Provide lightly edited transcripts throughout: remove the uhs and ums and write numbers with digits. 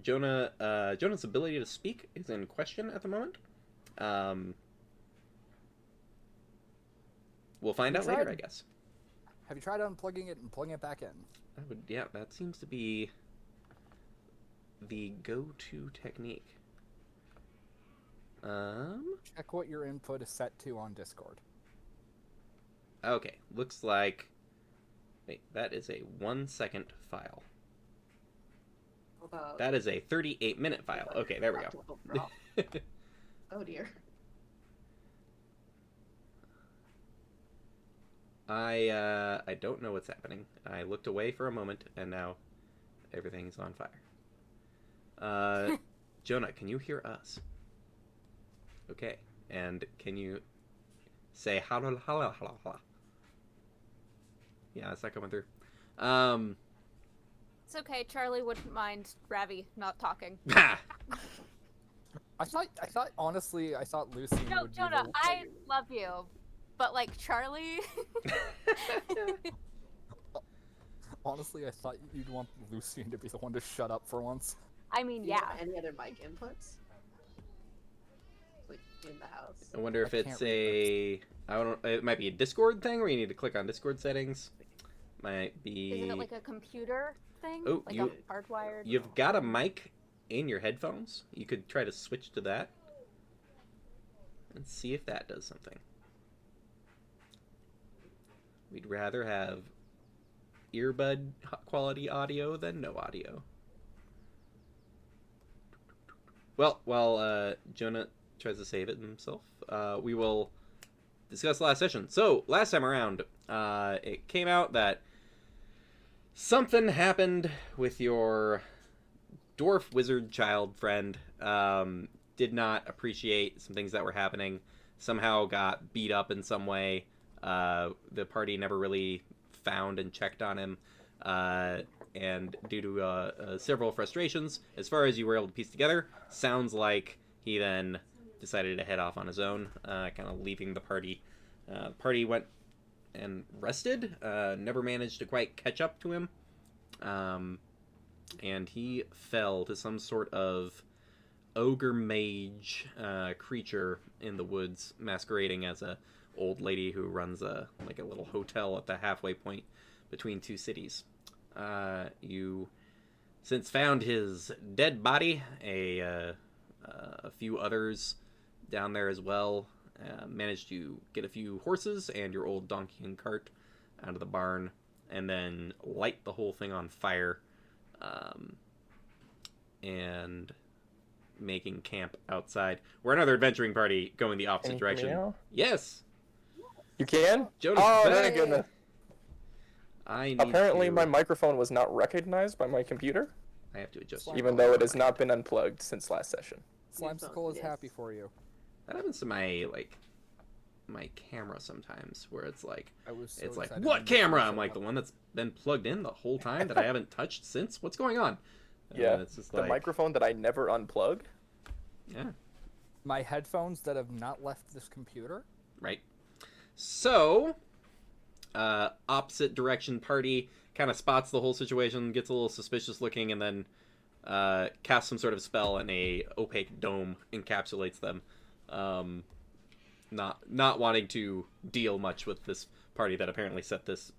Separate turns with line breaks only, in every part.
Jonah's ability to speak is in question at the moment. Um, we'll find out later, I guess.
Have you tried unplugging it and plugging it back in?
Yeah, that seems to be the go-to technique.
Check what your input is set to on Discord.
Okay, looks like... Wait, that is a 1-second file. That is a 38-minute file. Okay, there we go.
Oh dear.
I don't know what's happening. I looked away for a moment, and now everything's on fire. Jonah, can you hear us? Okay, and can you say hello, hello, hello, hello? Yeah, it's not coming through.
It's okay. Charlie wouldn't mind Ravi not talking.
I thought honestly, I thought Lucy
No,
would
Jonah,
be
I love you, but like Charlie.
Honestly, I thought you'd want Lucian to be the one to shut up for once.
I mean, yeah.
Any other mic inputs? Like in the house.
I wonder if it's a... I don't. It might be a Discord thing where you need to click on Discord settings. Might be...
Isn't it like a computer thing?
Oh,
like a hardwired...
You've got a mic in your headphones. You could try to switch to that. And see if that does something. We'd rather have earbud quality audio than no audio. Well, while Jonah tries to save it himself, we will discuss last session. So, last time around, it came out that something happened with your dwarf wizard child friend. Did not appreciate some things that were happening. Somehow got beat up in some way. The party never really found and checked on him. And due to several frustrations, as far as you were able to piece together, sounds like he then decided to head off on his own, kind of leaving the party. The party went and rested, never managed to quite catch up to him, and he fell to some sort of ogre mage creature in the woods, masquerading as a old lady who runs a little hotel at the halfway point between two cities. You since found his dead body, a few others down there as well. Managed to get a few horses and your old donkey and cart out of the barn, and then light the whole thing on fire, and making camp outside. We're another adventuring party going the opposite direction.
Now?
Yes.
You can?
Jonas,
oh,
back.
thank goodness. Apparently,
to...
my microphone was not recognized by my computer.
I have to adjust.
Even though it has not been unplugged since last session.
Slimesicle is happy for you.
That happens to my camera sometimes, where it's like,
it's
like, what camera? I'm like, the one that's been plugged in the whole time that I haven't touched since? What's going on?
Yeah,
it's just
the microphone that I never unplug.
Yeah.
My headphones that have not left this computer.
Right. So, opposite direction party kind of spots the whole situation, gets a little suspicious looking, and then casts some sort of spell, and a opaque dome encapsulates them. Not wanting to deal much with this party that apparently set this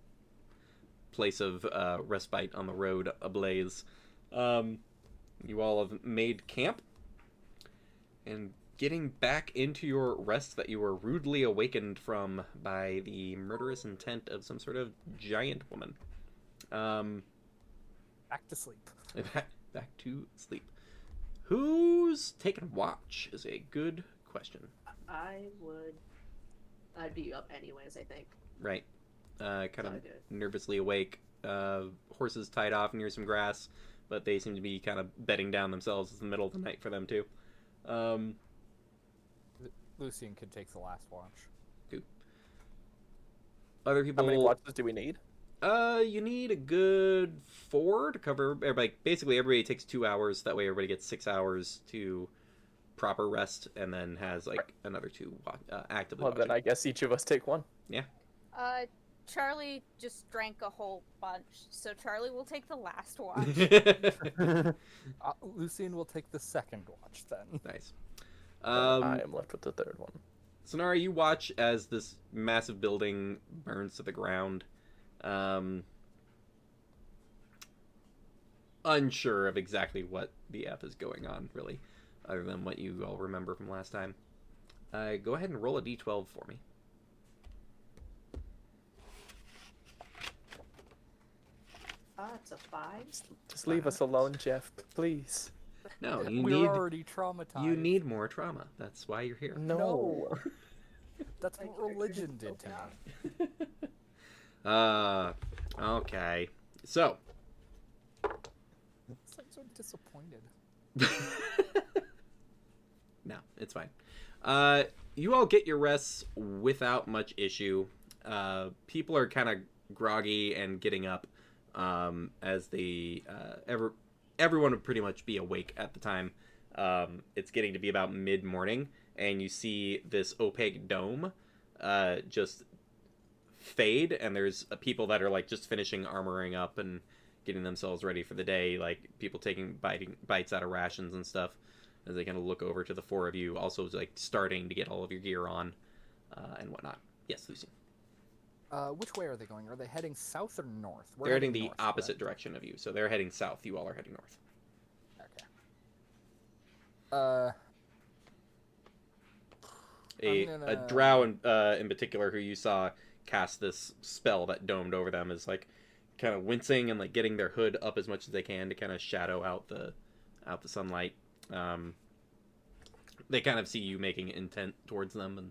place of respite on the road ablaze. You all have made camp, and getting back into your rest that you were rudely awakened from by the murderous intent of some sort of giant woman.
Back to sleep.
Back to sleep. Who's taking watch is a good question.
I'd be up anyways, I think.
Right. Kind of nervously awake. Horses tied off near some grass, but they seem to be kind of bedding down themselves. It's the middle of the night for them, too.
Lucian could take the last watch.
Good. Other people...
How many watches do we need?
You need a good 4 to cover everybody. Basically, everybody takes 2 hours. That way, everybody gets 6 hours to proper rest, and then has, like, another 2 actively
Well,
watching.
then I guess each of us take 1.
Yeah.
Charlie just drank a whole bunch, so Charlie will take the last watch.
Lucien will take the second watch then.
Nice.
I am left with the third one.
Sonara, you watch as this massive building burns to the ground. Unsure of exactly what the F is going on, really, other than what you all remember from last time. Go ahead and roll a d12 for me.
It's a 5.
Just leave us alone, Jeff, please.
No,
We're already traumatized.
you need more trauma. That's why you're here.
No.
That's what religion did to me.
Okay. So.
I'm so disappointed.
No, it's fine. You all get your rests without much issue. People are kind of groggy and getting up as they everyone would pretty much be awake at the time. It's getting to be about mid-morning, and you see this opaque dome just fade, and there's people that are like just finishing armoring up and getting themselves ready for the day, like people taking bites out of rations and stuff as they kind of look over to the four of you, also like starting to get all of your gear on and whatnot. Yes, Lucy.
Which way are they going? Are they heading south or north?
They're heading the opposite direction of you, so they're heading south. You all are heading north.
Okay.
A drow in particular, who you saw cast this spell that domed over them, is like kind of wincing and like getting their hood up as much as they can to kind of shadow out the sunlight. They kind of see you making intent towards them, and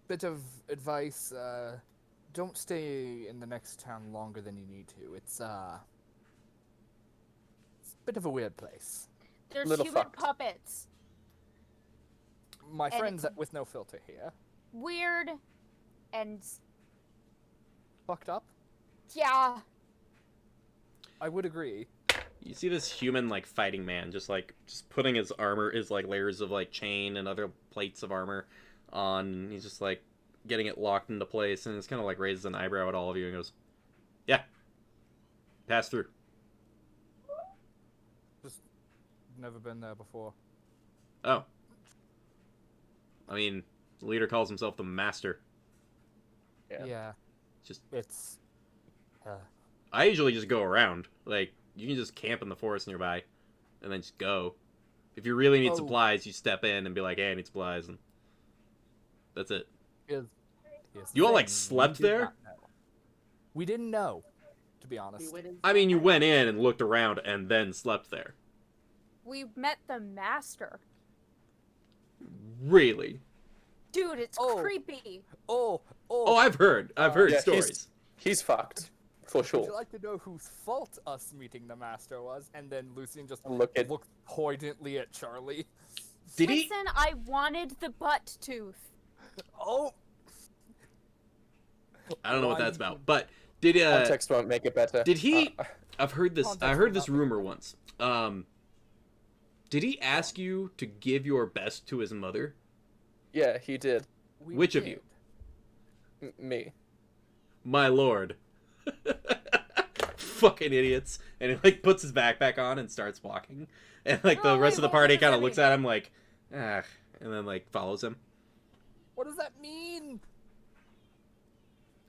bit of advice, don't stay in the next town longer than you need to. It's a bit of a weird place.
There's
Little
human
fucked.
puppets.
My
And
friends
it's-
with no filter here.
Weird. And
Fucked up?
yeah.
I would agree.
you see this human like fighting man just putting his like layers of like chain and other plates of armor on, and he's just like getting it locked into place, and it's kind of like raises an eyebrow at all of you and goes, "Yeah, pass through."
Just never been there before.
Oh, I mean, the leader calls himself the master.
Yeah.
Just
It's
I usually just go around. Like, you can just camp in the forest nearby and then just go. If you really need
Oh.
supplies, you step in and be like, "Hey, I need supplies," and that's it.
is
You all, like, slept there?
We didn't know, to be
We
honest.
went in.
I mean, you went in and looked around and then slept there.
We met the master.
Really?
Dude, it's
Oh.
creepy.
Oh,
Oh, I've heard
Yeah,
stories.
He's fucked. For
Would you
sure.
like to know whose fault us meeting the master was? And then Lucien just
Look at
looked pointedly at Charlie.
Did he?
Listen, I wanted the butt tooth.
Oh!
I don't know what
Why
that's
you
about,
would-
but did
context won't make it better.
did he?
Uh,
I've heard this. I
Context
heard
will
this
not make
rumor once. Did he ask you to give your best to his mother?
yeah, he did.
We
Which of
did.
you?
Me.
My lord. Fucking idiots. And he like puts his backpack on and starts walking. And like the
Oh,
rest
wait,
of the
what
party
does
kind
that
of looks
mean?
at him like, ah, and then like follows him.
What does that mean?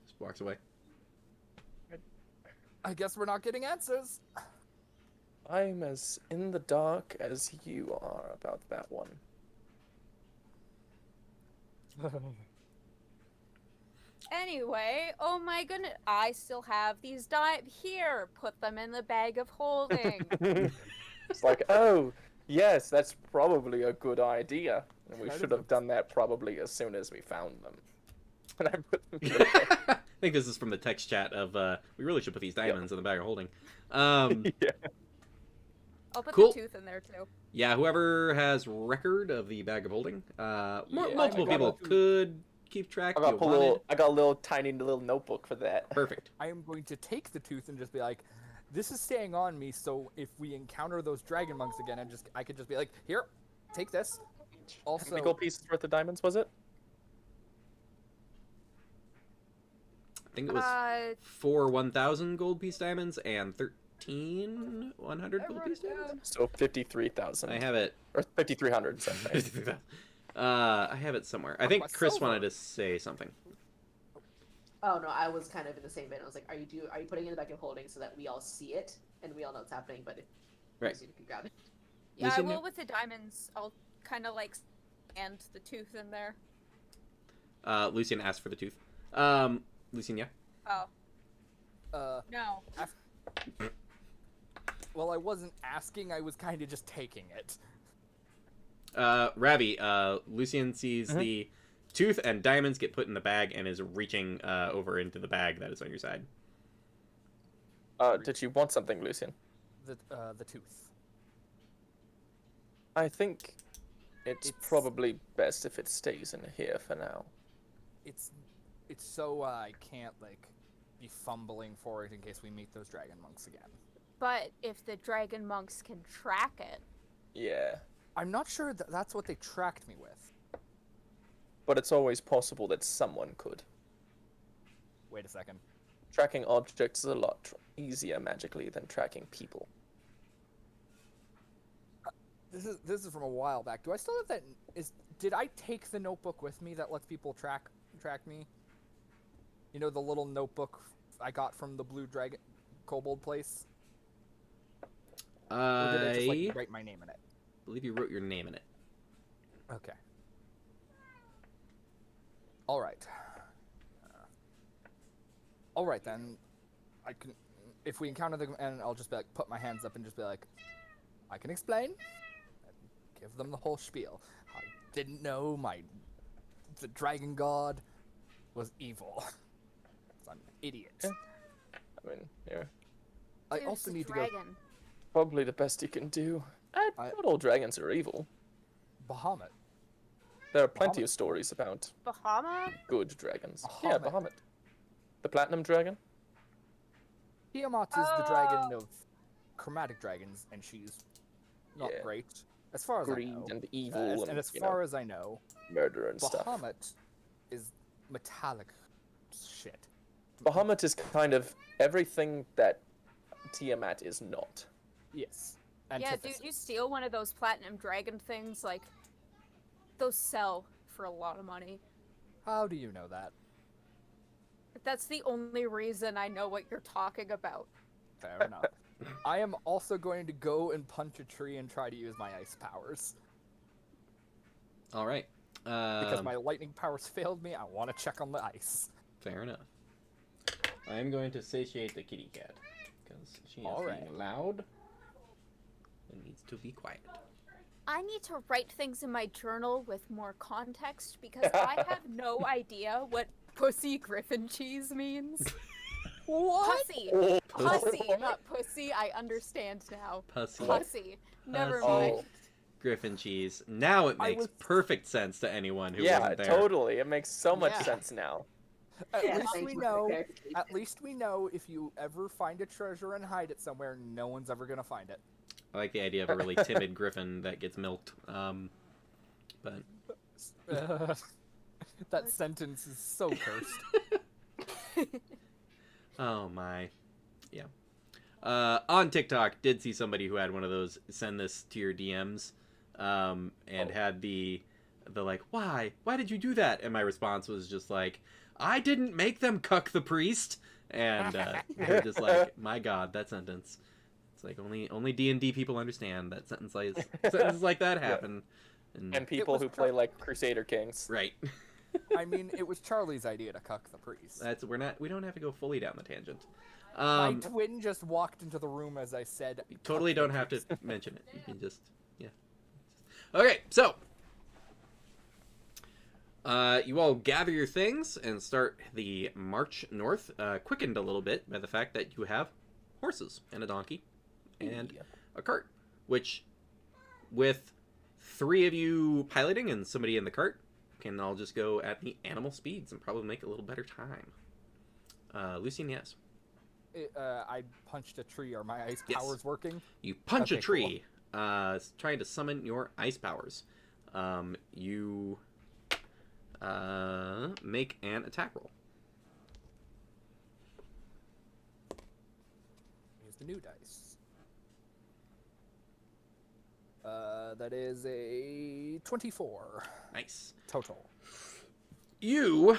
Just walks away.
I guess we're not getting answers.
I'm as in the dark as you are about that one.
Anyway, oh my goodness, I still have these here. Put them in the bag of holding.
It's like, oh, yes, that's probably a good idea. And we
That
should
is
have done that probably as soon as we found them. And I put them in the bag.
I think this is from the text chat of we really should put these diamonds in the bag of holding.
Yeah.
I'll put
Cool.
the tooth in there too.
Yeah, whoever has record of the bag of holding, multiple
I got
people
it.
could keep track.
I
if you
got,
wanted.
I got a little tiny little notebook for that.
Perfect.
I am going to take the tooth and just be like, this is staying on me, so if we encounter those dragon monks again, I could just be like, here, take this.
How
Also,
many gold pieces worth of diamonds was it?
think it was 4 1,000 gold piece diamonds and 13 100 gold piece diamonds.
So 53,000.
I have it.
Or 5,300. Sorry.
I have it somewhere. I think
my
Chris
silver.
wanted to say something.
Oh no, I was kind of in the same vein. I was like, are you putting it in the bag of holding so that we all see it and we all know what's happening? But if
Right.
you can grab it.
Yeah,
Lucian,
I
yeah?
will with the diamonds. I'll kind of like and the tooth in there.
Lucian asked for the tooth. Lucian, yeah.
Oh no.
Well, I wasn't asking. I was kind of just taking it.
Ravi, Lucian sees the tooth and diamonds get put in the bag and is reaching over into the bag that is on your side.
Did you want something, Lucian?
The tooth.
I think it's probably best if it stays in here for now.
It's so I can't like be fumbling for it in case we meet those dragon monks again.
But if the dragon monks can track it,
Yeah.
I'm not sure that's what they tracked me with.
But it's always possible that someone could.
Wait a second.
Tracking objects is a lot easier magically than tracking people.
This is from a while back. Do I still have that? Did I take the notebook with me that lets people track me? You know, the little notebook I got from the Blue Dragon Kobold place. Or did I just like write my name in it?
believe you wrote your name in it.
Okay. All right. All right then. I can, if we encounter them, and I'll just be like, put my hands up and just be like, I can explain. And give them the whole spiel. I didn't know the dragon god was evil. I'm an idiot.
Yeah. I mean, yeah.
I
Dude,
also
it's a
need to go.
dragon.
Probably the best you can do. Not all dragons are evil.
Bahamut.
There are plenty
Bahamut.
of stories about
Bahama?
good dragons.
Bahamut.
Yeah, Bahamut. The platinum dragon?
Tiamat is the dragon of chromatic dragons, and she's not
Yeah.
great. As far as
Greed
I know.
and evil
And as
you
far
know,
as I know,
murder and stuff.
Bahamut is metallic shit.
Bahamut is kind of everything that Tiamat is not.
Yes.
Yeah, dude,
Antithesis.
you steal one of those platinum dragon things, like, those sell for a lot of money.
How do you know that?
That's the only reason I know what you're talking about.
Fair enough. I am also going to go and punch a tree and try to use my ice powers.
All right.
Because my lightning powers failed me, I want to check on the ice.
Fair enough. I am going to satiate the kitty cat because she is
All right.
being loud and needs to be quiet.
I need to write things in my journal with more context because I have no idea what pussy griffin cheese means.
What?
Pussy.
Oh,
Pussy, not pussy. I understand now.
Pussy.
Pussy. Never
Pussy.
mind.
Oh.
Griffin cheese. Now it
I
makes
was-
perfect sense to anyone who
Yeah,
wasn't there.
totally. It makes so much
Yeah.
sense now.
At
Yeah,
least
thank
we
you for the
know.
clarification.
At least we know if you ever find a treasure and hide it somewhere, no one's ever gonna find it.
I like the idea of a really timid griffin that gets milked. But
That sentence is so cursed.
oh my, yeah. On TikTok, did see somebody who had one of those send this to your DMs, and had the like, why did you do that? And my response was just like, I didn't make them cuck the priest. And they're just like, my God, that sentence. It's like only D&D people understand that sentences like that happen.
And people
was
who play like Crusader Kings.
Right.
I mean, it was Charlie's idea to cuck the priest.
We don't have to go fully down the tangent.
My twin just walked into the room as I said.
You totally
"Cuck the
don't have to
priest."
mention it. You can just, yeah. Okay, so you all gather your things and start the march north, quickened a little bit by the fact that you have horses and a donkey and
Yeah.
a cart, which, with 3 of you piloting and somebody in the cart, can all just go at the animal speeds and probably make a little better time. Lucian, yes.
I punched a tree. Are my ice
Yes.
powers working?
You punch a
Okay,
tree, trying to summon your ice powers. You make an attack roll.
Here's the new dice. That is a 24
Nice.
total.
You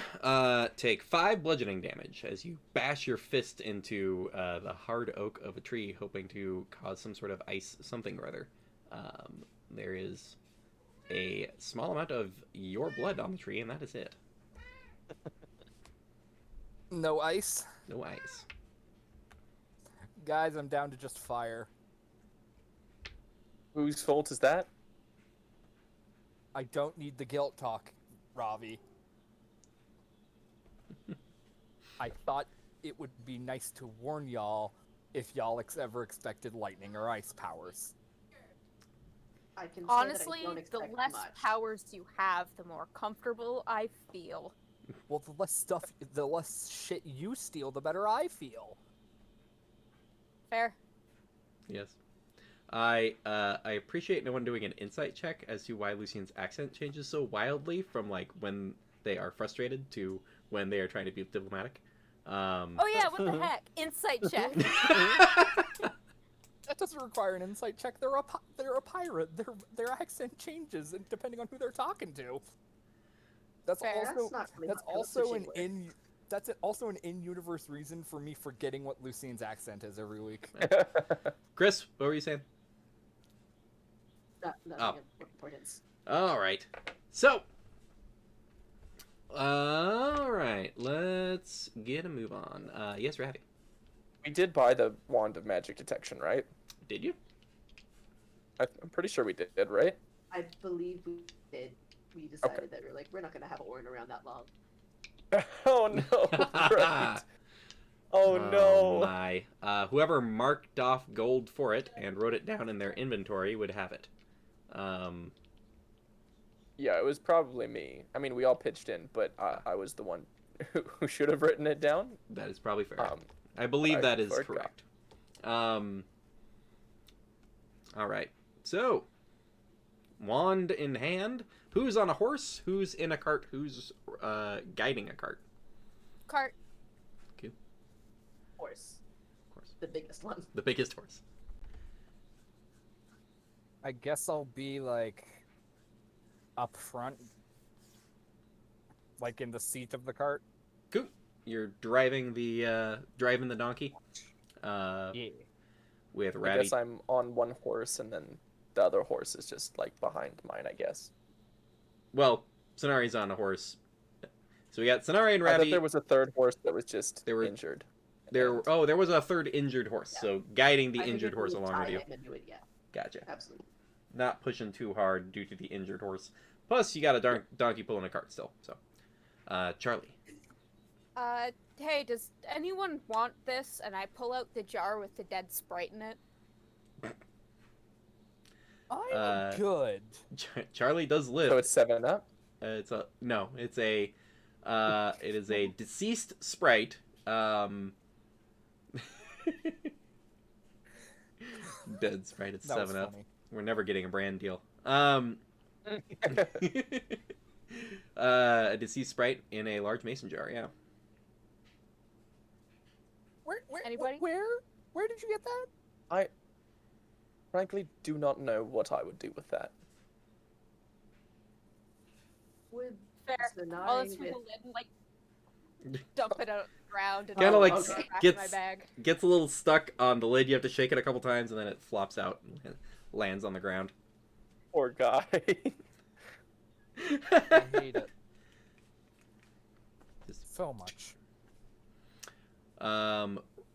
take 5 bludgeoning damage as you bash your fist into the hard oak of a tree, hoping to cause some sort of ice something or other. There is a small amount of your blood on the tree, and that is it.
No ice.
No ice.
Guys, I'm down to just fire.
Whose fault is that?
I don't need the guilt talk, Ravi. I thought it would be nice to warn y'all if y'all ever expected lightning or ice powers.
I can say
Honestly,
that I don't
the
expect
less
much.
powers you have, the more comfortable I feel.
Well, the less shit you steal, the better I feel.
Fair.
Yes. I appreciate no one doing an insight check as to why Lucian's accent changes so wildly from like when they are frustrated to when they are trying to be diplomatic.
Oh yeah, what the heck? Insight check.
That doesn't require an insight check. They're a pirate. Their accent changes depending on who they're talking to. That's
Fair.
also
That's not really
that's
how code
also
switching works.
that's also an in-universe reason for me forgetting what Lucian's accent is every week.
Chris, what were you saying?
Nothing
Oh.
of importance.
All right. So, all right. Let's get a move on. Yes, Ravi.
We did buy the wand of magic detection, right?
Did you?
I'm pretty sure we did, right?
I believe we did. We decided that we're not gonna have Orin around that long.
Oh no! Right. Oh no!
My. Whoever marked off gold for it and wrote it down in their inventory would have it.
Yeah, it was probably me. I mean, we all pitched in, but I was the one who should have written it down.
That is probably fair.
Um,
I believe
I
that is
forgot.
correct. All right. So, wand in hand. Who's on a horse? Who's in a cart? Who's guiding a cart?
Cart.
Horse,
Of course.
the biggest one.
The biggest horse.
I guess I'll be like up front, like in the seat of the cart.
Cool. You're driving the donkey.
Yeah.
With
I
Ravi.
guess I'm on one horse, and then the other horse is just like behind mine, I guess.
Well, Sonari's on a horse. So we got Sonari and
I thought
Ravi.
there was a third horse that was just
They were-
injured.
There was a third injured horse.
Yeah.
So guiding the
I think
injured
if
horse
we
along
tie
with you.
him and do it, yeah,
Gotcha.
absolutely.
Not pushing too hard due to the injured horse. Plus, you got a donkey pulling a cart still. So, Charlie.
Hey, does anyone want this? And I pull out the jar with the dead sprite in it.
I'm good.
Charlie does live.
So it's 7-Up.
It's a no. It's a. It is a deceased sprite. Dead sprite. It's
That was
7-Up.
funny.
We're never getting a brand deal. A deceased sprite in a large mason jar. Yeah.
Anybody?
Where did you get that?
I frankly do not know what I would do with that.
Would
Fair.
Sonari
I'll just
with-
the lid and like dump it out on the ground and
Kinda
Oh,
like
okay.
put it back
gets
in my bag.
gets a little stuck on the lid. You have to shake it a couple times, and then it flops out and lands on the ground.
Poor guy.
I hate it
Just-
so much.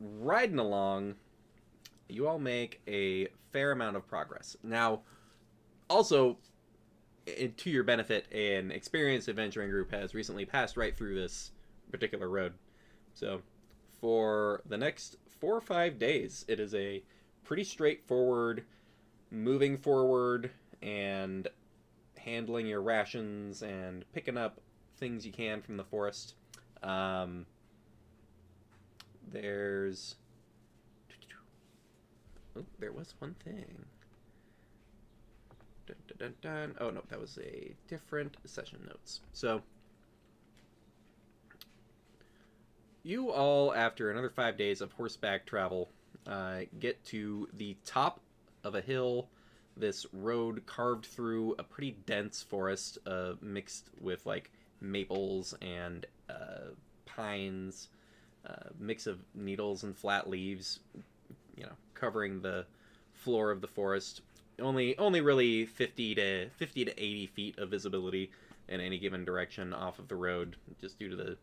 Riding along, you all make a fair amount of progress. Now, also, to your benefit, an experienced adventuring group has recently passed right through this particular road. So, for the next 4 or 5 days, it is a pretty straightforward moving forward and handling your rations and picking up things you can from the forest. There's... Oh, there was one thing. Dun, dun, dun, dun. Oh, no, that was a different session notes. So, you all, after another 5 days of horseback travel, get to the top of a hill. This road carved through a pretty dense forest, mixed with like maples and pines, mix of needles and flat leaves, covering the floor of the forest. Only really 50 to 80 feet of visibility in any given direction off of the road, just due to the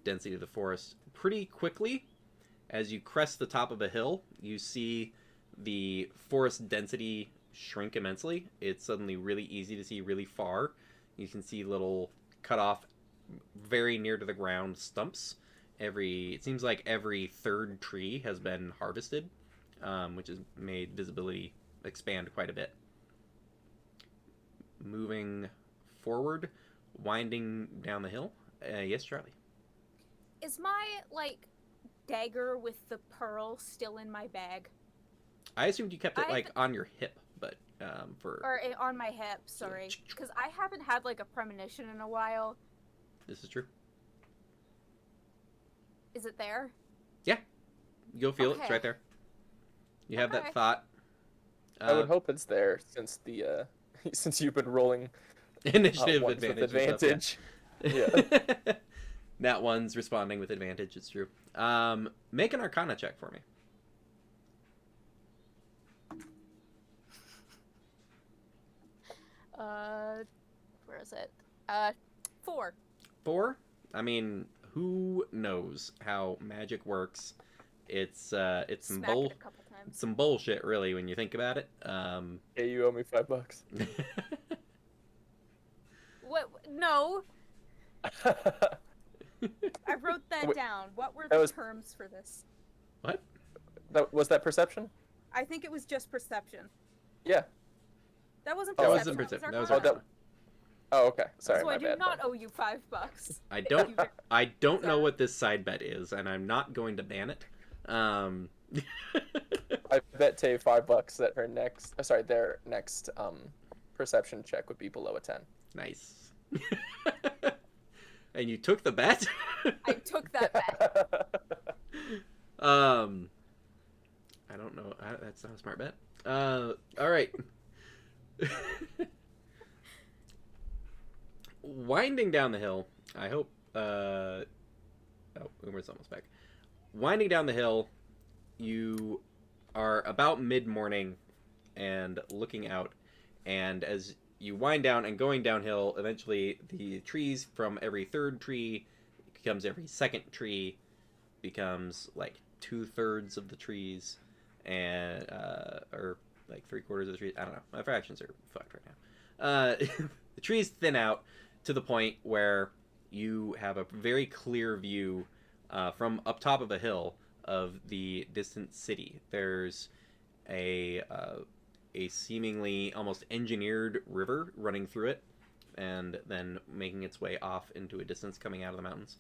density of the forest. Pretty quickly, as you crest the top of a hill, you see the forest density shrink immensely. It's suddenly really easy to see really far. You can see little cut off, very near to the ground stumps. It seems like every third tree has been harvested, which has made visibility expand quite a bit. Moving forward, winding down the hill. Yes, Charlie.
Is my, dagger with the pearl still in my bag?
I assumed you kept it, on your hip, but,
Or on my hip, sorry. Because I haven't had, a premonition in a while.
This is true.
Is it there?
Yeah. You'll feel it. It's right there. You have that thought.
I would hope it's there, since since you've been rolling
initiative
advantage. Yeah.
That one's responding with advantage. It's true. Make an Arcana check for me.
Where is it? 4.
4? I mean, who knows how magic works? It's some bullshit, really, when you think about it.
Hey, you owe me $5.
What? No. I wrote that down. What were the terms for this?
What?
Was that perception?
I think it was just perception.
Yeah.
That wasn't
perception.
perception.
That wasn't perception.
That was
Arcana.
Oh, okay. Sorry,
so
my
I do
bad.
not owe you $5.
I don't know what this side bet is, and I'm not going to ban it.
I bet Tay $5 that their next perception check would be below a 10.
Nice. And you took the bet?
I took that bet.
I don't know. That's not a smart bet. All right. Winding down the hill. I hope. Umer's almost back. Winding down the hill, you are about mid-morning and looking out, and as you wind down and going downhill, eventually the trees from every third tree becomes every second tree, becomes like 2/3 of the trees, and or like 3/4 of the trees. I don't know. My fractions are fucked right now. The trees thin out to the point where you have a very clear view from up top of a hill of the distant city. There's a seemingly almost engineered river running through it, and then making its way off into a distance coming out of the mountains.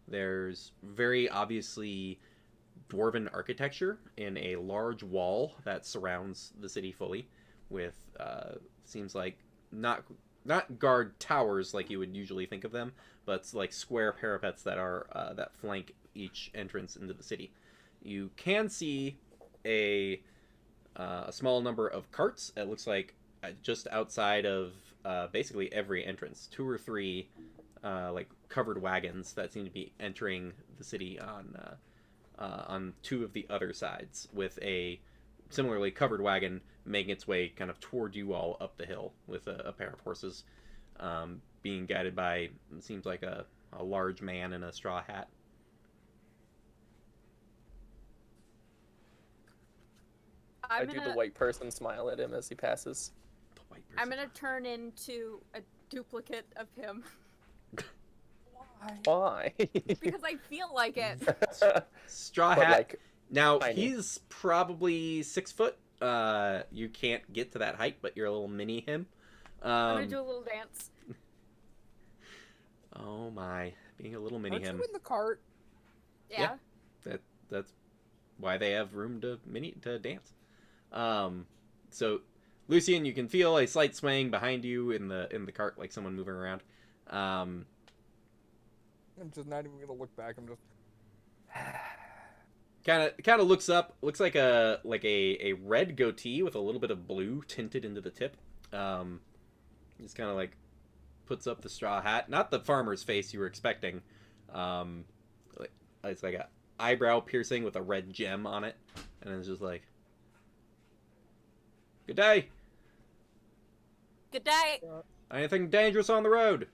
There's very obviously dwarven architecture in a large wall that surrounds the city fully, with seems like not guard towers like you would usually think of them, but like square parapets that are that flank each entrance into the city. You can see a small number of carts. It looks like just outside of basically every entrance, 2 or 3 like covered wagons that seem to be entering the city on 2 of the other sides, with a similarly covered wagon making its way kind of toward you all up the hill, with a pair of horses being guided by, it seems like a large man in a straw hat.
I do the white person smile at him as he passes.
The white person.
I'm gonna turn into a duplicate of him.
Why?
Because I feel like it.
Straw hat.
Like,
now,
tiny.
he's probably 6 foot. You can't get to that height, but you're a little mini him.
I'm gonna do a little dance.
Oh my, being a little mini
Aren't
him.
you in the cart?
Yeah.
That's why they have room to dance. So Lucian, you can feel a slight swaying behind you in the cart, like someone moving around.
I'm just not even gonna look back. I'm just.
kind of looks up. Looks like a red goatee with a little bit of blue tinted into the tip. Just kind of like puts up the straw hat, not the farmer's face you were expecting. It's like a eyebrow piercing with a red gem on it, and it's just like, "Good day.
Good day.
Anything dangerous on the road?"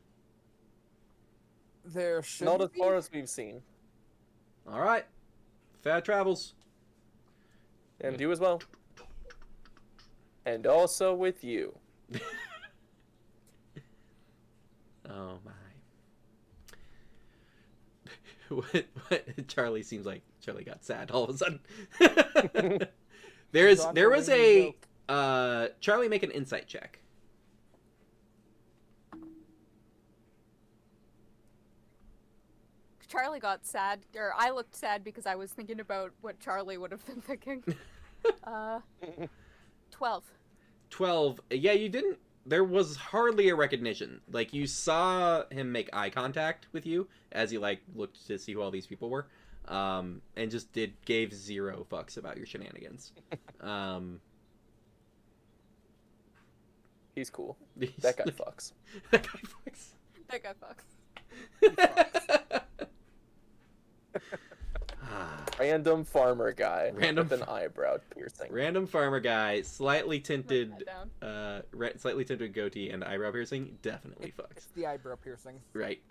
There should
Not as
be.
far as we've seen.
All right. Fair travels.
And you as well. And also with you.
Oh my. What Charlie seems like Charlie got sad all of a sudden. there was a Charlie, make an insight check.
Charlie got sad, or I looked sad because I was thinking about what Charlie would have been thinking. 12.
12. Yeah, you didn't. There was hardly a recognition. Like, you saw him make eye contact with you as he, like, looked to see who all these people were. And just gave 0 fucks about your shenanigans.
He's cool. That guy fucks.
That guy fucks.
That guy fucks.
Random farmer guy
Random
with an eyebrow piercing.
Random farmer guy, slightly tinted,
Write that
slightly tinted goatee and eyebrow piercing, definitely fucks.
It's the eyebrow piercing.
Right.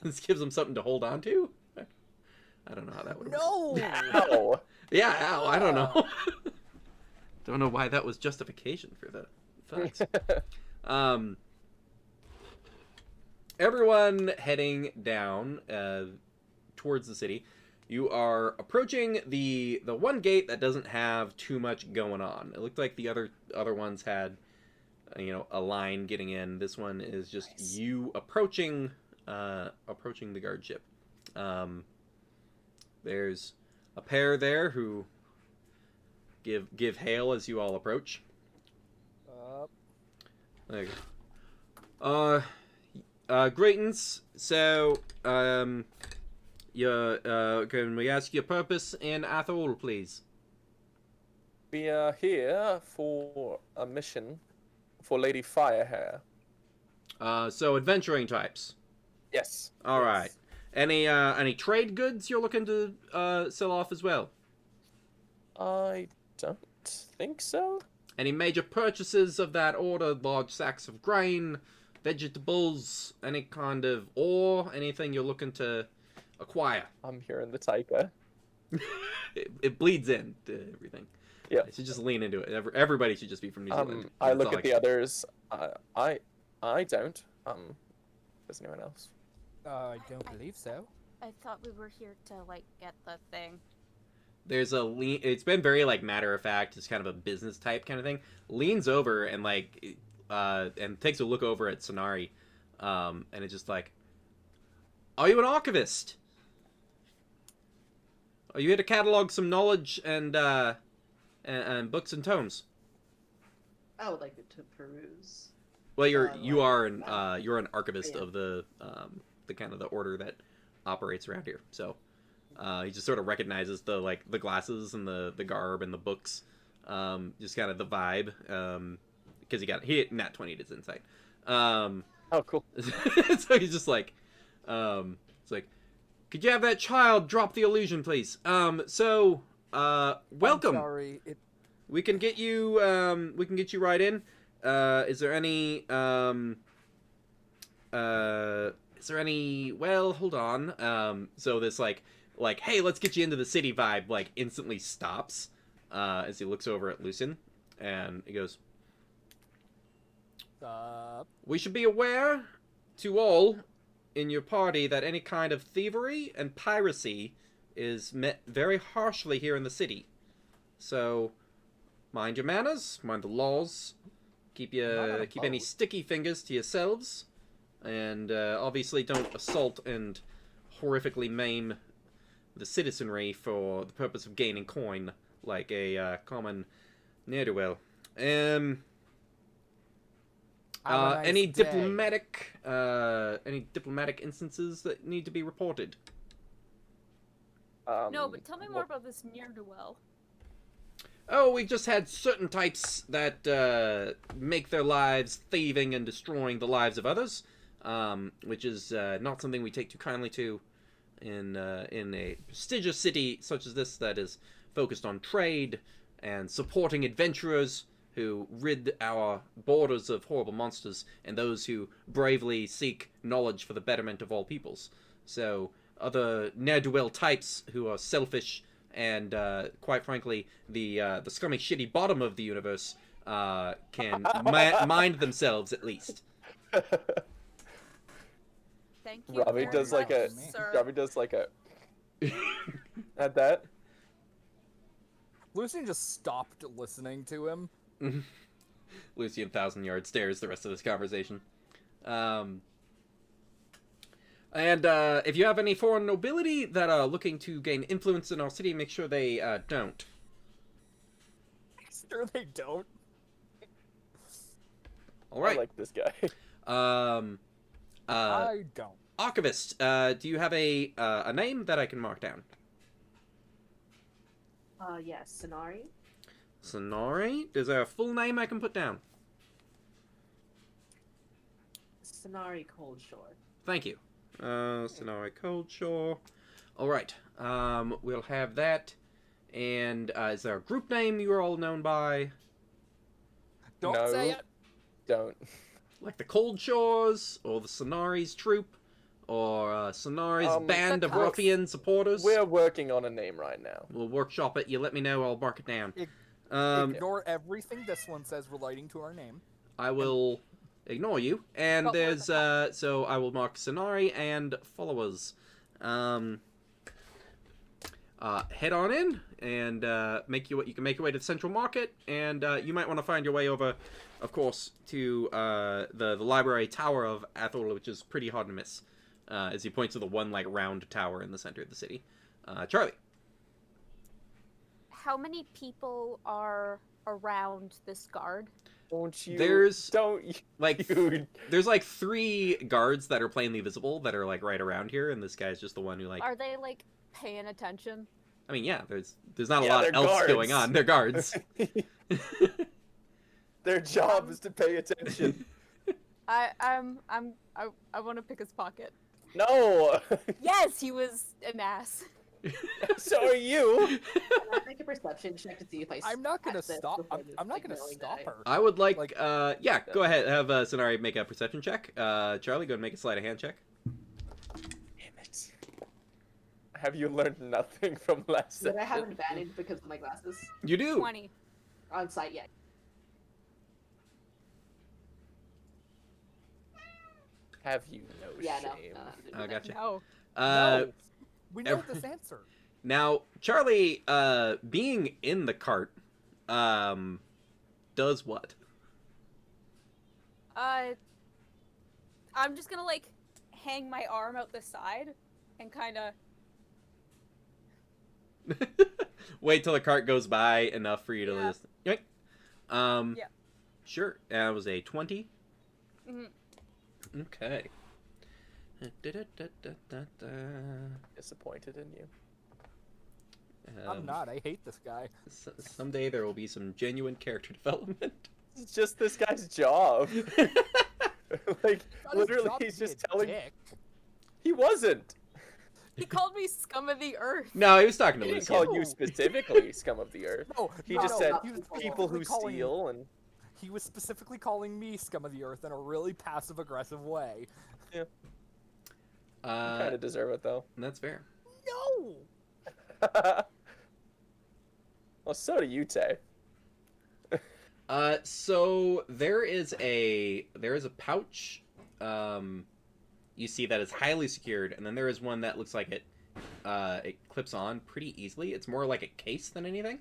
This gives him something to hold on to? I don't know how that would work.
No.
Ow.
Yeah, ow, I don't know. Don't know why that was justification for the fucks. Everyone heading down towards the city. You are approaching the one gate that doesn't have too much going on. It looked like the other ones had, a line getting in. This one is just you approaching the guard ship. There's a pair there who give hail as you all approach. There you go. Greetings. So, can we ask your purpose in Athol, please?
We are here for a mission for Lady Firehair.
So adventuring types.
Yes.
All right. Any trade goods you're looking to sell off as well?
I don't think so.
Any major purchases of that order? Large sacks of grain, vegetables, any kind of ore, anything you're looking to acquire?
I'm here in the Taika.
It bleeds in to everything.
Yeah.
I should just lean into it. Everybody should just be from New Zealand.
I
That's
look
all
at the
can-
others. I don't. Does anyone else?
I don't believe so.
I thought we were here to, get the thing.
There's a lean. It's been very matter of fact. It's kind of a business type kind of thing. Leans over and and takes a look over at Sonari, and it's just like, "Are you an archivist? Are you here to catalog some knowledge and books and tomes?"
I would like to peruse.
Well, you're an archivist
Yeah.
of the kind of the order that operates around here. So he just sort of recognizes the glasses and the garb and the books, just kind of the vibe, because he hit nat 20 to his insight.
Oh, cool.
So he's just like, it's like, could you have that child drop the illusion, please? Welcome.
I'm sorry.
We can get you right in. Is there any well, hold on. So this hey, let's get you into the city vibe instantly stops as he looks over at Lucien, and he goes, "We should be aware to all in your party that any kind of thievery and piracy is met very harshly here in the city. So mind your manners, mind the laws, keep any sticky fingers to yourselves, and obviously don't assault and horrifically maim the citizenry for the purpose of gaining coin like a common ne'er-do-well.
Have a nice
Any
day.
diplomatic instances that need to be reported?"
No, but tell me more about this ne'er-do-well.
Oh, we just had certain types that make their lives thieving and destroying the lives of others, which is not something we take too kindly to in a prestigious city such as this that is focused on trade and supporting adventurers who rid our borders of horrible monsters and those who bravely seek knowledge for the betterment of all peoples. So other ne'er-do-well types who are selfish and quite frankly the scummy shitty bottom of the universe can mind themselves at least.
Thank you.
Robbie
very
does like
much,
a
sir.
Robbie does like a at that.
Lucian just stopped listening to him.
Lucian 1,000-yard stares the rest of this conversation. And if you have any foreign nobility that are looking to gain influence in our city, make sure they don't.
Sure they don't.
All right.
I like this guy.
I don't.
Archivist, do you have a name that I can mark down?
Yes, Sonari.
Sonari? Is there a full name I can put down?
Sonari Coldshore.
Thank you. Sonari Coldshore. Alright. We'll have that. And is there a group name you are all known by?
Don't
No.
say it.
Don't.
Like the Cold Shores? Or the Sonari's Troop? Or Sonari's Band
the
of
Cops.
Ruffian Supporters?
We're working on a name right now.
We'll workshop it. You let me know. I'll mark it down.
Ignore everything this one says relating to our name.
I will ignore you. And
But we're
there's so I will mark Sonari and followers. Head on in and you can make your way to the Central Market, and you might want to find your way over, of course, to the library tower of Athol, which is pretty hard to miss. As he points to the one like round tower in the center of the city. Charlie.
How many people are around this guard?
Don't you?
There's
Don't
like
you?
there's like 3 guards that are plainly visible that are like right around here, and this guy's just the one who like.
Are they like paying attention?
I mean, yeah, there's not a
Yeah,
lot
they're
else
guards.
going on. They're guards.
Their job is to pay attention.
I want to pick his pocket.
No.
Yes, he was an ass.
So are you.
Can I make a perception check to see if I?
I'm not gonna
access
stop.
before
I'm
this,
not
like,
gonna
knowing
stop
that
her.
I would like,
Like-
yeah, go ahead. Have Sonari make a perception check. Charlie, go ahead and make a sleight of hand check.
Damn it. Have you learned nothing from last
Did I have
session?
advantage because of my glasses?
You do.
20.
On site, yeah.
Have you no
Yeah, no.
shame?
Oh, gotcha.
No.
No. We know
ev-
this answer.
Now, Charlie, being in the cart, does what?
I'm just gonna like hang my arm out the side and kind of.
Wait till the cart goes by enough for you to
Yeah.
just. Yoink.
Yeah.
Sure. That was a 20.
Mhm.
Okay.
Disappointed in you.
I'm not. I hate this guy.
Someday there will be some genuine character development.
It's just this guy's job. Like,
Not his
literally,
job to
he's
be
just
a
telling.
dick.
He wasn't.
He called me scum of the earth.
No, he was talking to
He didn't
Lucian.
call you specifically scum of the earth.
No,
He
no,
just
no,
said
he was
people who
specifically calling-
steal and.
He was specifically calling me scum of the earth in a really passive-aggressive way.
You kind of deserve it though.
That's fair.
No.
Well, so do you, Tay.
So there is a pouch. You see that is highly secured, and then there is one that looks like it clips on pretty easily. It's more like a case than anything.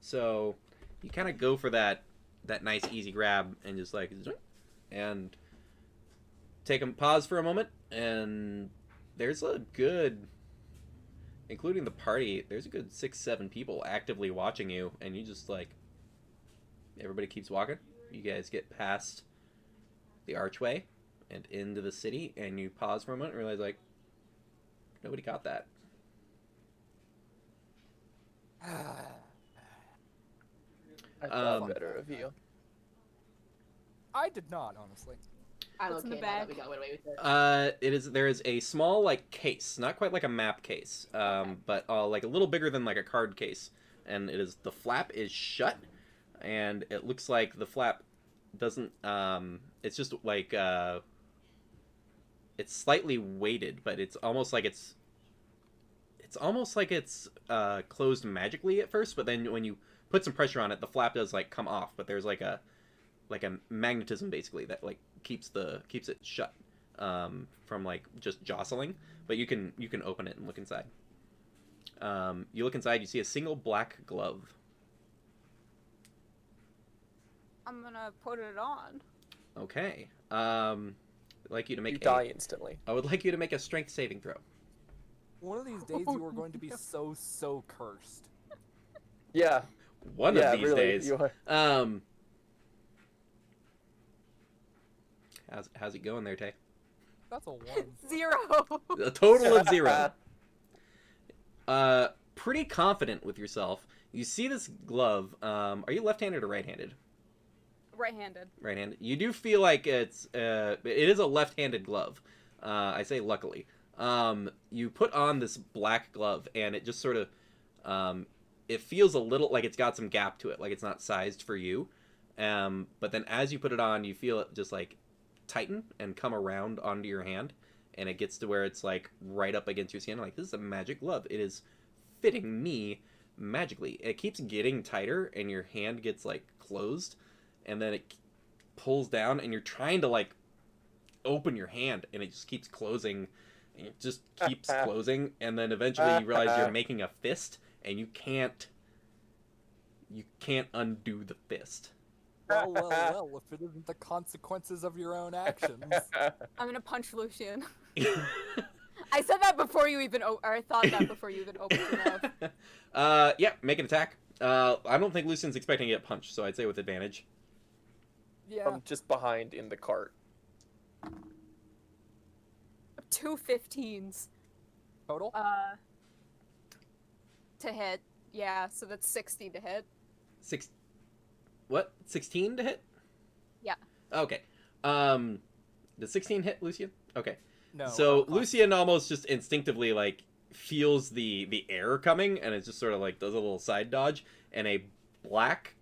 So you kind of go for that nice easy grab and just like and pause for a moment, and there's a good, including the party, there's a good 6-7 people actively watching you, and you just like, everybody keeps walking. You guys get past the archway and into the city, and you pause for a moment and realize like, nobody got that.
I thought
Um,
better of you.
I did not, honestly.
I'm
What's in
okay
the
now that
bag?
we got away with it.
there is a small like case, not quite like a map case, but like a little bigger than like a card case, and the flap is shut, and it looks like the flap doesn't. It's just like it's slightly weighted, but it's almost like it's closed magically at first, but then when you put some pressure on it, the flap does like come off, but there's like a magnetism basically that like keeps it shut from like just jostling. But you can open it and look inside. You look inside, you see a single black glove.
I'm gonna put it on.
Okay. I'd like you to
You
make
die instantly.
I would like you to make a strength saving throw.
One of these days, you are going to be so cursed.
Yeah.
One
yeah,
of these
really,
days.
you are.
How's it going there, Tay?
That's a 1.
0.
A total of 0. Pretty confident with yourself. You see this glove. Are you left-handed or right-handed?
Right-handed.
Right-handed. You do feel like it is a left-handed glove. I say luckily. You put on this black glove, and it just sort of, it feels a little like it's got some gap to it, like it's not sized for you. But then as you put it on, you feel it just like tighten and come around onto your hand, and it gets to where it's like right up against your skin. Like, this is a magic glove. It is fitting me magically. It keeps getting tighter, and your hand gets like closed, and then it pulls down, and you're trying to like open your hand, and it just keeps closing, and it just keeps closing, and then eventually you realize you're making a fist, and you can't undo the fist.
Well, if it isn't the consequences of your own actions.
I'm gonna punch Lucian. I said that before you even, or I thought that before you even opened your mouth.
Yeah, make an attack. I don't think Lucian's expecting to get punched, so I'd say with advantage.
Yeah.
I'm just behind in the cart.
2 15s.
Total?
To hit. Yeah, so that's 60 to hit.
What? 16 to hit?
Yeah.
Okay. Does 16 hit, Lucian? Okay.
No.
So Lucian almost just instinctively like feels the air coming, and it just sort of like does a little side dodge, and a black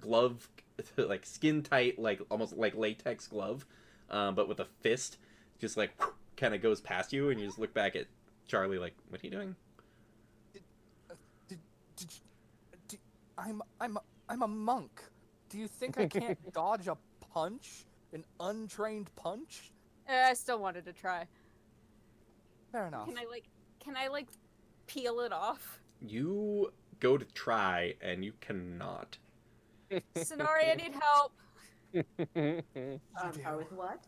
glove, like skin tight, like almost like latex glove, but with a fist, just like kind of goes past you, and you just look back at Charlie like, what are you doing?
I'm a monk. Do you think I can't dodge a punch? An untrained punch?
I still wanted to try.
Fair enough.
Can I peel it off?
You go to try, and you cannot.
Sonari, I need help.
With what?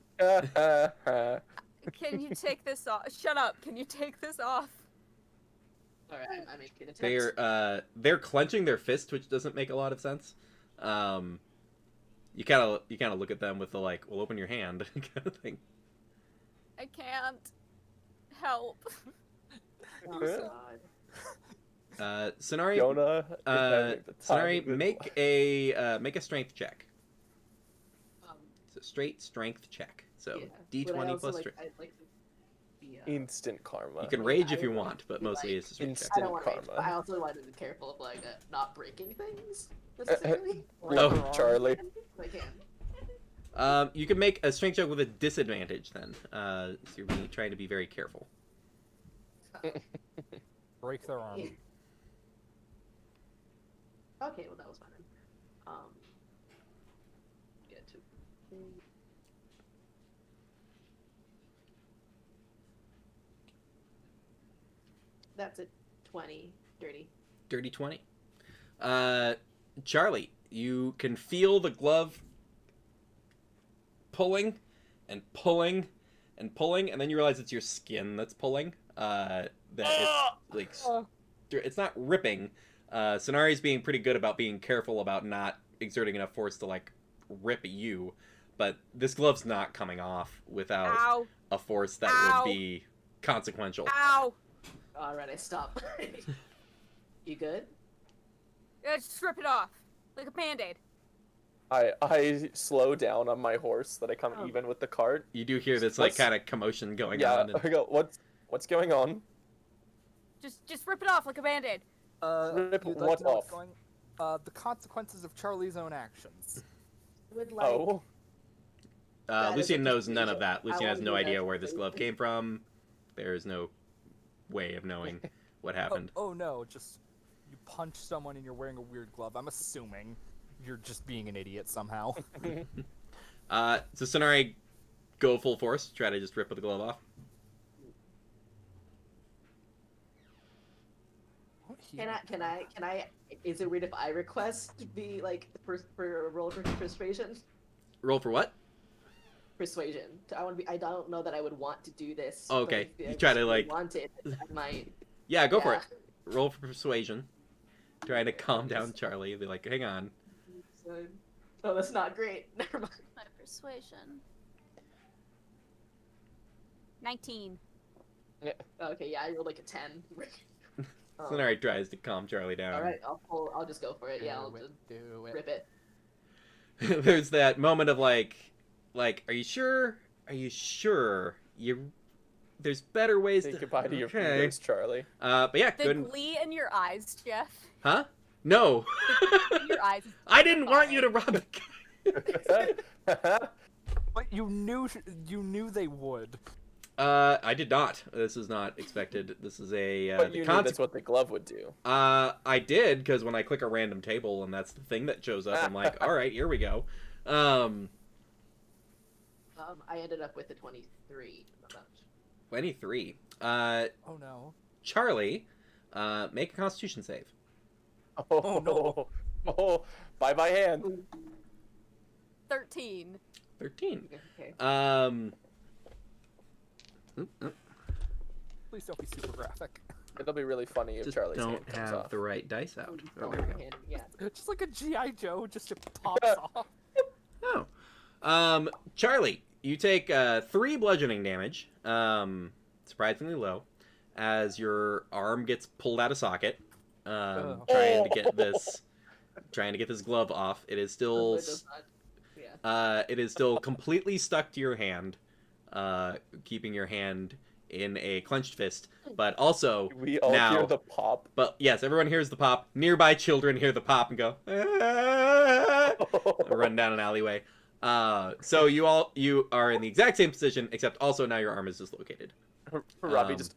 Can you take this off? Shut up. Can you take this off?
Alright, I'm making an attempt.
They're clenching their fist, which doesn't make a lot of sense. You kind of look at them with the like, well, open your hand kind of thing.
I can't. Help.
Oh, God.
Sonari,
Jonah.
Sonari, make a strength check.
Um,
It's a straight strength check. So
yeah. Would I
D20
also,
plus
like,
strength.
I'd like to be,
Instant karma.
You can
yeah,
rage
I
if you
would
want,
like
but
to,
mostly
like,
it's a strength
I
instant
check.
don't want to rage,
karma.
but I also want to be careful of like not breaking things necessarily.
Oh,
Charlie.
If I can.
You can make a strength check with a disadvantage then. So you're trying to be very careful.
Break their arm.
Yeah. Okay, well that was fine. Get to. That's a 20, dirty.
Dirty 20. Charlie, you can feel the glove pulling and pulling and pulling, and then you realize it's your skin that's pulling. That it's like it's not ripping. Sonari's being pretty good about being careful about not exerting enough force to like rip you, but this glove's not coming off without
Ow.
a force that
Ow.
would be consequential.
Ow.
Alright, I stop. You good?
Just rip it off. Like a band-aid.
I slow down on my horse so that I come
Oh.
even with the cart.
You do hear this like
What's-
kind of commotion going
Yeah,
on.
I go, what's going on?
Just rip it off like a band-aid.
Rip
You'd
what
to know what's
off?
going? The consequences of Charlie's own actions.
Would like
Oh,
That is
Lucian
a
knows none
decision.
of that.
I
Lucian has
wanna
no
do that
idea where this
first.
glove came from. There is no way of knowing what happened.
Oh no, just you punch someone and you're wearing a weird glove. I'm assuming you're just being an idiot somehow.
So Sonari, go full force. Try to just rip the glove off.
Can I? Is it weird if I request to be like for a roll for persuasion?
Roll for what?
Persuasion. I want to be. I don't know that I would want to do this.
Oh, okay.
But if
You
I
try to,
really
like-
want it. I might.
Yeah, go for
Yeah.
it. Roll for persuasion. Trying to calm down Charlie. Be like, hang on.
So, oh, that's not great. Never mind.
My persuasion. 19.
Okay, yeah, I rolled like a 10. Oh,
Sonari tries to calm Charlie down.
all right, I'll just go for it. Yeah, I'll
do
just
it.
rip it.
There's that moment of like, are you sure? Are you sure? There's better ways
say
to.
goodbye to your
Okay.
fingers, Charlie.
But yeah,
The
good.
glee in your eyes, Jeff.
Huh? No.
In your eyes.
I didn't want you to rob the.
But you knew they would.
I did not. This is not expected. This is a.
But
the
you knew that's what the glove would do.
I did because when I click a random table and that's the thing that shows up, I'm like, all right, here we go.
I ended up with a 23.
23.
Oh no.
Charlie, make a Constitution save.
Oh
no.
Oh, bye bye hand.
13.
13.
Okay.
Please don't be super graphic.
It'll be really funny if
Just
Charlie's
don't
hand comes
have
off.
the right dice out. Oh,
Oh,
there we go.
yeah.
Just like a GI Joe, just it pops off.
Oh. Charlie, you take 3 bludgeoning damage, surprisingly low, as your arm gets pulled out of socket, trying to get this glove off. It is still
It does not- yeah.
it is still completely stuck to your hand, keeping your hand in a clenched fist, but also
We all
now,
hear the pop.
but yes, everyone hears the pop. Nearby children hear the pop and go, "Ah!" Run down an alleyway. So you are in the exact same position, except also now your arm is dislocated.
Robbie just.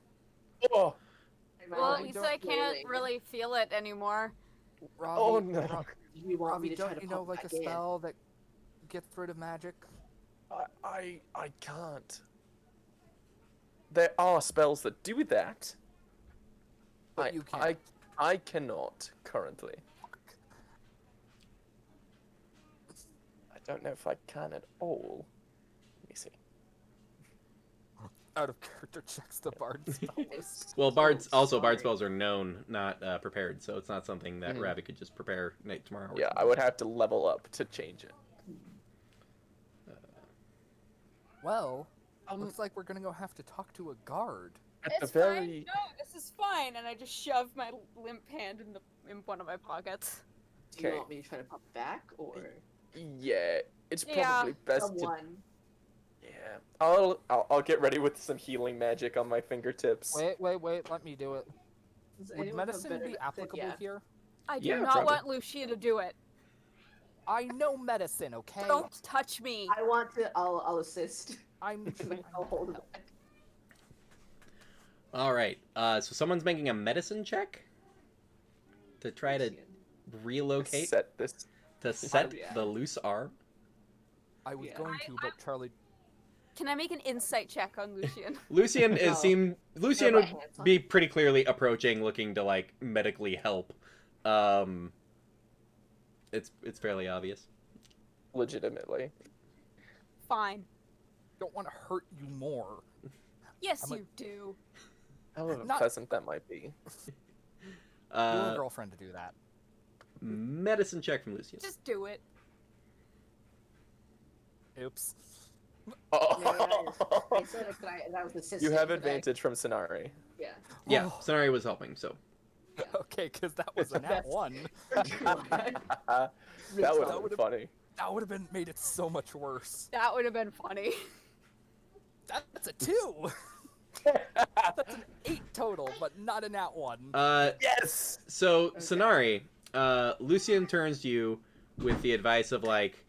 Oh,
Well,
I
at least
don't
I can't
really-
really feel it anymore.
Robbie,
oh no.
You want me
Robbie,
to try
don't
to
you know
pop
like a
back in?
spell that gets rid of magic?
I can't. There are spells that do that.
But you can't.
I cannot currently. I don't know if I can at all. Let me see.
Out of character checks the bard spell.
It's
Well,
so
bard
sorry.
spells are known, not prepared, so it's not something that
Mhm.
Ravi could just prepare tomorrow. or
Yeah, I would have to level up to change it.
Well, looks like we're gonna go have to talk to a guard.
At
It's
the
fine.
very.
No, this is fine. And I just shove my limp hand in one of my pockets.
Do you
Okay.
want me to try to pop back or
Yeah, it's
Yeah.
probably best to.
someone?
Yeah, I'll get ready with some healing magic on my fingertips.
Wait, let me do it.
Does
Would
anyone have
medicine
better
be
method?
applicable
Yeah.
here?
I do
Yeah,
not
probably.
want Lucia to do it.
I know medicine, okay?
Don't touch me.
I want to. I'll assist.
I'm
I'll hold it back.
All right. So someone's making a medicine check to try to relocate
Set this.
to set
yeah.
the loose arm.
I was
Yeah.
going to, but Charlie.
Can I make an insight check on Lucian?
Lucian
No.
Lucian
my
would
hands on
be pretty clearly approaching, looking to like medically help. It's fairly obvious.
Legitimately.
Fine.
Don't want to hurt you more.
Yes,
I'm a-
you do.
However
Not-
pleasant that might be.
You're a girlfriend to do that.
Medicine check from Lucian.
Just do it.
Oops.
I said that I was assisting.
You have
but I-
advantage from Sonari.
Yeah.
Yeah,
Oh.
Sonari was helping, so
Okay, because that was a nat
Best.
1.
That would
That
have
would've-
been funny.
That would have been made it so much worse.
That would have been funny.
That's a 2. That's an 8 total, but not a nat 1.
Yes!
So,
Okay.
Sonari, Lucian turns to you with the advice of like,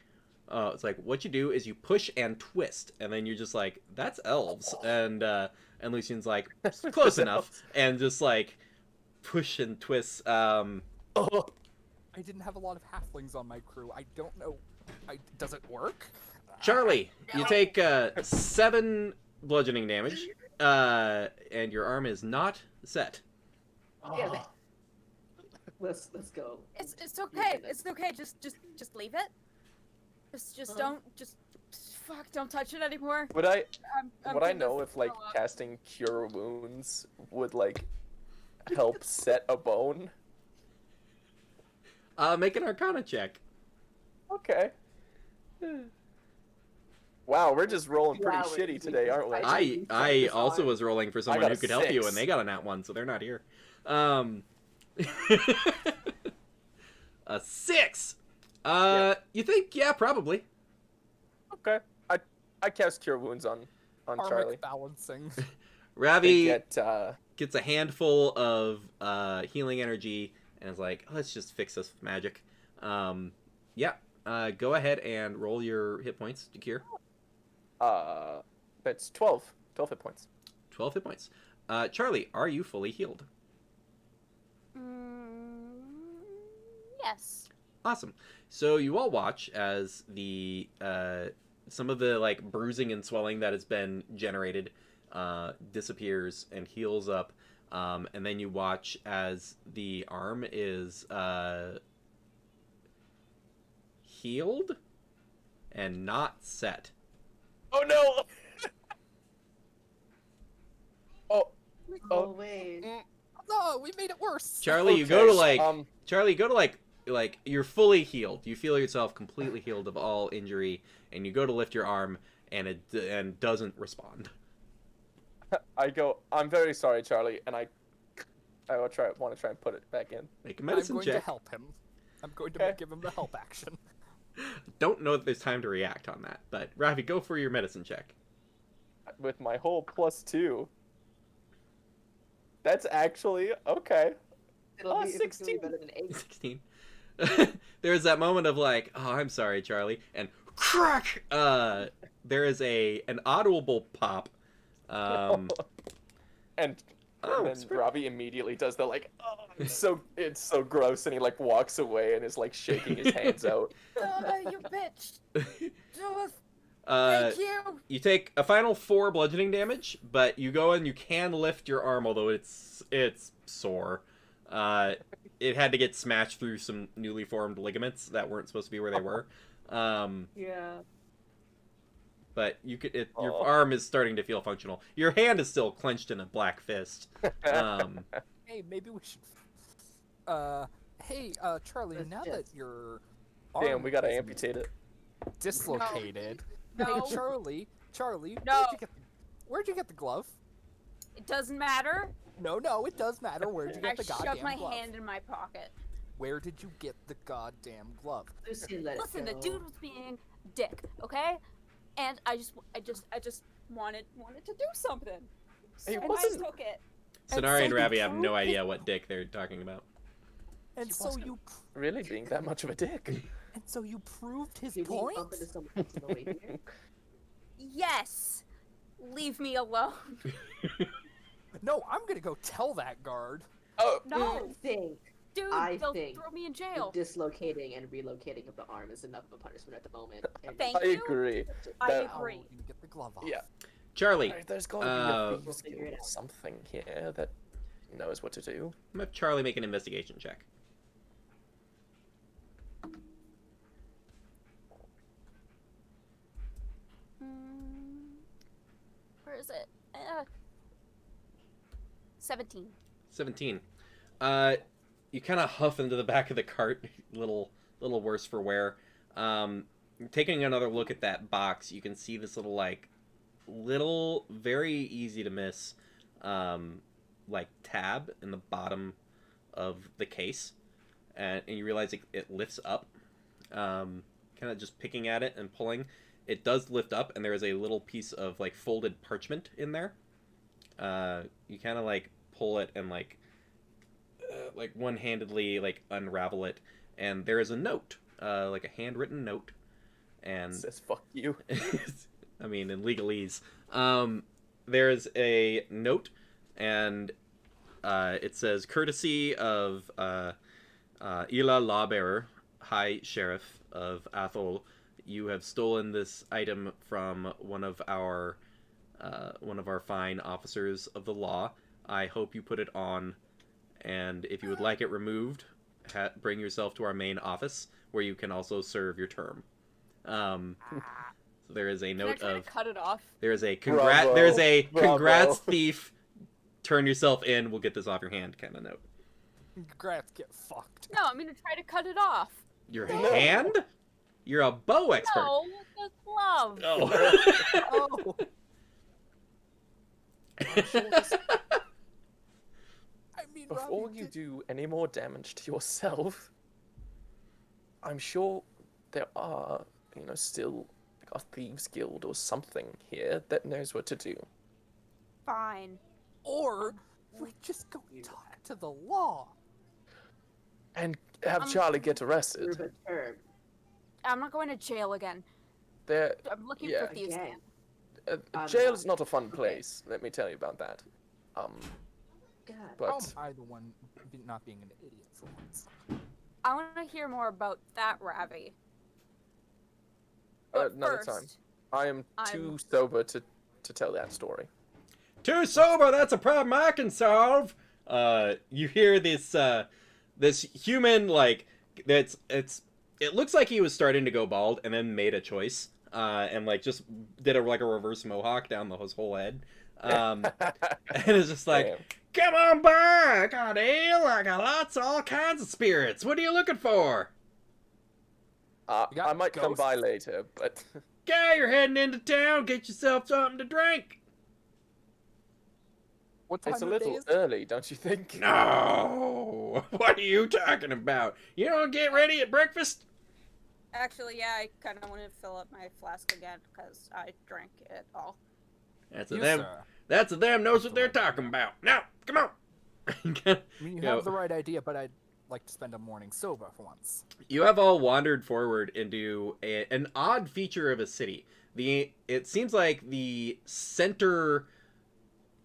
it's like what you do is you push and twist, and then you're just like, that's elves, and Lucian's like, close enough, and just like push and twist.
I didn't have a lot of halflings on my crew. I don't know. Does it work?
Charlie, you take 7 bludgeoning damage, and your arm is not set.
Damn it. Let's go.
It's okay. It's okay. Just leave it. Just don't don't touch it anymore.
Would I
I'm
would I
gonna
know if like
throw up.
casting cure wounds would like help set a bone?
Make an Arcana check.
Okay. Wow, we're just rolling
2
pretty
hours,
shitty
we
today,
just
aren't we?
fight.
I also was rolling for someone
got
who
a
could help you,
6.
and they got a nat 1, so they're not here. A 6. You think? Yeah, probably.
Okay. I cast cure wounds on
Karmic
Charlie.
balancing.
They
Ravi
get
gets a handful of healing energy and is like, let's just fix this with magic. Yeah. Go ahead and roll your hit points to cure.
that's 12 hit points.
12 hit points. Charlie, are you fully healed?
Yes.
Awesome. So you all watch as the some of the like bruising and swelling that has been generated disappears and heals up, and then you watch as the arm is healed and not set.
Oh no!
Oh,
Oh.
wait.
No, we made it worse.
Charlie, you go to
Okay,
like Charlie, you go to like you're fully healed. You feel yourself completely healed of all injury, and you go to lift your arm, and it doesn't respond.
I go, I'm very sorry, Charlie, and I want to try and put it back in.
Make a
I'm
medicine
going to
check.
help him. I'm going to
Okay.
give him the help action.
Don't know that there's time to react on that, but Ravi, go for your medicine check.
With my whole +2. That's actually okay.
It'll be
16.
better than 8.
16. There's that moment of like, oh, I'm sorry, Charlie, and crack. There is an audible pop.
And
Oh,
then
spread-
Robbie immediately does the like, oh, it's so gross, and he like walks away and is like shaking his hands out.
You bitch. Just
Uh,
thank you.
you take a final 4 bludgeoning damage, but you go and you can lift your arm, although it's sore. It had to get smashed through some newly formed ligaments that weren't supposed to be where they were.
Yeah.
But your
Oh.
arm is starting to feel functional. Your hand is still clenched in a black fist.
Hey, maybe we should. Hey, Charlie.
Let's
Now
just-
that your
Damn,
arm
we gotta
is
amputate it.
dislocated.
No.
Hey, Charlie. Charlie.
No.
Where'd you get the glove?
It doesn't matter.
No, it does matter. Where'd you
I
get the goddamn
shoved my
glove?
hand in my pocket.
Where did you get the goddamn glove?
Lucy, let
Listen,
it
the
go.
dude was being a dick, okay? And I just wanted to do something. So
He
I
wasn't-
took it.
And
Sonari
so
and
you
Ravi have no
proved
idea
it-
what dick they're talking about.
And
He
so
wasn't
you
really being that much of a dick.
proved his
Did he
point.
bump into someone else on the way here?
Yes. Leave me alone.
No, I'm gonna go tell that guard.
Oh,
No,
think
dude,
I
they'll
think
throw me in
the
jail.
dislocating and relocating of the arm is enough of a punishment at the moment. And
Thank
I
you.
agree.
I
That-
How
agree.
are we gonna get the glove off?
Yeah.
Charlie,
There's going to be
Uh,
a thieves
We'll figure it
guild or
out.
something here that knows what to do.
I'm gonna have Charlie make an investigation check.
Where is it? 17.
17. You kind of huff into the back of the cart, little worse for wear. Taking another look at that box, you can see this little very easy to miss, tab in the bottom of the case, and you realize it lifts up. Kind of just picking at it and pulling, it does lift up, and there is a little piece of like folded parchment in there. You kind of like pull it and like one-handedly like unravel it, and there is a note, like a handwritten note, and
It says "fuck you."
I mean in legalese. There's a note, and it says, "Courtesy of Ila Lawbearer, High Sheriff of Athol, you have stolen this item from one of our fine officers of the law. I hope you put it on, and if you would like it removed, bring yourself to our main office, where you can also serve your term." So there is a note
Can I try
of
to cut it off?
there is a
Bravo.
there's a congrats
Bravo.
thief, turn yourself in, we'll get this off your hand kind of note.
Congrats, get fucked.
No, I'm gonna try to cut it off.
Your
No.
hand? You're a bow expert.
No, the glove.
Oh.
Oh. I'm sure this- I mean,
Before
Robbie,
you do any more damage to yourself, I'm sure there are, still like a thieves guild or something here that knows what to do.
Fine.
or we just go talk to the law.
And have Charlie get arrested.
Prove a term.
I'm not going to jail again.
There,
I'm looking
Yeah.
for thieves'
Again.
camp.
jail is not a fun place. Let me tell you about that.
God.
How
But
am I the one not being an idiot for once?
I want to hear more about that Ravi. But
another time.
first,
I am too sober to tell that story.
Too sober, that's a problem I can solve. You hear this this human, like, it looks like he was starting to go bald and then made a choice, and like just did a reverse mohawk down his whole head, and it's just like,
Damn.
come on by, I got ale, I got all kinds of spirits, what are you looking for?
You got
I might come by
ghosts?
later, but
Guy, you're heading into town, get yourself something to drink.
What time
it's a
of day
little
is it?
early, don't you think?
No, what are you talking about? You don't get ready at breakfast?
actually, yeah, I kind of want to fill up my flask again because I drank it all.
That's a
You,
them.
sir.
That's a them knows what they're talking about. Now, come on.
I mean, you
Go.
have the right idea, but I'd like to spend a morning sober for once.
You have all wandered forward into an odd feature of a city. It seems like the center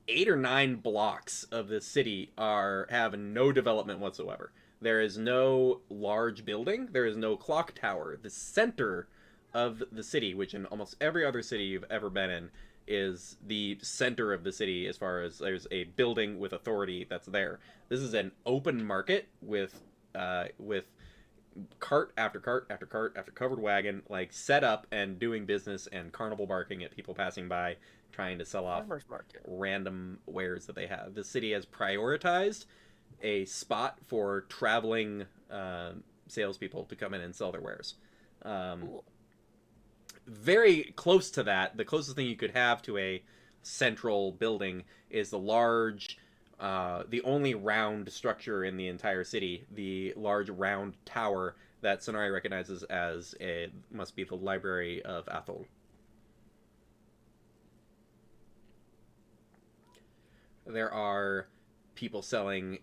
8 or 9 blocks of the city have no development whatsoever. There is no large building. There is no clock tower. The center of the city, which in almost every other city you've ever been in, is the center of the city as far as there's a building with authority that's there. This is an open market with cart after cart after cart after covered wagon, like set up and doing business, and carnival barking at people passing by trying to sell off
Farmer's market.
random wares that they have. The city has prioritized a spot for traveling salespeople to come in and sell their wares.
Cool.
Very close to that, the closest thing you could have to a central building is the large, the only round structure in the entire city, the large round tower that Sonari recognizes as must be the Library of Athol. There are people selling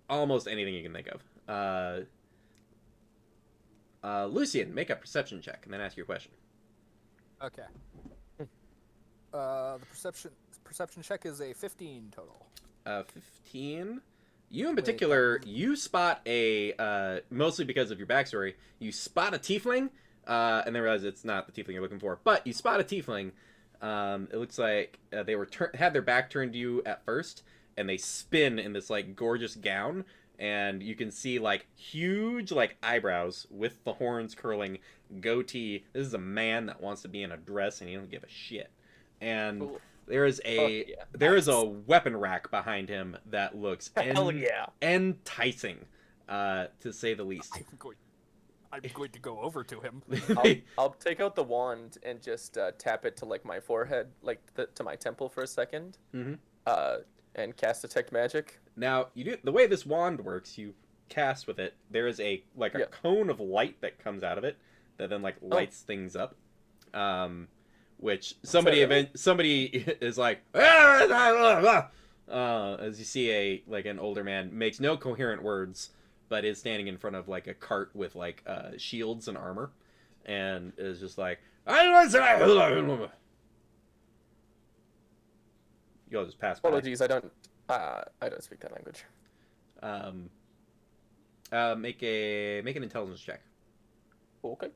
almost anything you can think of. Lucian, make a perception check and then ask your question.
Okay. The perception check is a 15 total.
15. You in particular, you spot mostly because of your backstory, you spot a tiefling, and then realize it's not the tiefling you're looking for, but you spot a tiefling. It looks like they had their back turned to you at first, and they spin in this like gorgeous gown, and you can see like huge like eyebrows with the horns curling, goatee. This is a man that wants to be in a dress, and he don't give a shit. And
Cool.
there is
Fuck yeah.
a weapon rack behind him that looks
Hell yeah.
enticing, to say the least.
I'm going to go over to him.
I'll take out the wand and just tap it to like my forehead, like to my temple for a second.
Mhm.
and cast detect magic.
Now, you do the way this wand works. You cast with it. There is a
Yeah.
cone of light that comes out of it that then lights things up. Which somebody is like, as you see an older man makes no coherent words, but is standing in front of a cart with shields and armor, and is just like, you'll just pass by.
Apologies, I don't speak that language.
Make an intelligence check.
Okay.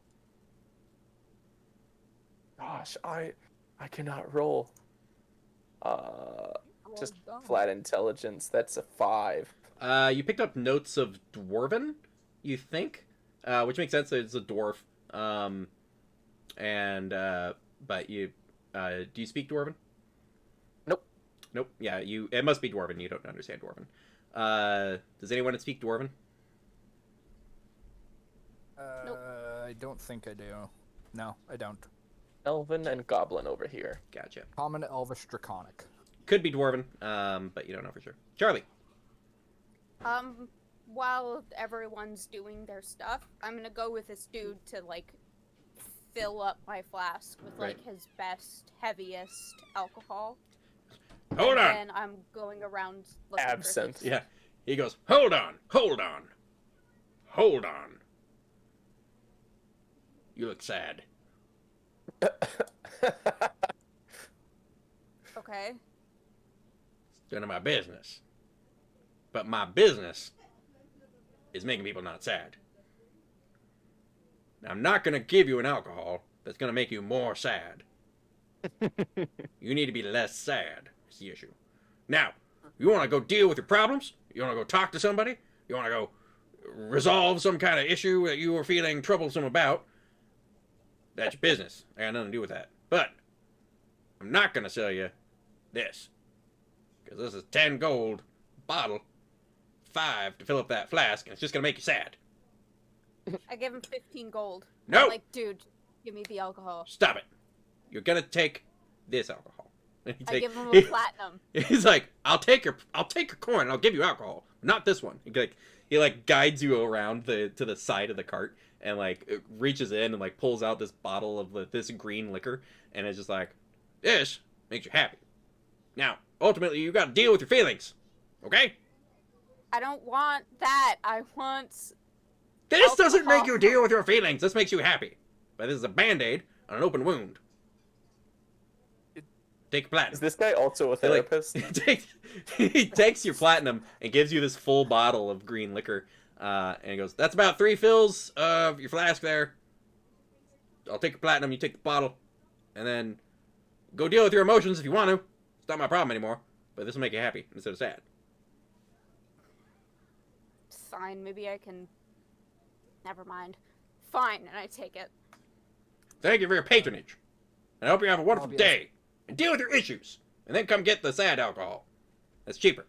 Gosh, I cannot roll. Just flat intelligence. That's a 5.
You picked up notes of Dwarven, you think, which makes sense. It's a dwarf. But you, do you speak Dwarven? Nope. Yeah, it must be Dwarven. You don't understand Dwarven. Does anyone speak Dwarven?
Nope.
I don't think I do. No, I don't.
Elven and Goblin over here.
Gotcha.
Common, Elvish, Draconic.
Could be Dwarven, but you don't know for sure. Charlie.
While everyone's doing their stuff, I'm gonna go with this dude to fill up my flask with
Right.
his best, heaviest alcohol.
Hold on.
And I'm going around looking
Absinthe.
For things.
Yeah. He goes, hold on. You look sad.
Okay.
It's none of my business. But my business is making people not sad. Now, I'm not going to give you an alcohol that's going to make you more sad. You need to be less sad. That's the issue. Now, you want to go deal with your problems? You want to go talk to somebody? You want to go resolve some kind of issue that you were feeling troublesome about? That's your business. I got nothing to do with that. But I'm not going to sell you this. Because this is 10 gold bottle, 5 to fill up that flask, and it's just going to make you sad.
I give him 15 gold.
No!
I'm like, dude, give me the alcohol.
Stop it. You're going to take this alcohol. And
I give him a platinum.
He's like, I'll take your coin and I'll give you alcohol. Not this one. He guides you around to the side of the cart and reaches in and pulls out this bottle of this green liquor, and it's just like, this makes you happy. Now, ultimately, you got to deal with your feelings, okay?
I don't want that. I want.
This doesn't
alcohol.
make you deal with your feelings. This makes you happy. But this is a band-aid on an open wound. Take platinum.
Is this guy also a therapist?
He takes your platinum and gives you this full bottle of green liquor, and he goes, "That's about 3 fills of your flask there. I'll take your platinum, you take the bottle, and then go deal with your emotions if you want to. It's not my problem anymore, but this will make you happy instead of sad."
Fine, maybe I can. Never mind. Fine, and I take it.
Thank you for your patronage. I hope you have a wonderful
Obvious.
day. And deal with your issues. And then come get the sad alcohol. That's cheaper.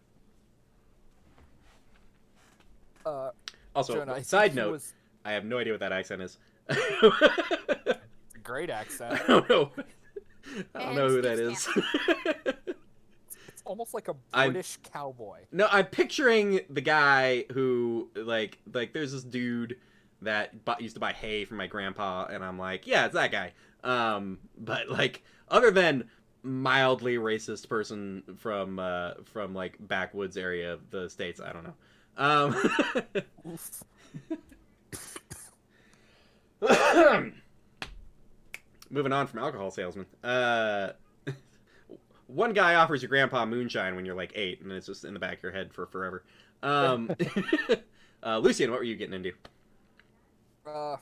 Also,
Jonah, I
side
think he
note,
was-
I have no idea what that accent is.
It's a great accent.
I don't know. I don't
And
know who that
Steve
is.
It's almost like a
I'm-
British cowboy.
No, I'm picturing the guy who, there's this dude that used to buy hay from my grandpa, and I'm like, yeah, it's that guy. But, other than mildly racist person from backwoods area of the States, I don't know.
Oof.
Moving on from alcohol salesman. One guy offers your grandpa moonshine when you're 8, and it's just in the back of your head for forever. Lucian, what were you getting into?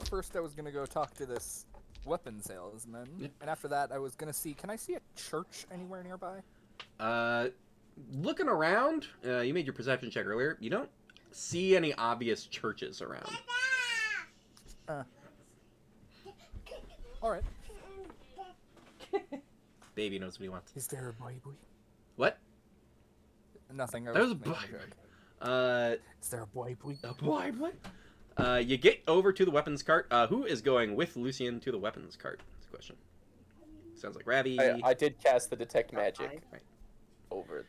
First I was gonna go talk to this weapon salesman, and after that I was gonna see, can I see a church anywhere nearby?
Looking around, you made your perception check earlier. You don't see any obvious churches around.
Alright.
Baby knows what he wants.
Is there a Bible?
What?
Nothing. I
There's
was
a
making
Bible.
joke. Is there a Bible?
A Bible? You get over to the weapons cart. Who is going with Lucian to the weapons cart? That's the question. Sounds like Ravi.
I did cast the detect magic
Right.
over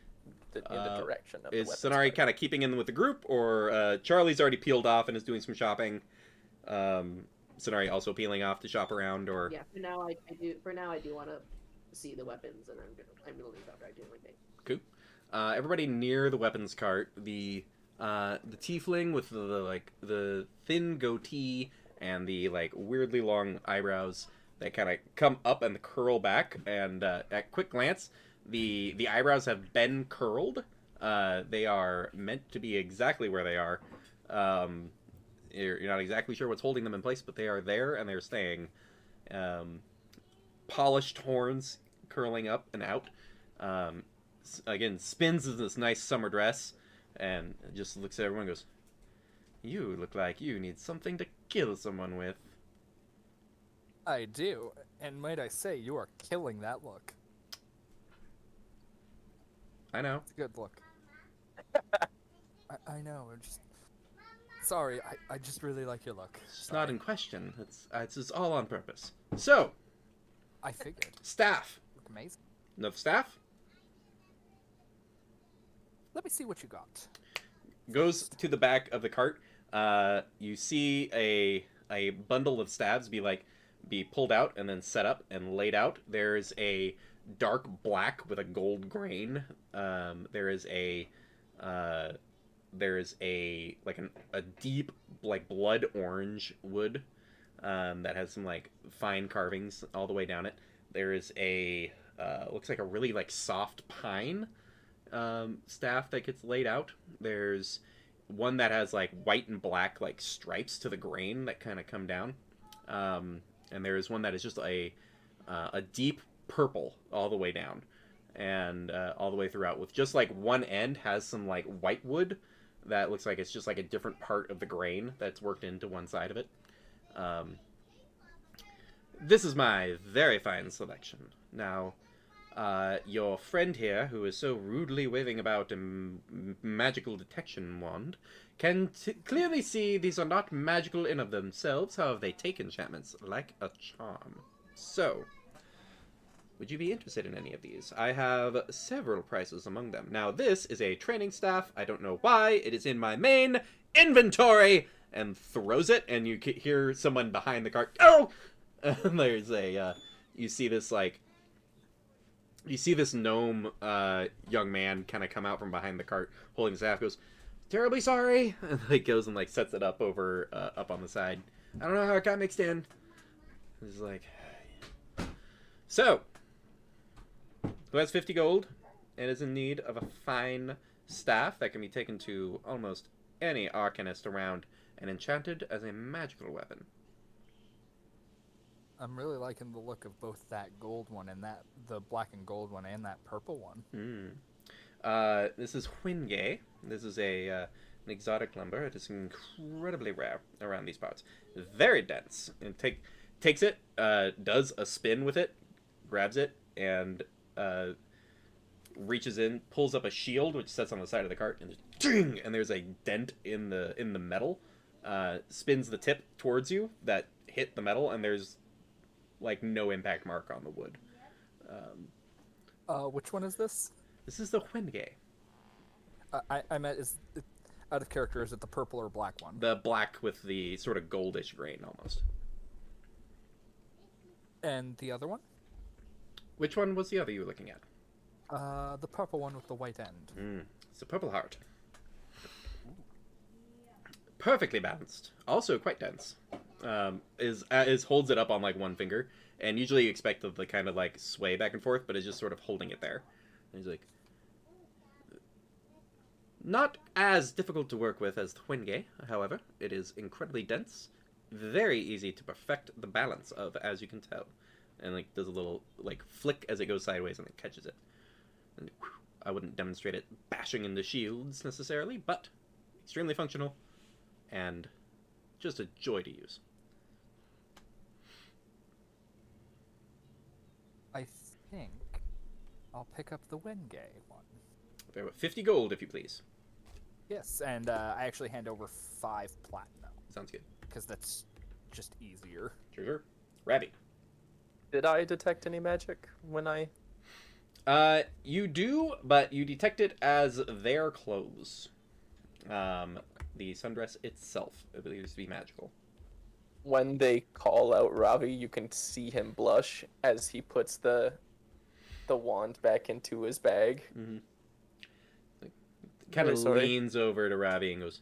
in the direction of
Is
the weapons
Sonari
cart.
kind of keeping in with the group, or Charlie's already peeled off and is doing some shopping? Sonari also peeling off to shop around, or
Yeah, for now I do. For now I do want to see the weapons, and I'm gonna leave after I do my thing.
cool. Everybody near the weapons cart. The tiefling with the thin goatee and the like weirdly long eyebrows that kind of come up and curl back, and at quick glance, the eyebrows have been curled. They are meant to be exactly where they are. You're not exactly sure what's holding them in place, but they are there and they're staying. Polished horns curling up and out. Again, spins in this nice summer dress and just looks at everyone and goes, "You look like you need something to kill someone with."
I do, and might I say, you are killing that look.
I know.
It's a good look. I know. I'm just sorry. I just really like your look.
It's not in question. It's all on purpose. So,
I figured.
staff.
Look amazing.
Enough staff?
Let me see what you got.
Goes to the back of the cart. You see a bundle of staves be pulled out and then set up and laid out. There's a dark black with a gold grain. There is a deep like blood orange wood that has some like fine carvings all the way down it. There is a looks like a really like soft pine staff that gets laid out. There's one that has like white and black like stripes to the grain that kind of come down, and there's one that is just a deep purple all the way down and all the way throughout, with just like one end has some like white wood that looks like it's just like a different part of the grain that's worked into one side of it. This is my very fine selection. Now, your friend here, who is so rudely waving about a magical detection wand, can clearly see these are not magical in of themselves. However, they take enchantments like a charm. So, would you be interested in any of these? I have several prices among them. Now, this is a training staff. I don't know why. It is in my main inventory! And throws it, and you hear someone behind the cart. Oh! And there's you see this, like, you see this gnome young man kind of come out from behind the cart holding the staff, goes, "Terribly sorry," and like goes and like sets it up over up on the side. I don't know how it got mixed in. It's like, so who has 50 gold and is in need of a fine staff that can be taken to almost any arcanist around and enchanted as a magical weapon?
I'm really liking the look of both that gold one and the black and gold one and that purple one.
This is Huingay. This is an exotic lumber. It is incredibly rare around these parts. Very dense. And takes it, does a spin with it, grabs it, and reaches in, pulls up a shield, which sets on the side of the cart, and ding! And there's a dent in the metal. Spins the tip towards you that hit the metal, and there's like no impact mark on the wood.
Which one is this?
This is the Huingay.
I meant, out of character, is it the purple or black one?
The black with the sort of goldish grain almost.
And the other one?
Which one was the other you were looking at?
The purple one with the white end.
It's a purple heart. Perfectly balanced. Also quite dense. Is holds it up on like one finger, and usually you expect it to kind of like sway back and forth, but it's just sort of holding it there. And he's like, not as difficult to work with as the Huingay, however. It is incredibly dense, very easy to perfect the balance of, as you can tell. And like does a little like flick as it goes sideways and then catches it. And whew, I wouldn't demonstrate it bashing into shields necessarily, but extremely functional and just a joy to use.
I think I'll pick up the Wengay one.
Very well. 50 gold, if you please.
Yes, and I actually hand over 5 platinum,
Sounds good.
because that's just easier.
Sure. Rabby.
Did I detect any magic when I
You do, but you detect it as their clothes. The sundress itself appears to be magical.
When they call out Ravi, you can see him blush as he puts the wand back into his bag.
Mm-hmm. Kind of
Sorry.
leans over to Ravi and goes,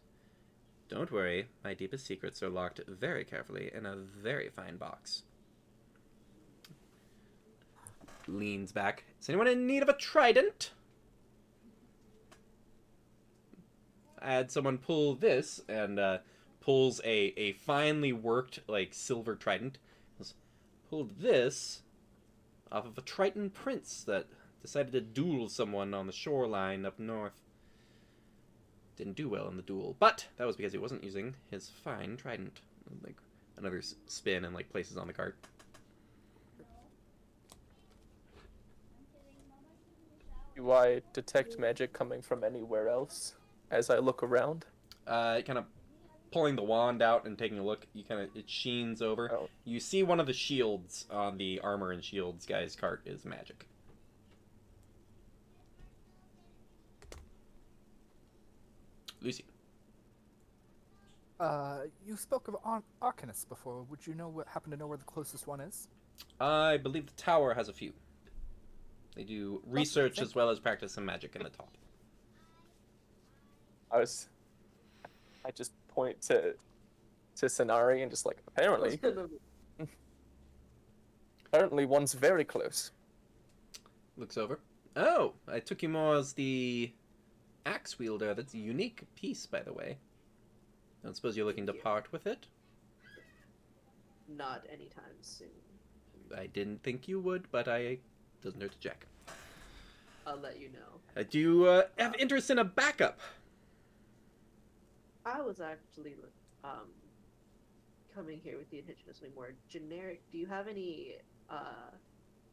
"Don't worry, my deepest secrets are locked very carefully in a very fine box." Leans back. Is anyone in need of a trident? I had someone pull this, and pulls a finely worked, like, silver trident. Pulled this off of a Triton prince that decided to duel someone on the shoreline up north. Didn't do well in the duel, but that was because he wasn't using his fine trident. Like, another spin and, like, places on the cart.
Do I detect magic coming from anywhere else as I look around?
Kind of pulling the wand out and taking a look, it sheens over.
Oh.
You see one of the shields on the armor and shields guy's cart is magic. Lucy.
You spoke of Arcanist before. Would you happen to know where the closest one is?
I believe the tower has a few. They do research as well as practice some magic in the top.
I just point to Sanari and just like, apparently one's very close.
Looks over. Oh, I took you more as the axe wielder. That's a unique piece, by the way. I don't suppose you're looking to part with it?
Not anytime soon.
I didn't think you would, but doesn't hurt to check.
I'll let you know.
Do you have interest in a backup?
I was actually coming here with the intention of something more generic. Do you have any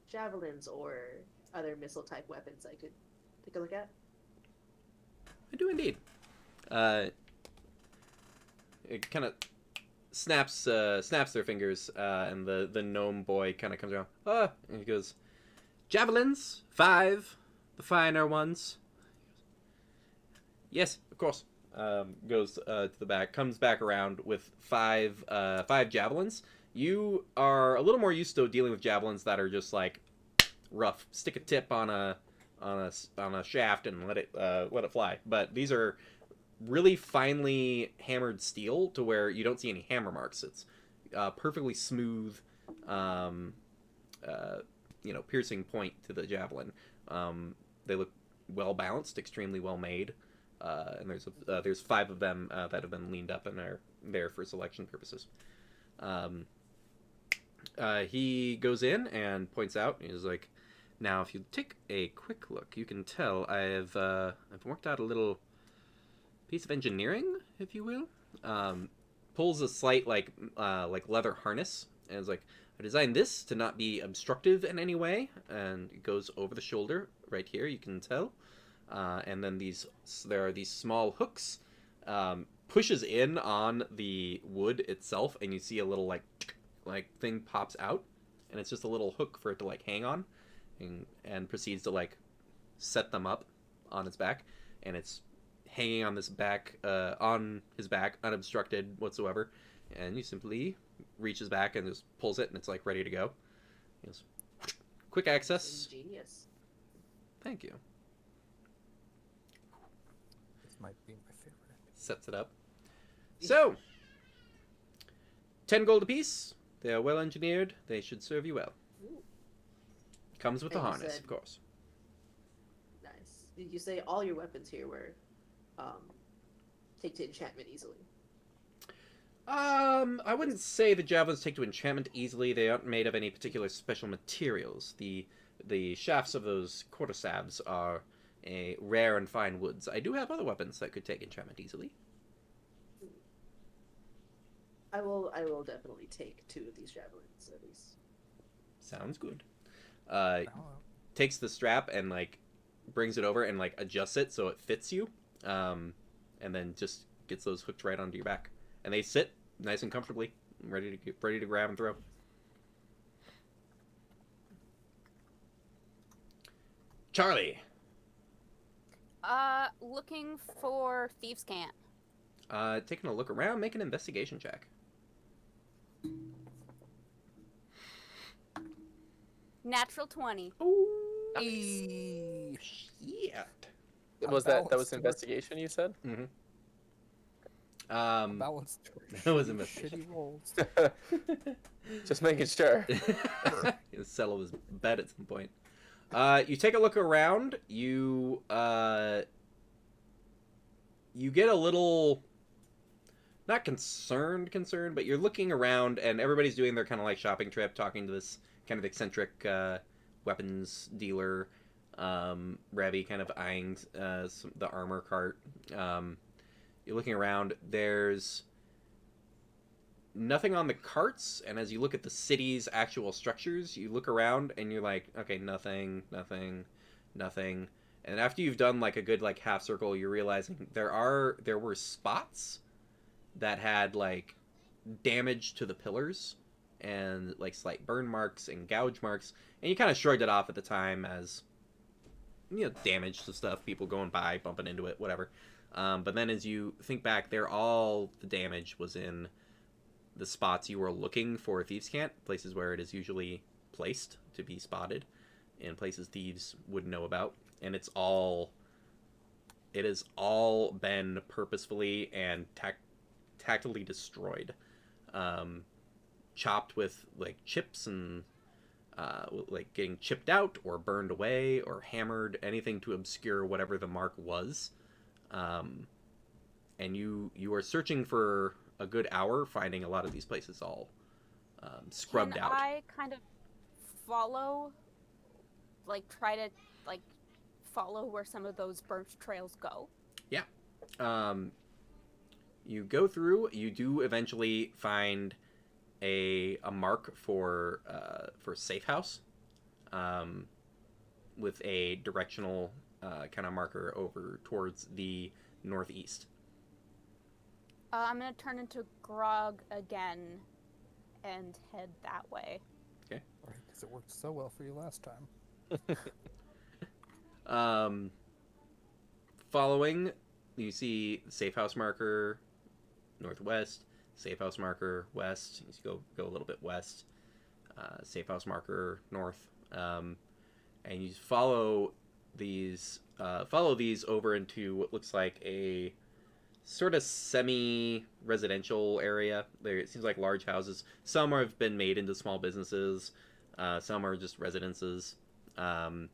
javelins or other missile type weapons I could take a look at?
I do indeed. It kind of snaps their fingers, and the gnome boy kind of comes around. And he goes, "Javelins, 5, the finer ones." Yes, of course. Goes to the back, comes back around with 5 javelins. You are a little more used to dealing with javelins that are just like rough. Stick a tip on a shaft and let it fly. But these are really finely hammered steel to where you don't see any hammer marks. It's perfectly smooth, piercing point to the javelin. They look well balanced, extremely well made. And there's 5 of them that have been leaned up and are there for selection purposes. He goes in and points out. He's like, "Now, if you take a quick look, you can tell I've worked out a little piece of engineering, if you will." Pulls a slight like leather harness and is like, "I designed this to not be obstructive in any way," and it goes over the shoulder right here. You can tell. And then there are these small hooks, pushes in on the wood itself, and you see a little like thing pops out, and it's just a little hook for it to like hang on, and proceeds to like set them up on its back, and it's hanging on his back, unobstructed whatsoever, and you simply reaches back and just pulls it, and it's like ready to go. He goes, "Quick access."
Ingenious.
Thank you.
Might be my favorite.
Sets it up. So, 10 gold apiece. They are well engineered. They should serve you well.
Ooh.
Comes with
And
a
you
harness,
said-
of course.
Nice. Did you say all your weapons here were take to enchantment easily?
I wouldn't say the javelins take to enchantment easily. They aren't made of any particular special materials. The shafts of those quartersabs are a rare and fine woods. I do have other weapons that could take enchantment easily.
I will definitely take 2 of these javelins at least.
Sounds good.
Oh,
Takes the strap and like brings it over and like adjusts it so it fits you, and then just gets those hooked right onto your back, and they sit nice and comfortably, ready to grab and throw. Charlie.
Looking for thieves' cant.
Taking a look around, make an investigation check.
Natural 20.
Oh,
Eee.
shit.
Was that
Unbalanced
was
work.
investigation? You said.
Mm-hmm.
Balanced.
that was
shitty-
investigation.
Shitty rolls.
Just making sure.
He'll settle his bet at some point. You take a look around. You get a little, not concerned, but you're looking around and everybody's doing their kind of like shopping trip, talking to this kind of eccentric weapons dealer. Ravi kind of eyeing the armor cart. You're looking around. There's nothing on the carts, and as you look at the city's actual structures, you look around and you're like, okay, nothing. And after you've done like a good like half circle, you're realizing there were spots that had like damage to the pillars and like slight burn marks and gouge marks, and you kind of shrugged it off at the time as, you know, damage to stuff, people going by, bumping into it, whatever. But then as you think back, the damage was in the spots you were looking for thieves' cant, places where it is usually placed to be spotted, and places thieves would know about. And it has all been purposefully and tactily destroyed, chopped with like chips and like getting chipped out or burned away or hammered, anything to obscure whatever the mark was. And you are searching for a good hour, finding a lot of these places all scrubbed out.
Can I kind of follow, like try to like follow where some of those burnt trails go?
Yeah. You go through. You do eventually find a mark for safe house, with a directional kind of marker over towards the northeast.
I'm gonna turn into Grog again and head that way.
Okay.
Right, because it worked so well for you last time.
Following, you see safe house marker northwest, safe house marker west. You go a little bit west, safe house marker north, and you follow these over into what looks like a sort of semi-residential area. It seems like large houses. Some have been made into small businesses. Some are just residences. And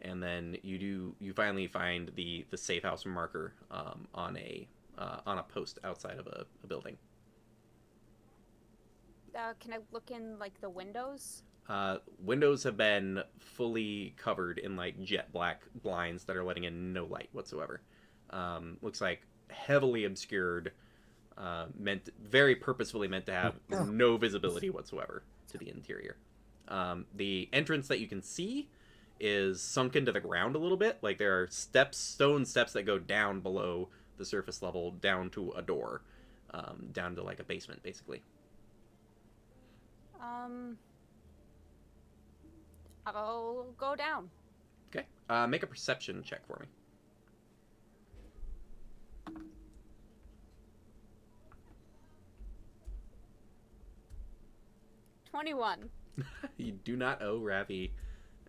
then you finally find the safe house marker on a post outside of a building.
Can I look in like the windows?
Windows have been fully covered in like jet black blinds that are letting in no light whatsoever. Looks like heavily obscured, very purposefully meant to have no visibility whatsoever to the interior. The entrance that you can see is sunk into the ground a little bit. Like there are stone steps that go down below the surface level, down to a door, down to like a basement, basically.
I'll go down.
Okay. Make a perception check for me.
$21.
You do not owe Ravi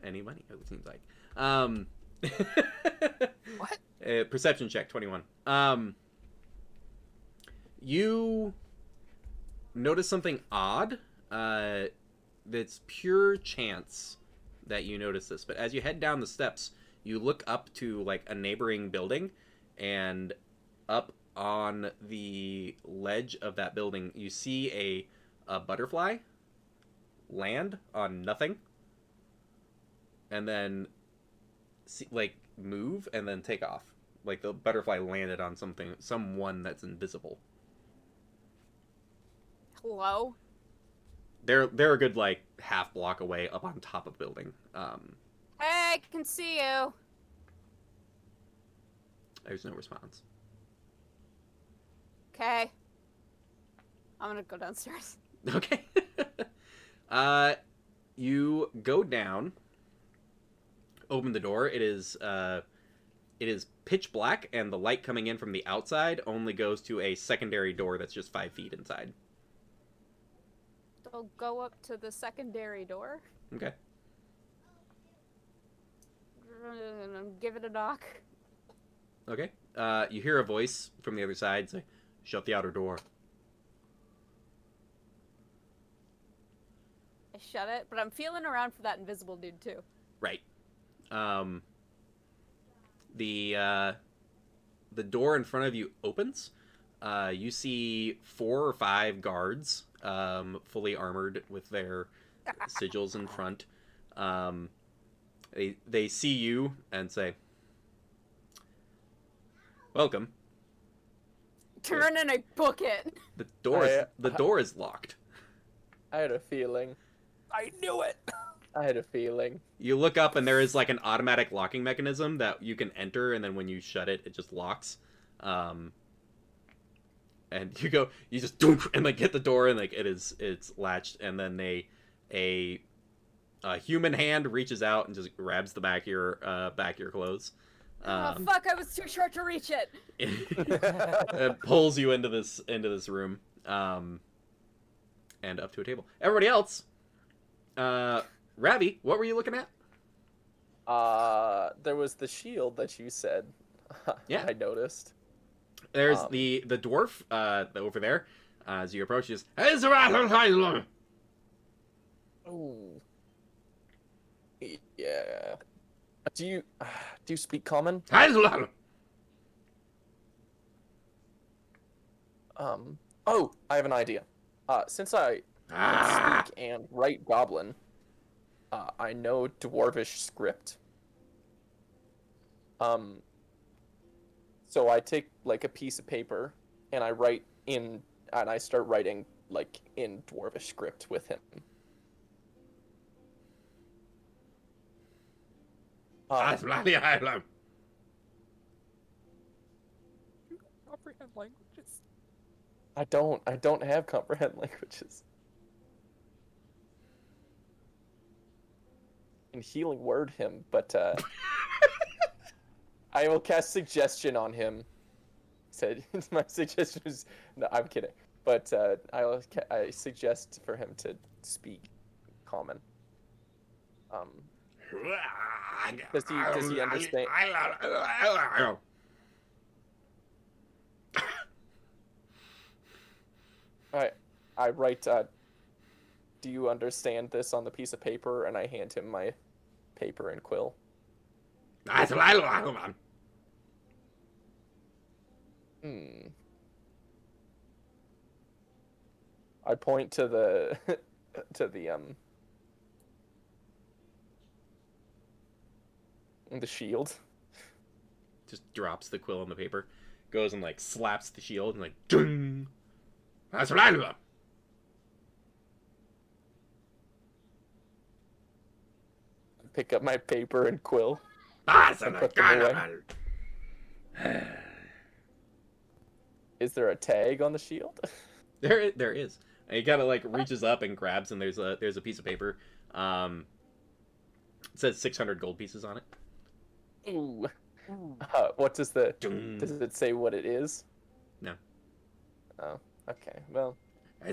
any money, it seems like.
What?
Perception check, 21. You notice something odd. That's pure chance that you notice this, but as you head down the steps, you look up to like a neighboring building, and up on the ledge of that building, you see a butterfly land on nothing, and then move and then take off. Like the butterfly landed on someone that's invisible.
Hello?
They're a good like half block away up on top of the building.
Hey, I can see you.
There's no response.
Okay. I'm gonna go downstairs.
Okay. You go down. open the door, it is pitch black, and the light coming in from the outside only goes to a secondary door that's just 5 feet inside.
So go up to the secondary door.
Okay.
Give it a knock.
Okay. You hear a voice from the other side say, "Shut the outer door."
I shut it, but I'm feeling around for that invisible dude too.
Right. The door in front of you opens. You see 4 or 5 guards, fully armored with their sigils in front. They see you and say, "Welcome."
Turn and I book it.
The door is locked.
I had a feeling.
I knew it.
I had a feeling.
You look up and there is like an automatic locking mechanism that you can enter, and then when you shut it, it just locks. And you just doom, and like hit the door, and like it's latched, and then a human hand reaches out and just grabs the back of your clothes.
Oh fuck! I was too short to reach it.
It pulls you into this room, and up to a table. Everybody else, Ravi, what were you looking at?
There was the shield that you said.
Yeah.
I noticed.
There's the dwarf over there. As you approach, just
Ooh. Yeah. Do you speak common? Oh, I have an idea. Since I can speak and write Goblin, I know Dwarvish script. So I take like a piece of paper and I start writing like in Dwarvish script with him.
Comprehend languages.
I don't have comprehend languages. And healing word him, but I will cast suggestion on him. Said my suggestion is no, I'm kidding. But I suggest for him to speak common. Does he understand? Alright, I write, do you understand this on the piece of paper? And I hand him my paper and quill. I point to the, the shield.
Just drops the quill on the paper, goes and like slaps the shield and like dung.
Pick up my paper and quill. Is there a tag on the shield?
There is. And he kind of like reaches up and grabs, and there's a piece of paper. It says 600 gold pieces on it.
Ooh. What does does it say what it is?
No.
Oh, okay. Well, I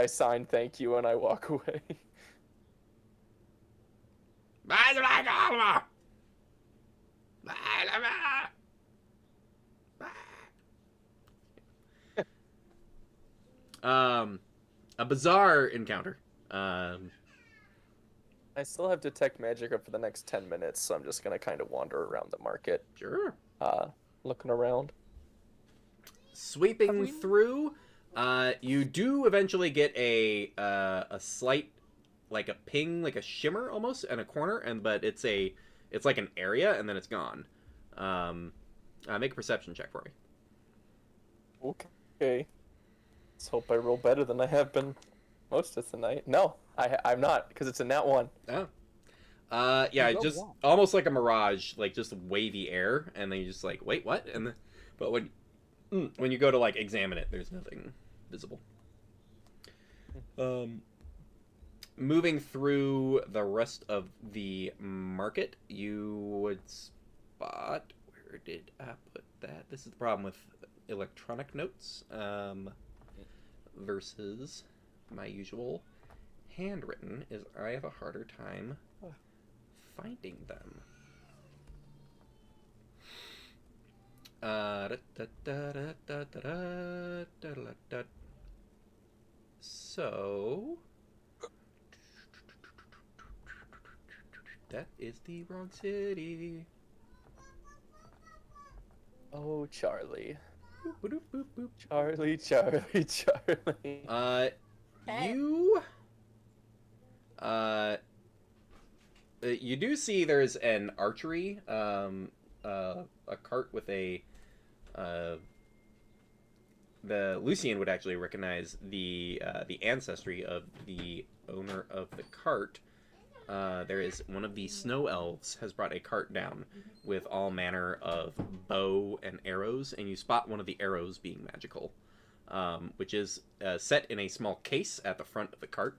sign thank you and I walk away.
A bizarre encounter.
I still have detect magic up for the next 10 minutes, so I'm just gonna kind of wander around the market.
Sure.
Looking around.
Sweeping through, you do eventually get a slight, like a ping, like a shimmer almost, in a corner, but it's like an area, and then it's gone. Make a perception check for me.
Okay. Let's hope I roll better than I have been most of the night. No, I'm not, because it's a nat 1.
Oh. Yeah, just almost like a mirage, like just wavy air, and then you just like, wait, what? But when you go to like examine it, there's nothing visible. moving through the rest of the market, you would spot. Where did I put that? This is the problem with electronic notes versus my usual handwritten. Is I have a harder time finding them. So that is the wrong city.
Oh, Charlie.
Boop, boop, boop, boop.
Charlie, Charlie, Charlie.
You do see there's an archery, a cart with a, the Lucian would actually recognize the ancestry of the owner of the cart. There is one of the snow elves has brought a cart down with all manner of bow and arrows, and you spot one of the arrows being magical, which is set in a small case at the front of the cart,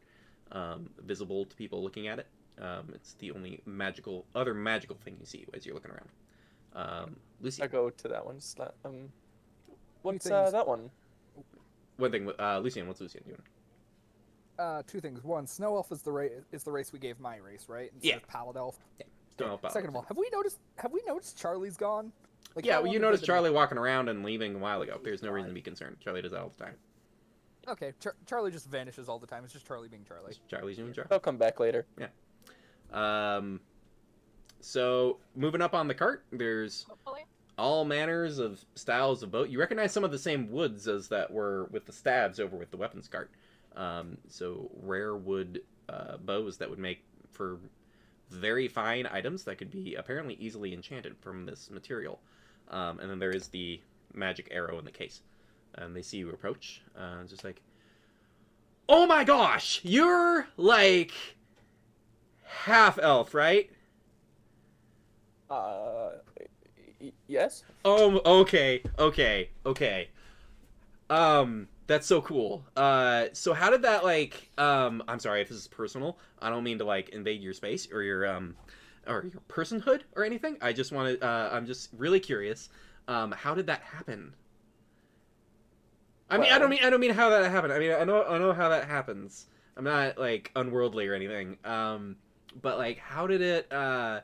visible to people looking at it. It's the only other magical thing you see as you're looking around. Lucy,
I go to that one. What's
things.
that one?
one thing. Lucian, what's Lucian doing?
Two things. One, Snow Elf is the race we gave my race, right? Instead
Yeah.
of Pallid Elf.
Yeah. Don't know about
Second of all, have we noticed Charlie's gone? Like,
yeah,
how
well,
long
you
have they
noticed
been-
Charlie walking around and leaving a while ago. There's no reason to be concerned. Charlie does that all the time.
Okay, Charlie just vanishes all the time. It's just Charlie being Charlie.
Charlie's doing Charlie.
I'll come back later.
So moving up on the cart, there's
Hopefully.
all manners of styles of boat. You recognize some of the same woods as that were with the staves over with the weapons cart. So rare wood bows that would make for very fine items that could be apparently easily enchanted from this material. And then there is the magic arrow in the case. And they see you approach. Just like, oh my gosh, you're like half elf, right?
Yes.
Oh, okay. That's so cool. So how did that I'm sorry if this is personal. I don't mean to like invade your space or your personhood or anything. I just wanted I'm just really curious. How did that happen? I mean, I don't mean how that happened. I mean, I know how that happens. I'm not like unworldly or anything. But like, how did it? How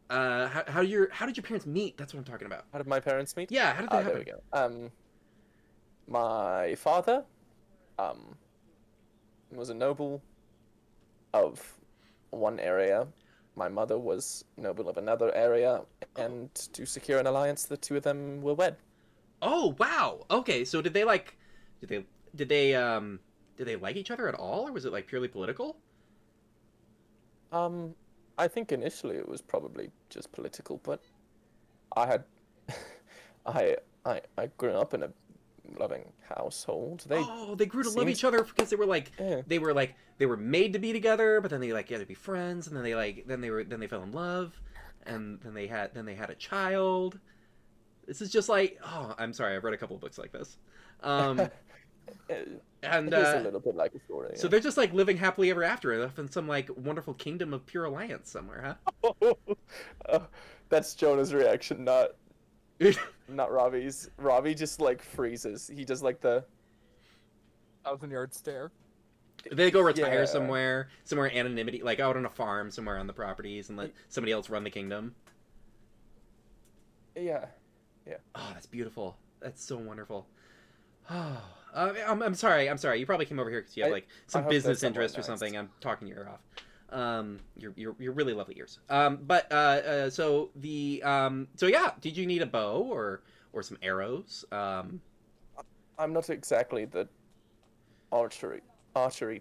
did your parents meet? That's what I'm talking about.
How did my parents meet?
Yeah, how did that
There
happen?
we go. My father, was a noble of one area. My mother was noble of another area, and to secure an alliance, the two of them will wed.
Oh wow. Okay, so did they like like each other at all, or was it like purely political?
I think initially it was probably just political, but I had, I grew up in a loving household. They
grew to love
seemed-
each other because they were like
Yeah.
they were made to be together, but then they like had to be friends, and then they fell in love, and then they had a child. This is just like, oh, I'm sorry, I've read a couple of books like this. And
it is a little bit like a story.
so they're just like living happily ever after in some like wonderful kingdom of pure alliance somewhere, huh?
That's Jonah's reaction, not Ravi's. Ravi just like freezes. He does like the
1,000-yard stare.
They go retire
Yeah.
somewhere in anonymity, like out on a farm somewhere on the properties, and let somebody else run the kingdom.
yeah.
Oh, that's beautiful. That's so wonderful. Oh, I'm sorry. You probably came over here because you have like
I
some
hope there's
business
someone
interest or
next.
something. I'm talking your ear off. You're really lovely ears. So yeah, did you need a bow or some arrows?
I'm not exactly the archery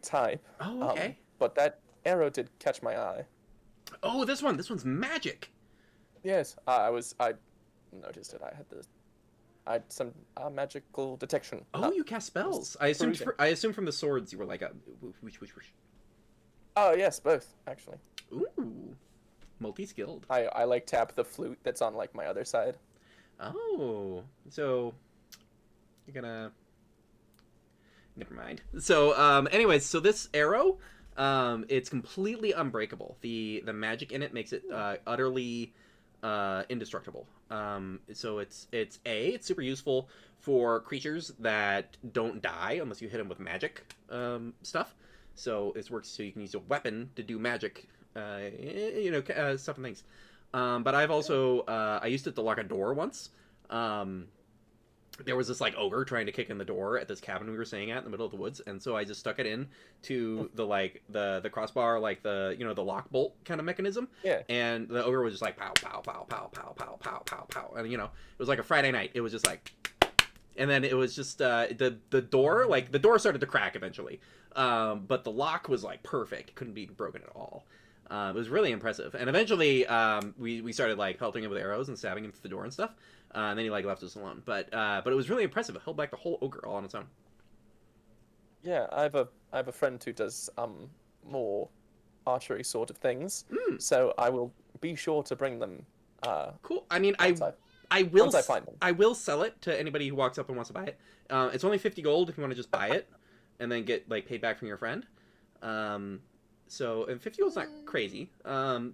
type.
Oh, okay.
But that arrow did catch my eye.
Oh, this one's magic.
Yes, I noticed it. I had some magical detection.
Oh, you cast spells. I assumed from the swords you were like a whoosh.
Oh yes, both actually.
Ooh, multi-skilled.
I like tap the flute that's on like my other side.
Oh, so you're gonna. Never mind. So, anyways, so this arrow, It's completely unbreakable. The magic in it makes it utterly indestructible. So it's super useful for creatures that don't die unless you hit them with magic stuff. So it works so you can use a weapon to do magic, stuff and things. But I've also I used it to lock a door once. There was this like ogre trying to kick in the door at this cabin we were staying at in the middle of the woods, and so I just stuck it in to the crossbar, like the the lock bolt kind of mechanism.
Yeah.
And the ogre was just like pow pow pow pow pow pow pow pow pow, and it was like a Friday night. It was just like, and then it was just the door, like the door started to crack eventually, but the lock was like perfect. It couldn't be broken at all. It was really impressive, and eventually we started like pelting him with arrows and stabbing him through the door and stuff. And then he like left us alone, but it was really impressive. It held back the whole ogre all on its own.
Yeah, I have a friend who does more archery sort of things, so I will be sure to bring them.
Cool. I mean,
once
I will
once I find them.
I will sell it to anybody who walks up and wants to buy it. It's only 50 gold if you want to just buy it, and then get like paid back from your friend. So and 50 gold's not crazy. So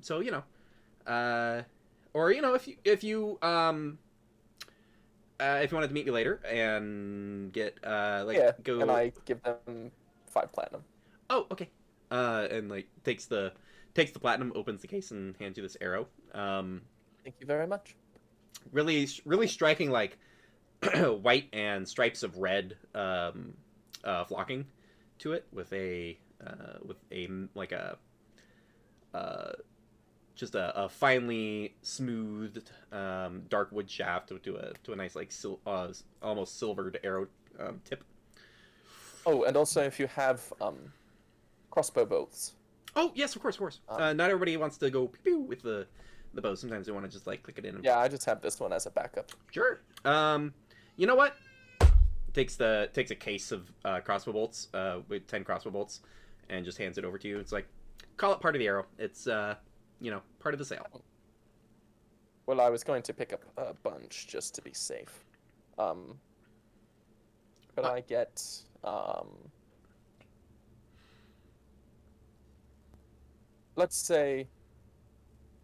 or if you wanted to meet me later and get go.
And I give them 5 platinum.
Oh, okay. And like takes the platinum, opens the case, and hands you this arrow.
Thank you very much.
Really striking like white and stripes of red flocking to it with a just a finely smoothed dark wood shaft to a nice like almost silvered arrow tip.
Oh, and also if you have crossbow bolts.
Oh yes, of course. Not everybody wants to go pew pew with the bow. Sometimes they want to just like click it in.
Yeah, I just have this one as a backup.
Sure. You know what? Takes a case of crossbow bolts with 10 crossbow bolts and just hands it over to you. It's like, call it part of the arrow. It's part of the sale.
Well, I was going to pick up a bunch just to be safe. Could I get let's say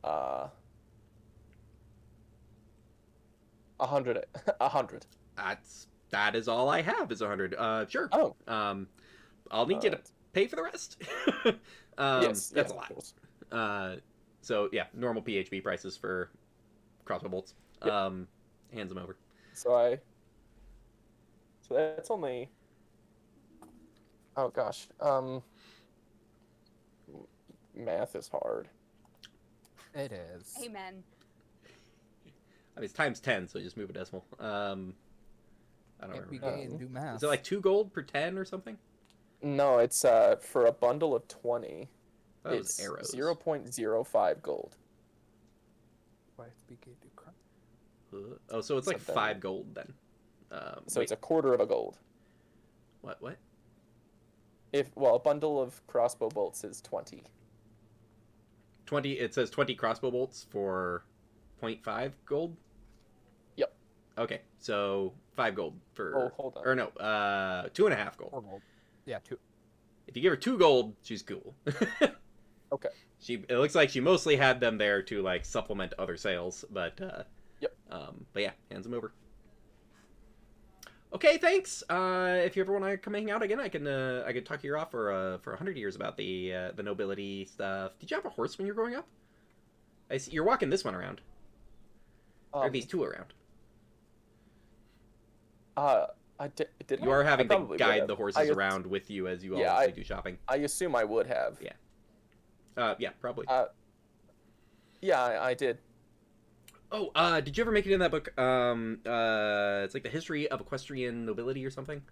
100. 100.
That is all I have is 100. Sure.
Oh.
I'll need you to pay for the rest.
Yes,
that's
yeah,
a
of course.
lot. So yeah, normal PHB prices for crossbow bolts.
Yep.
Hands them over.
So that's only. Oh gosh. Math is hard.
It is.
Amen.
I mean, it's times 10, so just move a decimal. I don't
Can't be
remember.
gay and do math.
Is it like 2 gold per 10 or something?
No, it's for a bundle of 20.
That was
It's
arrows.
0.05 gold.
Why it's be gay, do crime?
Oh, so it's like
So then-
5 gold then.
So
Wait,
it's a quarter of a gold.
what?
A bundle of crossbow bolts is 20.
20. It says 20 crossbow bolts for 0.5 gold.
Yep.
Okay, so 5 gold for.
Oh, hold on.
Or no, 2.5 gold.
4 gold. Yeah, 2.
If you give her 2 gold, she's cool.
Okay.
It looks like she mostly had them there to like supplement other sales, but
Yep.
But yeah, hands them over. Okay, thanks. If you ever want to come hang out again, I could talk your ear off for 100 years about the nobility stuff. Did you have a horse when you were growing up? I see you're walking this one around. Or these 2 around.
I did.
You are having to
probably would
guide
have.
the horses around with you as you
Yeah,
obviously do shopping.
I assume I would have.
Yeah. Yeah, probably.
Yeah, I did.
Oh, did you ever make it in that book? It's like the history of equestrian nobility or something.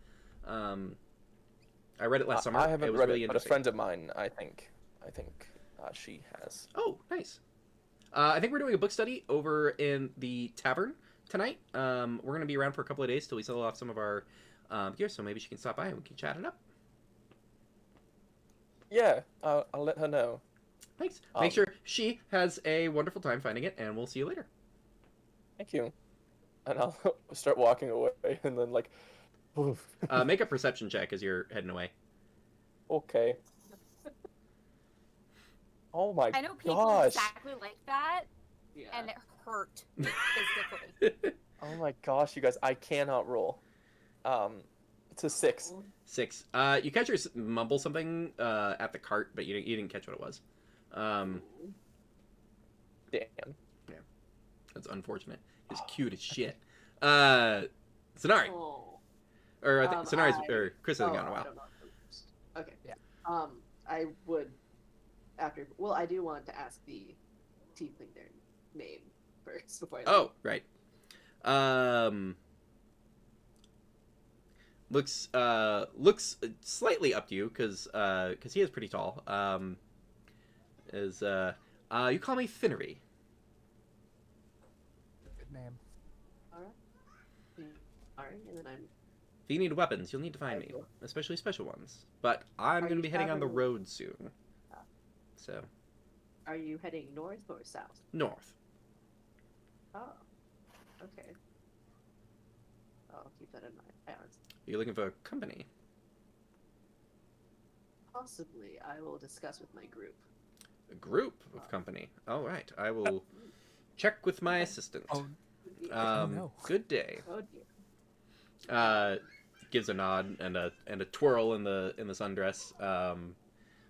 I read it last summer.
I haven't
it was
read
really
it, but a
interesting.
friend of mine, I think she has.
Oh, nice. I think we're doing a book study over in the tavern tonight. We're gonna be around for a couple of days till we sell off some of our gear, so maybe she can stop by and we can chat it up.
Yeah, I'll let her know.
Thanks. Make sure she has a wonderful time finding it, and we'll see you later.
Thank you. And I'll start walking away, and then like,
Make a perception check as you're heading away.
okay. Oh my
I know people
gosh.
exactly like that,
Yeah.
and it hurt physically.
Oh my gosh, you guys, I cannot roll. It's a 6.
6. You catch her mumble something at the cart, but you didn't catch what it was.
Damn.
That's unfortunate. He's cute as shit. Sonari.
Oh.
Or I think Sonari's
I-
or Chris hasn't gone in a
I
while.
don't know first. Okay.
Yeah.
I would after. Well, I do want to ask the tiefling their name first before I.
Oh, right. Looks slightly up to you because he is pretty tall. You call me Finnery.
Good name.
All right, and then I'm.
If you need weapons, you'll need to find me, especially special ones. But I'm
Are
going to
you
be heading on the
traveling-
road soon.
Ah.
So,
Are you heading north or south?
north.
Oh. Okay. I'll keep that in mind.
You're looking for company.
Possibly, I will discuss with my group.
A group of company. All right. I will check with my assistant.
Oh, no.
Good day.
Oh dear.
Gives a nod and a twirl in the sundress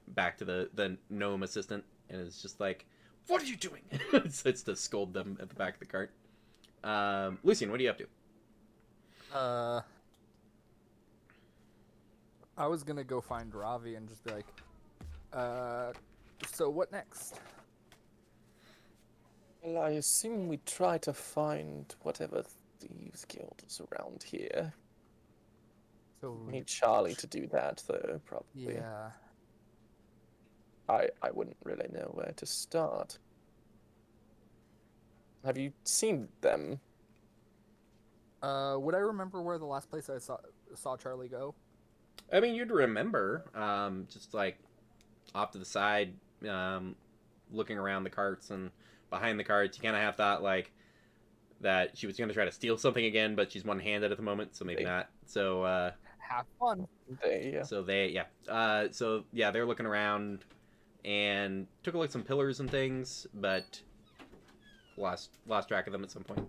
back to the gnome assistant, and is just like, "What are you doing?" It's to scold them at the back of the cart. Lucian, what are you up to?
I was gonna go find Ravi and just be like, so what next?
Well, I assume we try to find whatever thieves guild is around here.
So
We need Charlie to do that, though, probably.
yeah.
I wouldn't really know where to start. Have you seen them?
Would I remember where the last place I saw Charlie go?
I mean, you'd remember, just like off to the side, looking around the carts and behind the carts. You kind of have thought like that she was going to try to steal something again, but she's one-handed at the moment, so maybe not. So,
Have fun.
so they're looking around and took a look at some pillars and things, but lost track of them at some point.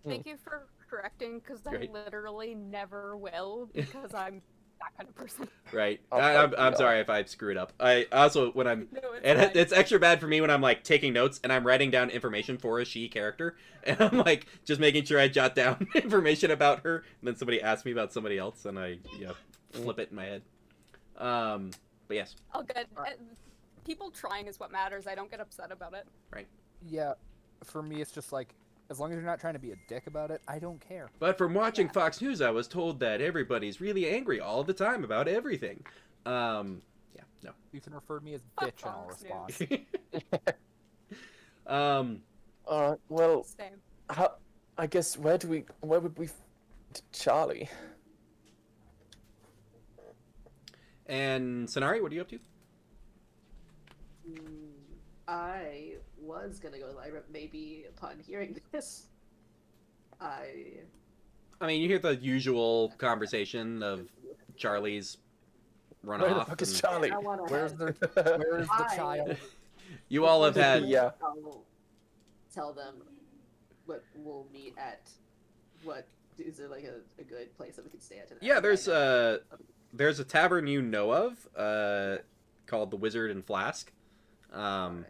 Thank you for correcting, because I
Great.
literally never will, because I'm that kind of person.
Right.
Oh,
I'm
no.
sorry if I screw it up. I also when I'm
No, it's
and
fine.
it's extra bad for me when I'm like taking notes and I'm writing down information for a she character, and I'm like just making sure I jot down information about her, and then somebody asks me about somebody else, and I flip it in my head. But yes,
All good.
Alright.
People trying is what matters. I don't get upset about it.
Yeah, for me it's just like, as long as you're not trying to be a dick about it, I don't care.
but from watching
Yeah.
Fox News, I was told that everybody's really angry all the time about everything. Yeah, no.
You can refer to me as
Fuck
bitch and I'll
Fox
respond.
Alright, well,
Same.
I guess where would we find Charlie?
And Sonari, what are you up to?
I was gonna go to the library, but maybe upon hearing this,
I mean, you hear the usual conversation of Charlie's run
Where the
off.
fuck is
and
Charlie?
I want to
Where's
head.
the
I-
child?
You all have had
Yeah.
I'll tell them what we'll meet at. What is there like a good place that we could stay at tonight?
Yeah,
I
there's
know.
a tavern you know of, called the Wizard and Flask.
Alright.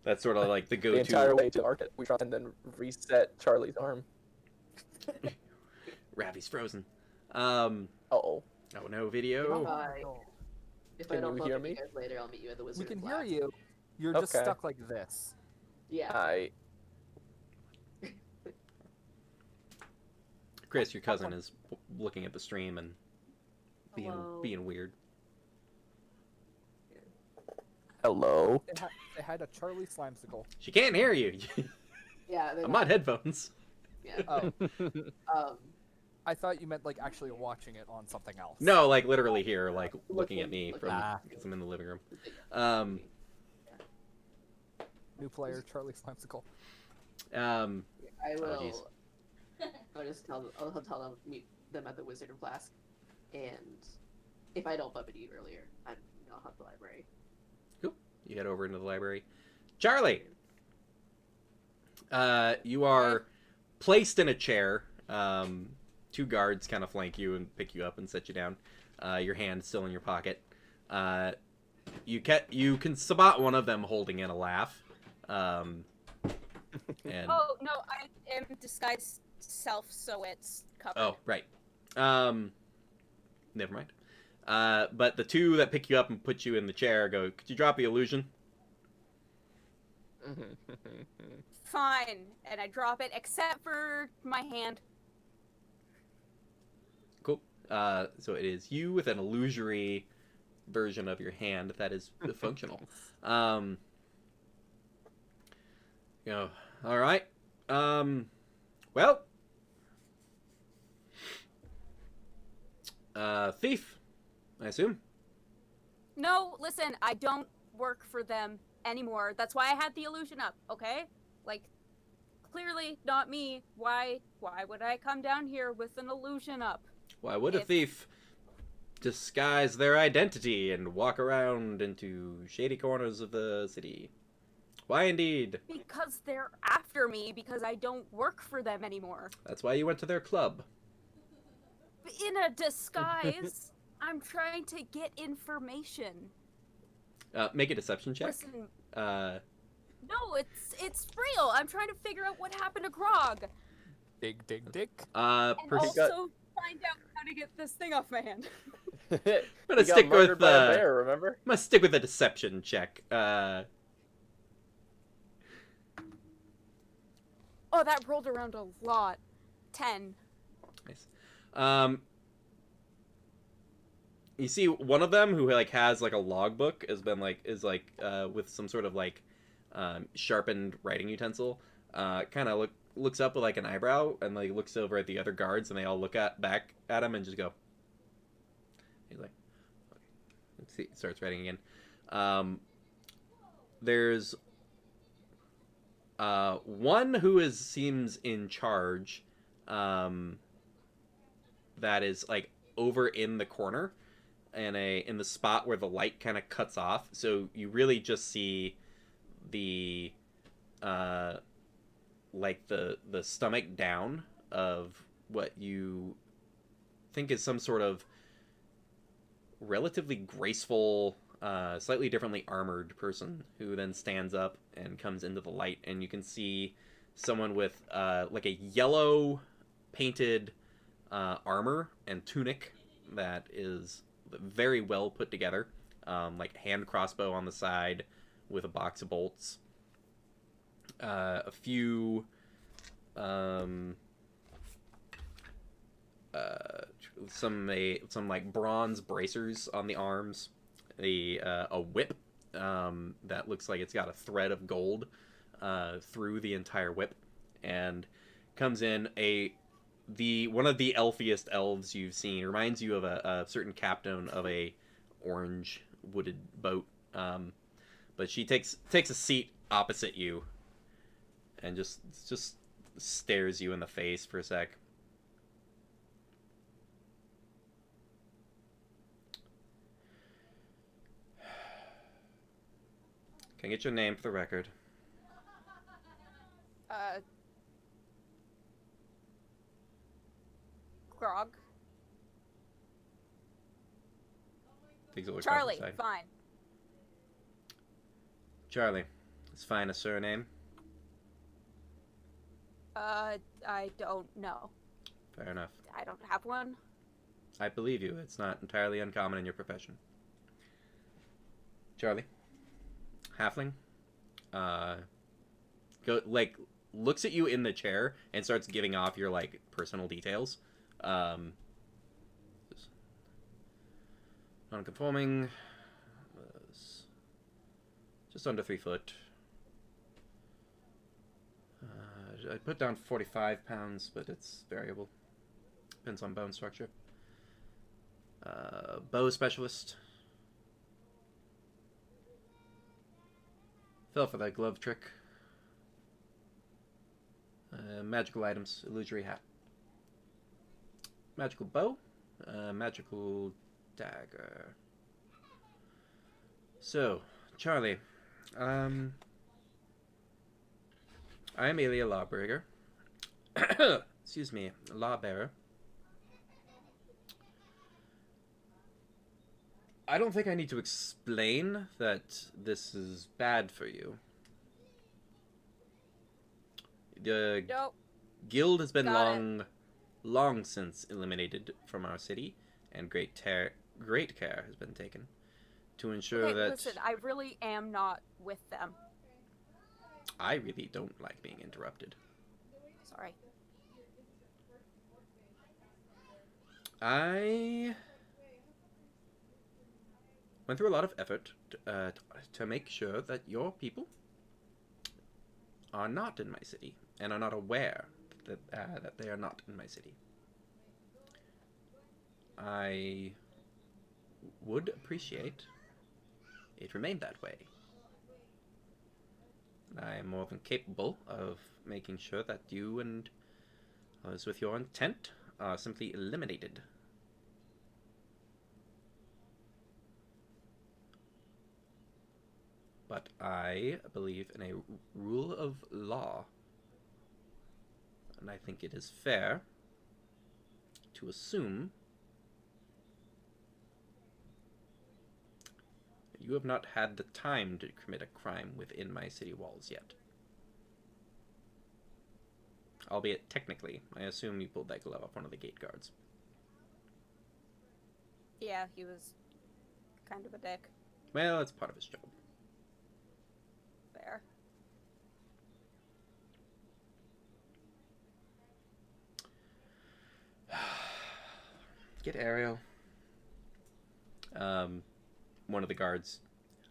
That's sort of like the
The entire
go-to.
way to market, we try and then reset Charlie's arm.
Ravi's frozen.
Oh,
Oh no, video.
Bye. If I
Can
don't
you
bump
hear
into you
me?
guys later, I'll meet you at the
We
Wizard.
can
and
hear
Flask.
you. You're just
Okay.
stuck like this.
Yeah.
Chris, your cousin, is looking at the stream and
Hello.
being weird.
hello.
They had a Charlie Slimesicle.
She can't hear you.
Yeah. they're
I'm on headphones.
Yeah.
Oh,
Um.
I thought you meant like actually watching it on something else.
No, like literally here, like looking at me
Looking.
from
Ah.
because I'm in the living room.
New player, Charlie Slimesicle.
I will.
geez.
I'll tell them meet them at the Wizard and Flask, and if I don't bump into you earlier, I'll help the library.
you head over into the library. Charlie, you are placed in a chair. Two guards kind of flank you and pick you up and set you down. Your hand still in your pocket. You can spot one of them holding in a laugh. And
Oh no, I am disguised self, so it's covered.
oh, right. Never mind. But the two that pick you up and put you in the chair go, could you drop the illusion?
Fine, and I drop it, except for my hand.
Cool. So it is you with an illusory version of your hand that is functional. You know, all right. Well, thief, I assume.
No, listen, I don't work for them anymore. That's why I had the illusion up, okay? Like, clearly not me. Why would I come down here with an illusion up?
Why would a thief disguise their identity and walk around into shady corners of the city? Why indeed?
Because they're after me because I don't work for them anymore.
That's why you went to their club.
In a disguise, I'm trying to get information.
Make a deception check.
Listen,
Uh,
no, it's real. I'm trying to figure out what happened to Grog.
Dig, dig, dig.
And
Perce-
also find out how to get this thing off my hand.
I'm gonna
He got
stick
murdered
with
by a bear, remember?
I'm gonna stick with a deception check.
Oh, that rolled around a lot. 10.
Nice. You see one of them who like has like a logbook is with some sort of like sharpened writing utensil. Kind of looks up with like an eyebrow and like looks over at the other guards and they all look back at him and just go. He's like, okay. Let's see. Starts writing again. There's one who seems in charge. That is like over in the corner, in the spot where the light kind of cuts off. So you really just see the like the stomach down of what you think is some sort of relatively graceful, slightly differently armored person who then stands up and comes into the light, and you can see someone with like a yellow painted armor and tunic that is very well put together, like hand crossbow on the side with a box of bolts, a few some like bronze bracers on the arms, a whip that looks like it's got a thread of gold through the entire whip, and comes in one of the elfiest elves you've seen. Reminds you of a certain captain of a orange wooded boat, but she takes a seat opposite you and just stares you in the face for a sec. Can I get your name for the record?
Grog.
Takes a look
Charlie,
outside.
fine.
Charlie, is fine a surname?
I don't know.
Fair enough.
I don't have one.
I believe you. It's not entirely uncommon in your profession. Charlie, halfling, looks at you in the chair and starts giving off your like personal details. Non-conforming, was just under 3 foot. I put down 45 pounds, but it's variable. Depends on bone structure. Bow specialist. Fell for that glove trick. Magical items, illusory hat. Magical bow. Magical dagger. So, Charlie, I'm Amelia Lawbreaker. Excuse me, Lawbearer. I don't think I need to explain that this is bad for you. The
Nope.
guild has been
Got it.
long since eliminated from our city, and great care has been taken to ensure
Okay,
that
listen, I really am not with them.
I really don't like being interrupted.
Sorry.
I went through a lot of effort to make sure that your people are not in my city and are not aware that they are not in my city. I would appreciate it remained that way. I am more than capable of making sure that you and those with your intent are simply eliminated. But I believe in a rule of law, and I think it is fair to assume that you have not had the time to commit a crime within my city walls yet. Albeit technically, I assume you pulled that glove off one of the gate guards.
Yeah, he was kind of a dick.
Well, that's part of his job.
Fair.
Get Ariel. One of the guards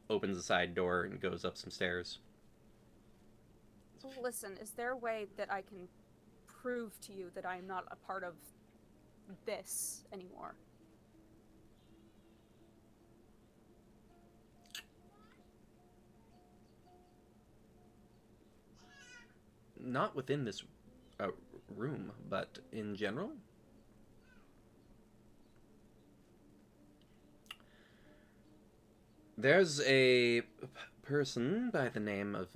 opens the side door and goes up some stairs.
Listen, is there a way that I can prove to you that I'm not a part of this anymore?
Not within this room, but in general. There's a person by the name of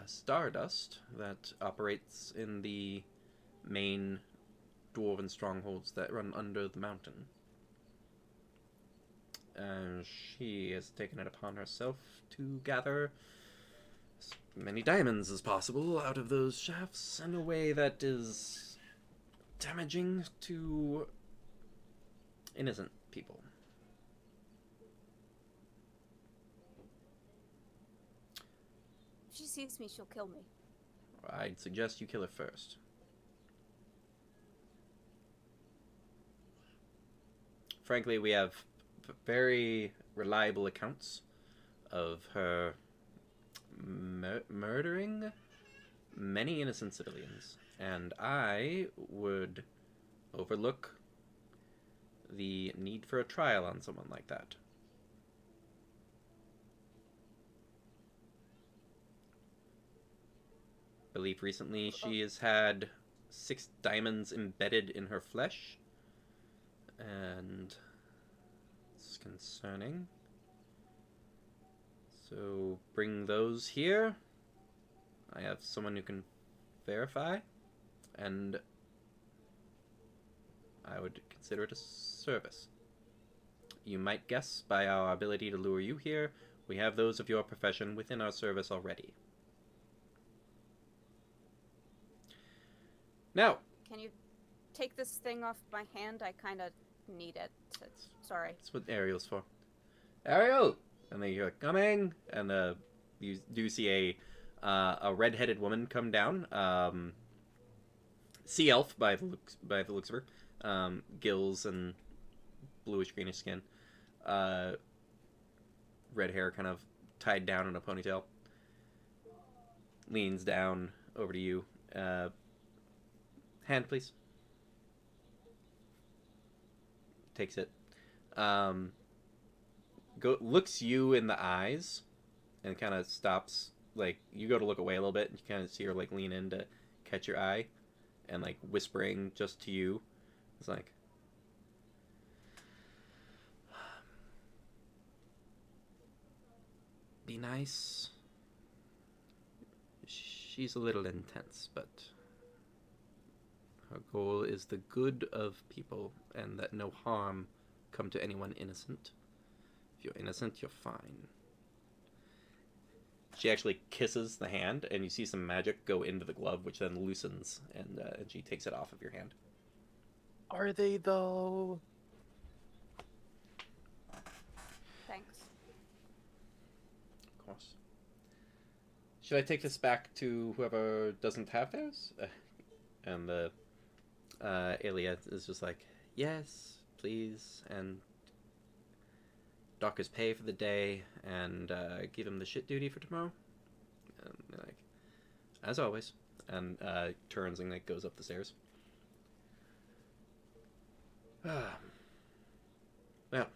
Stardust that operates in the main dwarven strongholds that run under the mountain. She has taken it upon herself to gather as many diamonds as possible out of those shafts in a way that is damaging to innocent people.
If she sees me, she'll kill me.
I'd suggest you kill her first. Frankly, we have very reliable accounts of her murdering many innocent civilians, and I would overlook the need for a trial on someone like that. I believe recently she has had 6 diamonds embedded in her flesh, and it's concerning. So bring those here. I have someone who can verify, and I would consider it a service. You might guess by our ability to lure you here, we have those of your profession within our service already. Now,
Can you take this thing off my hand? I kind of need it. Sorry.
that's what Ariel's for. Ariel! And then you're like, coming! And you do see a red-headed woman come down. Sea elf by the looks of her. Gills and bluish-greenish skin. Red hair kind of tied down in a ponytail. Leans down over to you. Hand, please. Takes it. Looks you in the eyes and kind of stops. Like, you go to look away a little bit and you kind of see her, like, lean in to catch your eye and, like, whispering just to you. It's like, be nice. She's a little intense, but her goal is the good of people and that no harm come to anyone innocent. If you're innocent, you're fine. She actually kisses the hand, and you see some magic go into the glove, which then loosens, and she takes it off of your hand.
Are they, though?
Thanks.
Of course. Should I take this back to whoever doesn't have theirs? And the Ilia is just like, yes, please, and dockers pay for the day, and give him the shit duty for tomorrow. And they're like, as always, and turns and like goes up the stairs. Well,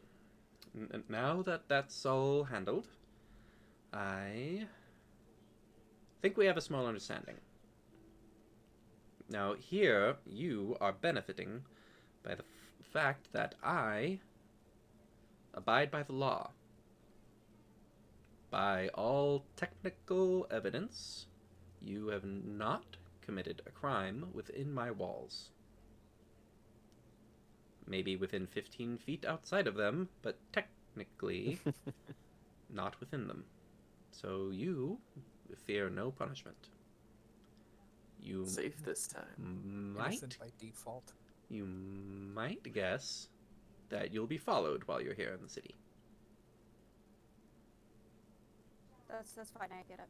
now that that's all handled, I think we have a small understanding. Now, here, you are benefiting by the fact that I abide by the law. By all technical evidence, you have not committed a crime within my walls. Maybe within 15 feet outside of them, but technically not within them. So you fear no punishment. You
Safe this time.
Innocent by default.
You might guess that you'll be followed while you're here in the city.
That's fine. I get it.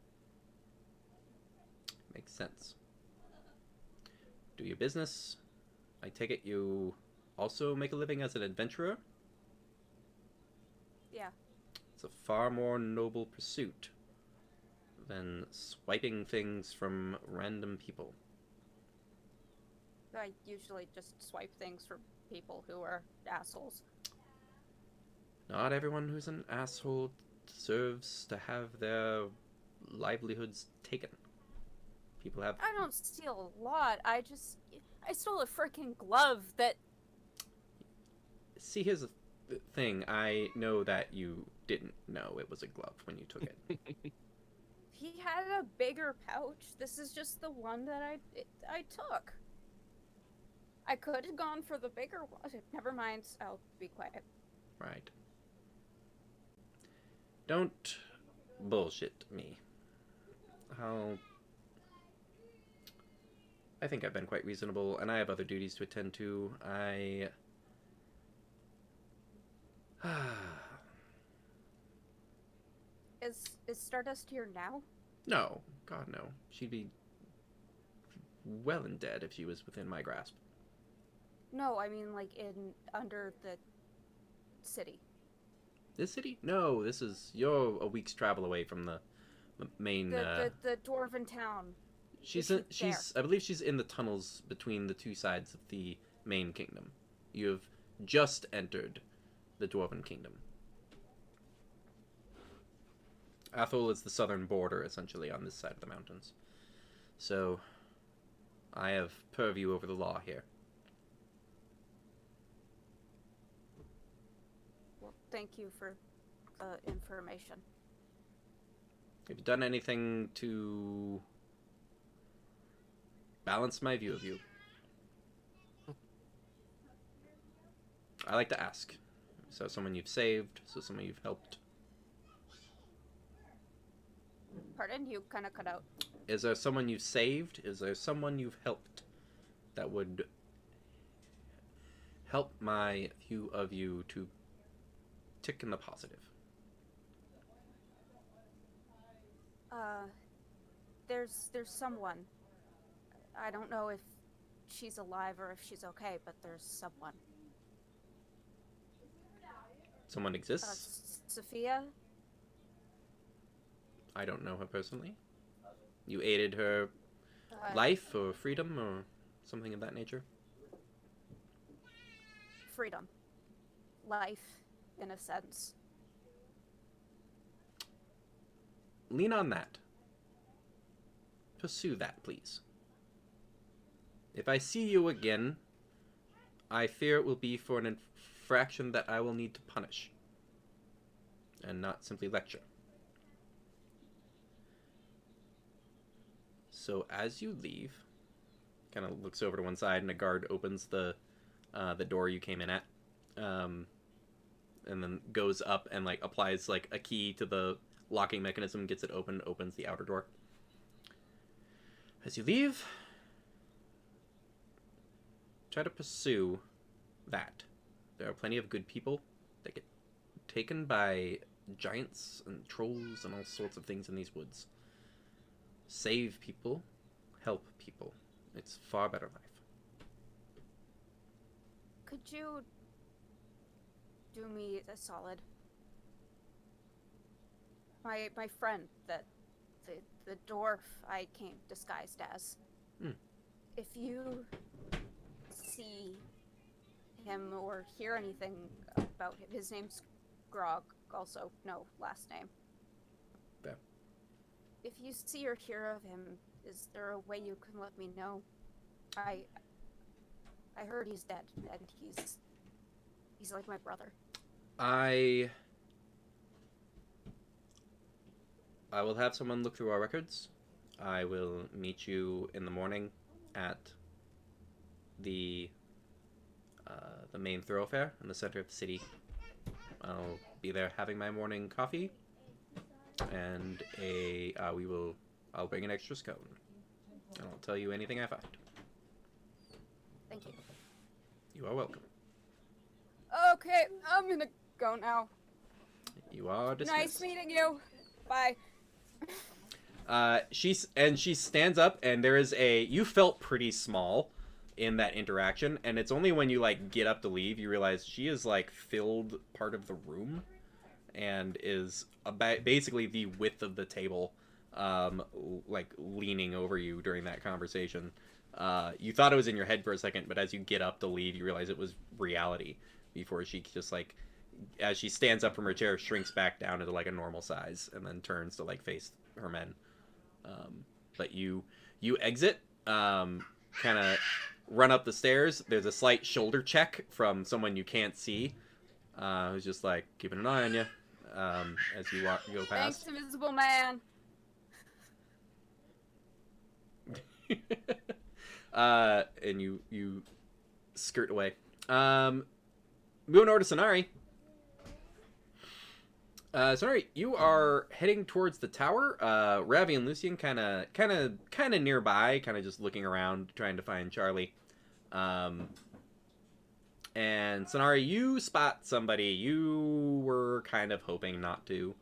Makes sense. Do your business. I take it you also make a living as an adventurer?
Yeah.
It's a far more noble pursuit than swiping things from random people.
I usually just swipe things for people who are assholes.
Not everyone who's an asshole deserves to have their livelihoods taken. People have...
I don't steal a lot. I stole a freaking glove that...
See, here's the thing. I know that you didn't know it was a glove when you took it.
He had a bigger pouch. This is just the one that I took. I could have gone for the bigger one. Never mind. I'll be quiet.
Right. Don't bullshit me. I think I've been quite reasonable, and I have other duties to attend to.
Is Stardust here now?
No. God, no. She'd be well and dead if she was within my grasp.
No, I mean like under the city.
This city? No, you're a week's travel away from the main...
The dwarven town.
I believe she's in the tunnels between the two sides of the main kingdom. You have just entered the Dwarven Kingdom. Athol is the southern border, essentially, on this side of the mountains. So, I have purview over the law here.
Well, thank you for the information.
Have you done anything to balance my view of you? I like to ask. So someone you've saved, so someone you've helped.
Pardon? You kind of cut out.
Is there someone you've saved? Is there someone you've helped that would help my view of you to tick in the positive?
There's someone. I don't know if she's alive or if she's okay, but there's someone.
Someone exists?
Sophia?
I don't know her personally. You aided her life or freedom or something of that nature?
Freedom. Life, in a sense.
Lean on that. Pursue that, please. If I see you again, I fear it will be for an infraction that I will need to punish, and not simply lecture. So as you leave, kind of looks over to one side, and a guard opens the door you came in at, and then goes up and like applies like a key to the locking mechanism, gets it open, opens the outer door. As you leave, try to pursue that. There are plenty of good people that get taken by giants and trolls and all sorts of things in these woods. Save people, help people. It's far better life.
Could you do me a solid? My friend, the dwarf I came disguised as. If you see him or hear anything about him, his name's Grog, also no last name.
Yeah.
If you see or hear of him, is there a way you can let me know? I heard he's dead, and he's like my brother.
I will have someone look through our records. I will meet you in the morning at the main thoroughfare in the center of the city. I'll be there having my morning coffee, and I'll bring an extra scone, and I'll tell you anything I find.
Thank you.
You are welcome.
Okay, I'm gonna go now.
You are dismissed.
Nice meeting you. Bye.
She stands up, and there is you felt pretty small in that interaction, and it's only when you like get up to leave you realize she is like filled part of the room and is about basically the width of the table, like leaning over you during that conversation. You thought it was in your head for a second, but as you get up to leave you realize it was reality before she just like, as she stands up from her chair, shrinks back down into like a normal size and then turns to like face her men. But you exit, kind of run up the stairs. There's a slight shoulder check from someone you can't see, who's just like keeping an eye on you as you go past.
Thanks, Invisible Man.
And you skirt away. Moving over to Sonari. Sonari, you are heading towards the tower. Ravi and Lucian kind of nearby, kind of just looking around, trying to find Charlie. And Sonari, you spot somebody you were kind of hoping not to.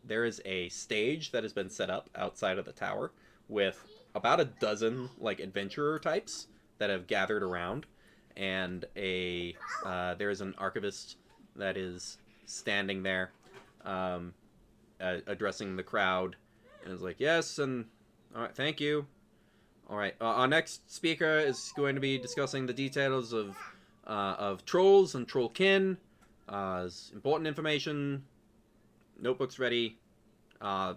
There is a stage that has been set up outside of the tower with about a dozen like adventurer types that have gathered around, and there is an archivist that is standing there, addressing the crowd, and is like, "Yes, and all right, thank you. All right, our next speaker is going to be discussing the details of trolls and trollkin. Important information. Notebooks ready.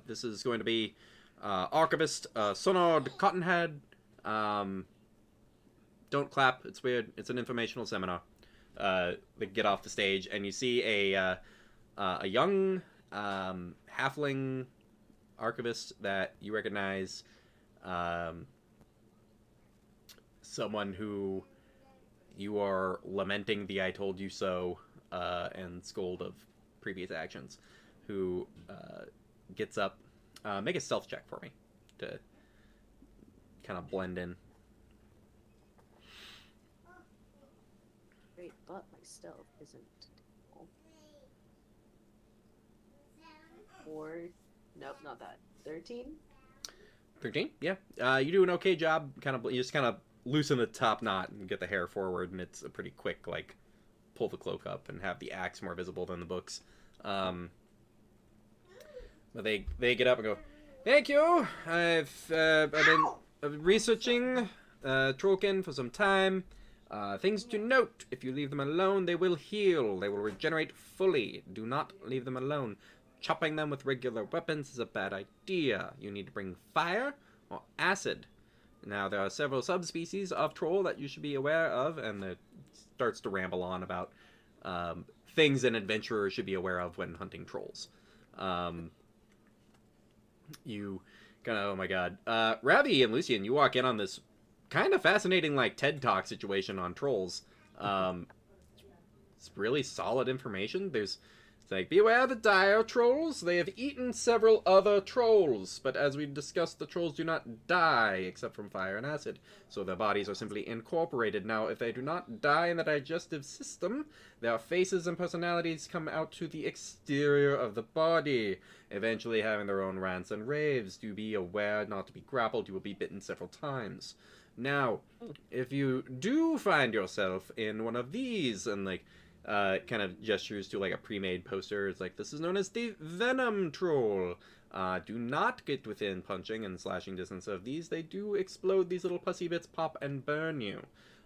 This is going to be archivist Sonard Cottonhead. Don't clap. It's weird. It's an informational seminar." They get off the stage, and you see a young halfling archivist that you recognize, someone who you are lamenting the "I told you so" and scold of previous actions, who gets up. Make a stealth check for me to kind of blend in.
Great, but my stealth isn't. Or, nope, not that. 13?
13? Yeah. You do an okay job. You just kind of loosen the top knot and get the hair forward, and it's a pretty quick, like, pull the cloak up and have the axe more visible than the books. But they get up and go, "Thank you. I've been researching Trollkin for some time. Things to note: if you leave them alone, they will heal. They will regenerate fully. Do not leave them alone. Chopping them with regular weapons is a bad idea. You need to bring fire or acid. Now, there are several subspecies of troll that you should be aware of," and it starts to ramble on about things an adventurer should be aware of when hunting trolls. You Oh my god. Ravi and Lucian, you walk in on this kind of fascinating, like, TED Talk situation on trolls. It's really solid information. It's like, beware the dire trolls. They have eaten several other trolls. But as we discussed, the trolls do not die, except from fire and acid. So their bodies are simply incorporated. Now, if they do not die in the digestive system, their faces and personalities come out to the exterior of the body, eventually having their own rants and raves. Do be aware not to be grappled. You will be bitten several times. Now, if you do find yourself in one of these, and, like, kind of gestures to, like, a pre-made poster. It's like, this is known as the Venom Troll. Do not get within punching and slashing distance of these. They do explode. These little pussy bits pop and burn you.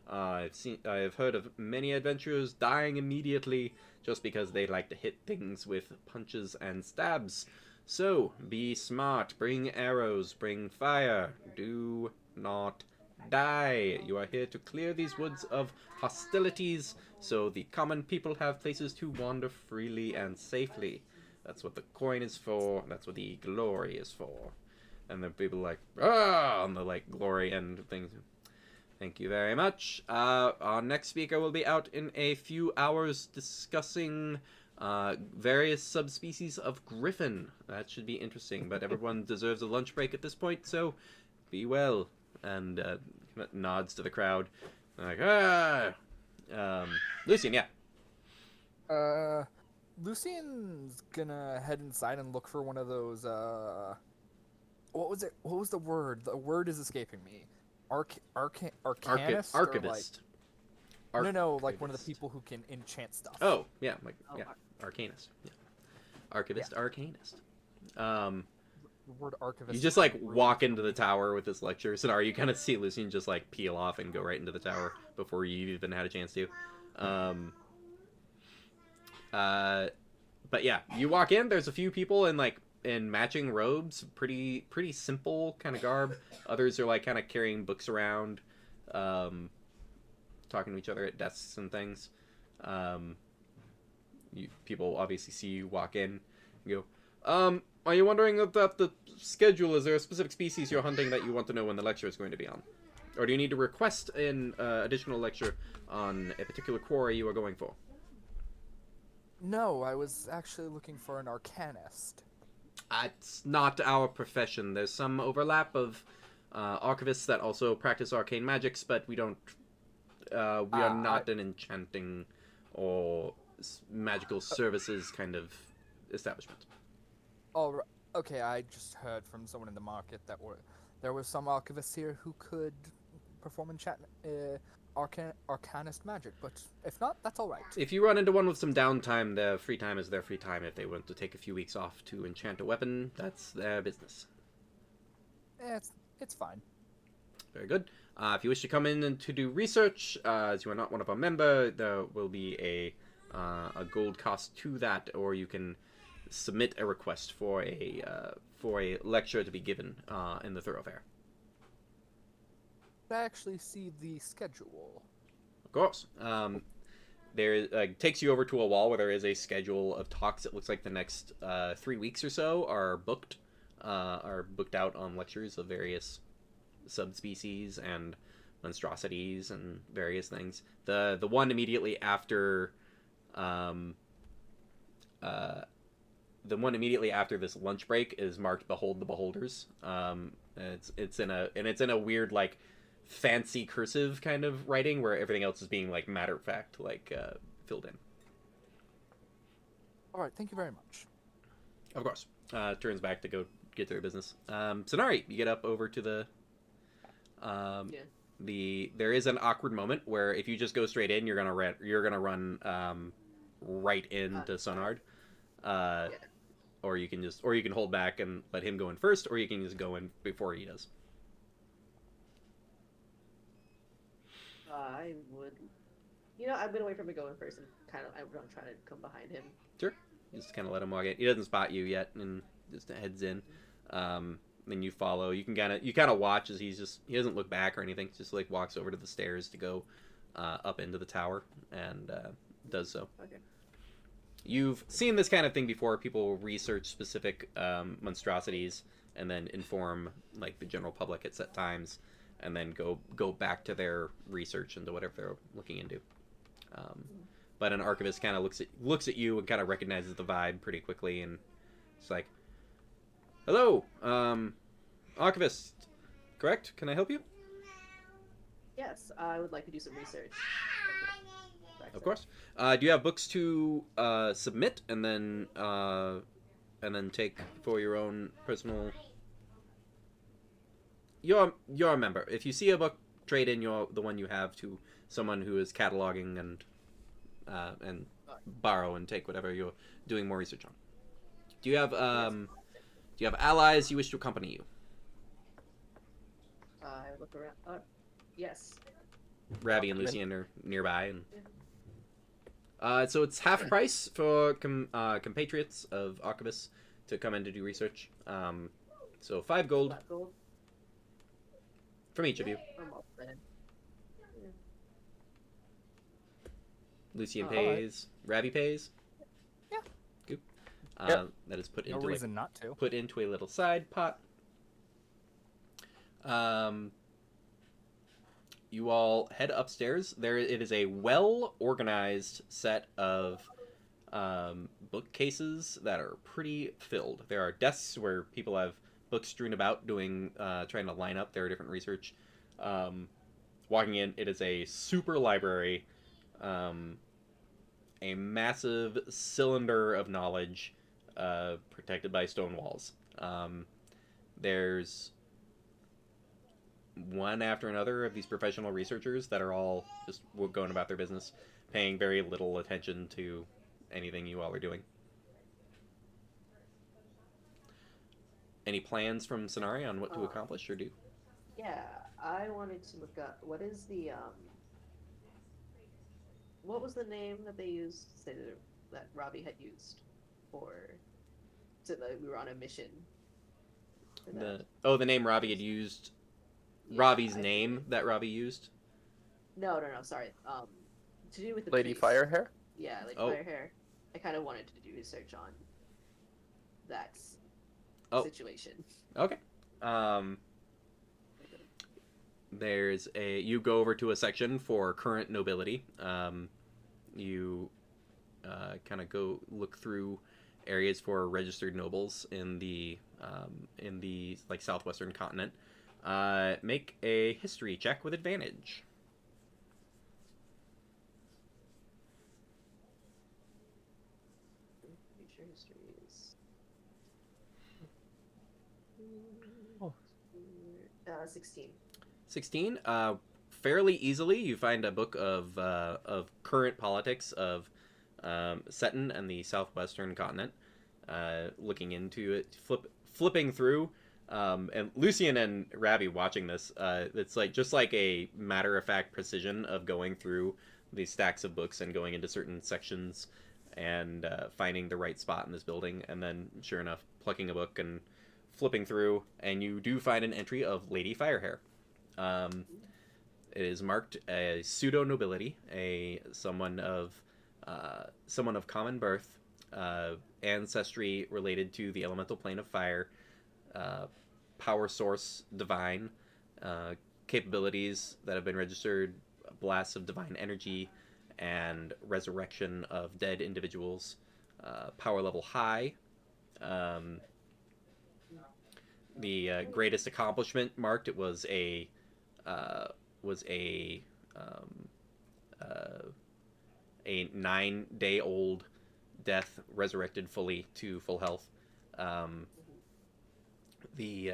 I've heard of many adventurers dying immediately just because they like to hit things with punches and stabs. So, be smart. Bring arrows. Bring fire. Do not die. You are here to clear these woods of hostilities, so the common people have places to wander freely and safely. That's what the coin is for. That's what the glory is for. And the people like, ah, on the, like, glory and things. Thank you very much. Our next speaker will be out in a few hours discussing various subspecies of griffin. That should be interesting, but everyone deserves a lunch break at this point, so be well. And nods to the crowd. Like, Lucian, yeah.
Lucian's gonna head inside and look for one of those, what was it? What was the word? The word is escaping me. Arcanist?
Archivist.
No, like one of the people who can enchant stuff.
Oh, yeah, like, yeah, Arcanist. Yeah. Archivist, yeah. Arcanist.
The word archivist.
You just, like, walk into the tower with this lecture scenario. You kind of see Lucian just, like, peel off and go right into the tower before you even had a chance to. But yeah, you walk in, there's a few people in matching robes, pretty simple kind of garb. Others are, like, kind of carrying books around, talking to each other at desks and things. People obviously see you walk in and go, are you wondering about the schedule? Is there a specific species you're hunting that you want to know when the lecture is going to be on? Or do you need to request an additional lecture on a particular quarry you are going for?
No, I was actually looking for an arcanist.
It's not our profession. There's some overlap of archivists that also practice arcane magics, but we don't. We are not an enchanting or magical services kind of establishment.
Oh, okay. I just heard from someone in the market that there were some archivists here who could perform arcanist magic, but if not, that's all right.
If you run into one with some downtime, their free time is their free time. If they want to take a few weeks off to enchant a weapon, that's their business.
It's fine.
Very good. If you wish to come in and to do research, as you are not one of our member, there will be a gold cost to that, or you can submit a request for a lecture to be given in the thoroughfare.
I actually see the schedule.
Of course. There takes you over to a wall where there is a schedule of talks. It looks like the next 3 weeks or so are booked out on lectures of various subspecies and monstrosities and various things. The one immediately after this lunch break is marked "Behold the Beholders." It's in a weird, like, fancy cursive kind of writing where everything else is being, like, matter of fact, like, filled in.
All right, thank you very much.
Of course. Turns back to go get their business. Sonari, you get up over to the there is an awkward moment where if you just go straight in, you're gonna run right into Sonard. Or you can hold back and let him go in first, or you can just go in before he does.
I would, I've been away from him going first, and I'm trying to come behind him.
Sure. Just kind of let him walk in. He doesn't spot you yet, and just heads in. Then you follow. You kind of watch as he doesn't look back or anything. Just, like, walks over to the stairs to go up into the tower and does so.
Okay.
You've seen this kind of thing before. People research specific monstrosities and then inform like the general public at set times, and then go back to their research into whatever they're looking into. But an archivist kind of looks at you and kind of recognizes the vibe pretty quickly, and it's like, "Hello, archivist, correct? Can I help you?"
Yes, I would like to do some research.
Of course. Do you have books to submit and then take for your own personal? You're a member. If you see a book, trade in the one you have to someone who is cataloging and borrow and take whatever you're doing more research on. Do you have allies you wish to accompany you?
I look around. Yes.
Ravi and Lucian are nearby, and so it's half price for compatriots of archivists to come in to do research. So 5 gold
Flat gold.
from each of you.
I'm all set.
Lucian
Alright.
pays. Ravi pays.
Yeah.
Good.
Yep.
That is put
No
into
reason not to.
put into a little side pot. You all head upstairs. It is a well-organized set of bookcases that are pretty filled. There are desks where people have books strewn about trying to line up their different research. Walking in, it is a super library, a massive cylinder of knowledge, protected by stone walls. There's one after another of these professional researchers that are all just going about their business, paying very little attention to anything you all are doing. Any plans from Sonari on what to accomplish or do?
Yeah, I wanted to look up what is the what was the name that they used to say that Robbie had used so that we were on a mission. for that?
The name Robbie had used.
Yeah,
Robbie's name that Robbie used.
No, sorry. To do with the
Lady
priest.
Firehair?
Yeah, Lady
Oh.
Firehair. I kind of wanted to do research on that situation.
Okay. You go over to a section for current nobility. You kind of go look through areas for registered nobles in the like southwestern continent. Make a history check with advantage.
Future history is.
Oh.
16.
16. Fairly easily, you find a book of current politics of Seton and the southwestern continent. Looking into it, flipping through. And Lucian and Ravi watching this, it's like just like a matter of fact precision of going through these stacks of books and going into certain sections and finding the right spot in this building, and then sure enough, plucking a book and flipping through, and you do find an entry of Lady Firehair. It is marked as pseudo nobility, someone of common birth, ancestry related to the elemental plane of fire. Power source divine, capabilities that have been registered, blasts of divine energy, and resurrection of dead individuals. Power level high. The greatest accomplishment marked, it was a 9-day-old death, resurrected fully to full health. The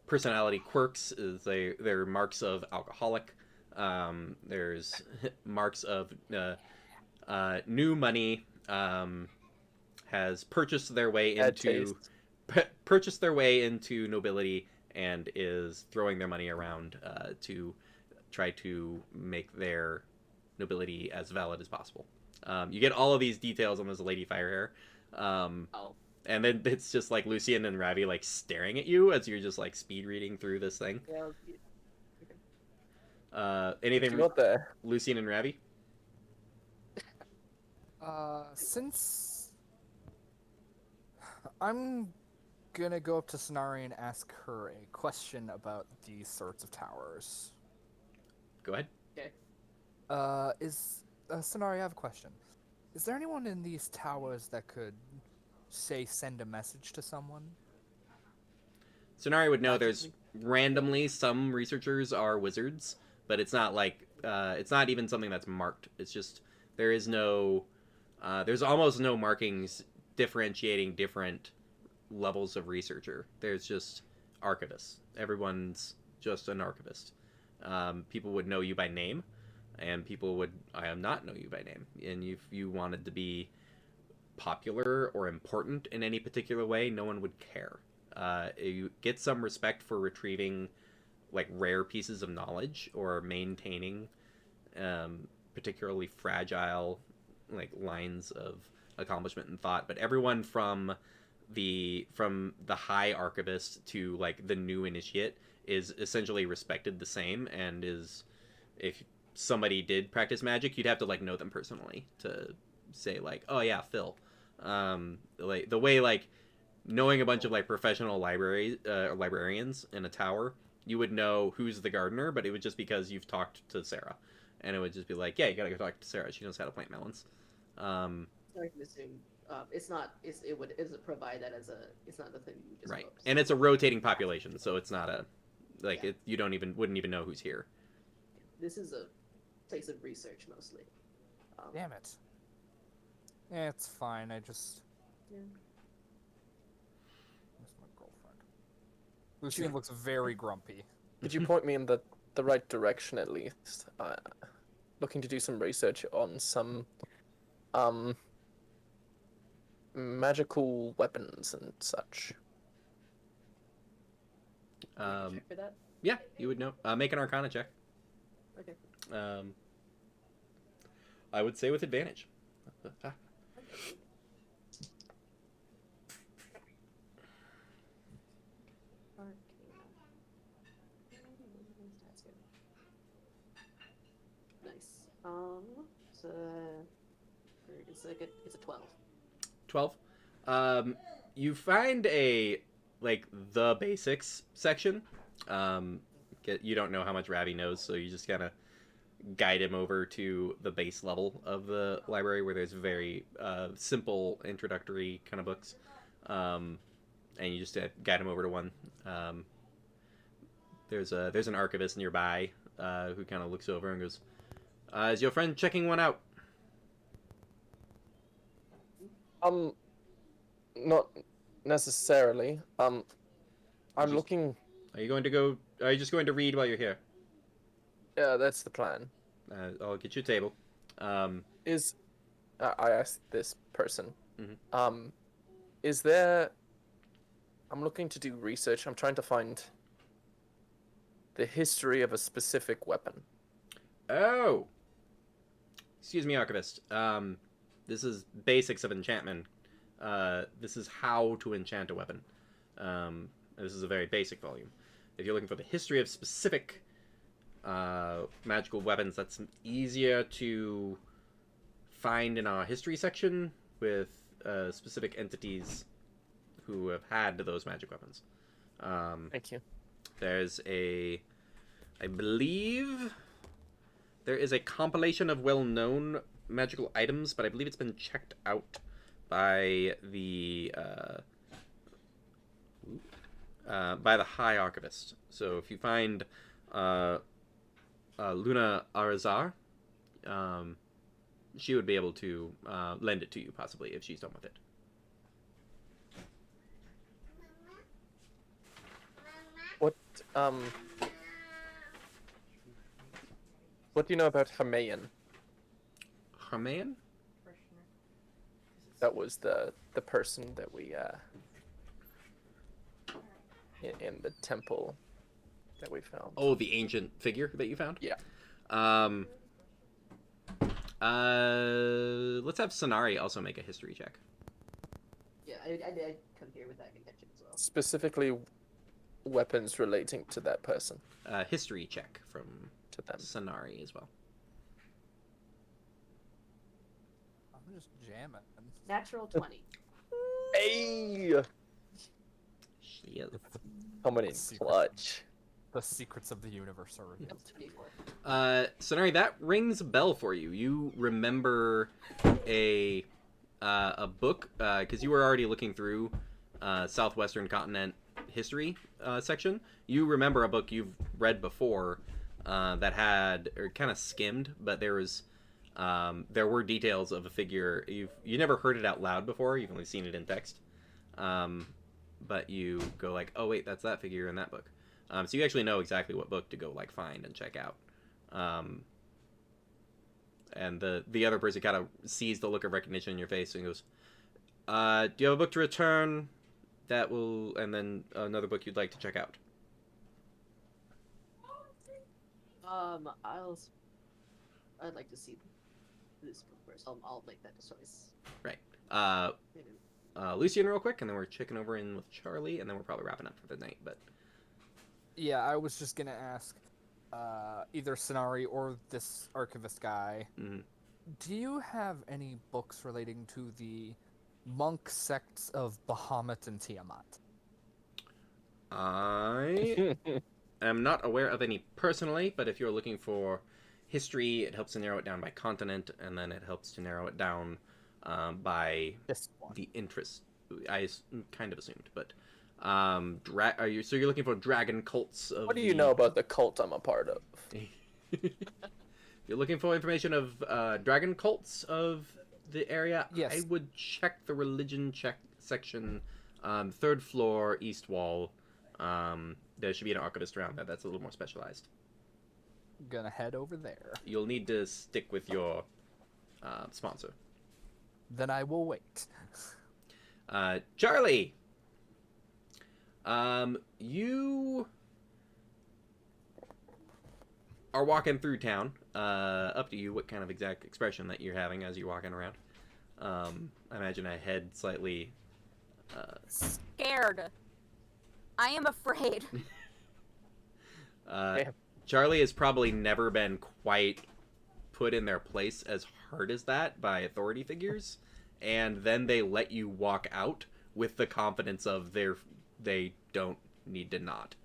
personality quirks is they're marks of alcoholic. There's marks of new money. Has purchased their way into nobility and is throwing their money around to try to make their nobility as valid as possible. You get all of these details on this Lady Firehair. And then it's just like Lucian and Ravi like staring at you as you're just like speed reading through this thing. Anything
What the?
Lucian and Ravi?
Since I'm gonna go up to Sonari and ask her a question about these sorts of towers.
Go ahead.
Sonari, I have a question. Is there anyone in these towers that could, say, send a message to someone?
Sonari would know there's randomly some researchers are wizards, but it's not like it's not even something that's marked. It's just there's almost no markings differentiating different levels of researcher. There's just archivists. Everyone's just an archivist. People would know you by name, and people would not know you by name. And if you wanted to be popular or important in any particular way, no one would care. You get some respect for retrieving like rare pieces of knowledge or maintaining particularly fragile like lines of accomplishment and thought, but everyone from the high archivist to like the new initiate is essentially respected the same, and is, if somebody did practice magic, you'd have to like know them personally to say like, oh yeah, Phil. Like the way like knowing a bunch of like professional librarians in a tower, you would know who's the gardener, but it would just because you've talked to Sarah, and it would just be like, yeah, you gotta go talk to Sarah. She knows how to plant melons.
I can assume it's not. It would provide that as a. It's not the thing you just
Right,
post.
and it's a rotating population, so it's not a like you wouldn't even know who's here.
This is a place of research mostly.
Damn it. Yeah, it's fine. I just.
Yeah.
Where's my girlfriend? Lucien looks very grumpy.
Could you point me in the right direction at least? Looking to do some research on some magical weapons and such.
Check for that.
Yeah, you would know. Make an Arcana check.
Okay.
I would say with advantage.
Nice. So it's a 12.
12. You find a like the basics section. You don't know how much Ravi knows, so you just kind of guide him over to the base level of the library, where there's very simple introductory kind of books, and you just guide him over to one. There's an archivist nearby who kind of looks over and goes, "Is your friend checking one out?"
Not necessarily. I'm looking.
Are you just going to read while you're here?
Yeah, that's the plan.
I'll get you a table.
I asked this person.
Mhm.
Is there? I'm looking to do research. I'm trying to find the history of a specific weapon.
Oh. Excuse me, Archivist. This is basics of enchantment. This is how to enchant a weapon. This is a very basic volume. If you're looking for the history of specific magical weapons, that's easier to find in our history section with specific entities who have had those magic weapons.
Thank you.
I believe there is a compilation of well-known magical items, but I believe it's been checked out by the High Archivist. So if you find Luna Arazar, she would be able to lend it to you, possibly, if she's done with it.
What do you know about Hermaean?
Hermaean?
That was the person that we in the temple that we found.
Oh, the ancient figure that you found?
Yeah.
Let's have Sonari also make a history check.
Yeah, I come here with that intention as well.
Specifically, weapons relating to that person.
History check from
To them.
Sonari as well.
I'm just jamming.
Natural 20.
Hey!
Yes.
Coming in
Secret.
clutch.
The secrets of the universe are revealed.
Sonari, that rings a bell for you. You remember a book, because you were already looking through Southwestern Continent history section. You remember a book you've read before that had, or kind of skimmed, but there were details of a figure. You never heard it out loud before. You've only seen it in text. But you go like, oh wait, that's that figure in that book. So you actually know exactly what book to go like find and check out. And the other person kind of sees the look of recognition in your face and goes, do you have a book to return that will, and then another book you'd like to check out?
I'd like to see this book first. I'll make that choice.
Right.
Maybe.
Lucian real quick, and then we're checking over in with Charlie, and then we're probably wrapping up for the night, but...
Yeah, I was just gonna ask, either Sonari or this archivist guy, do you have any books relating to the monk sects of Bahamut and Tiamat?
I am not aware of any personally, but if you're looking for history, it helps to narrow it down by continent, and then it helps to narrow it down by
This one.
the interest. I kind of assumed, but so you're looking for dragon cults of
What do you know about the cult I'm a part of?
You're looking for information of dragon cults of the area?
Yes.
I would check the religion section, third floor, east wall. There should be an archivist around there that's a little more specialized.
Gonna head over there.
You'll need to stick with your sponsor.
Then I will wait.
Charlie! You are walking through town. Up to you what kind of exact expression that you're having as you're walking around. I imagine a head slightly...
Scared. I am afraid.
Charlie has probably never been quite put in their place as hard as that by authority figures, and then they let you walk out with the confidence of they don't need to not.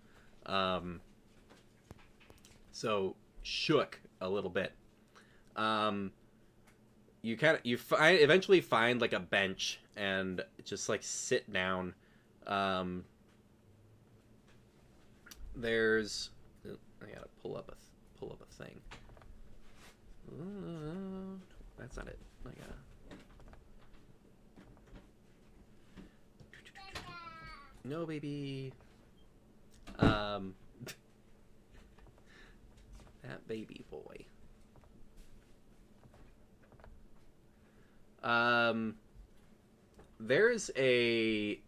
So shook a little bit. You eventually find like a bench and just like sit down. There's I gotta pull up a thing. That's not it. I gotta. No, baby. That baby boy. There's a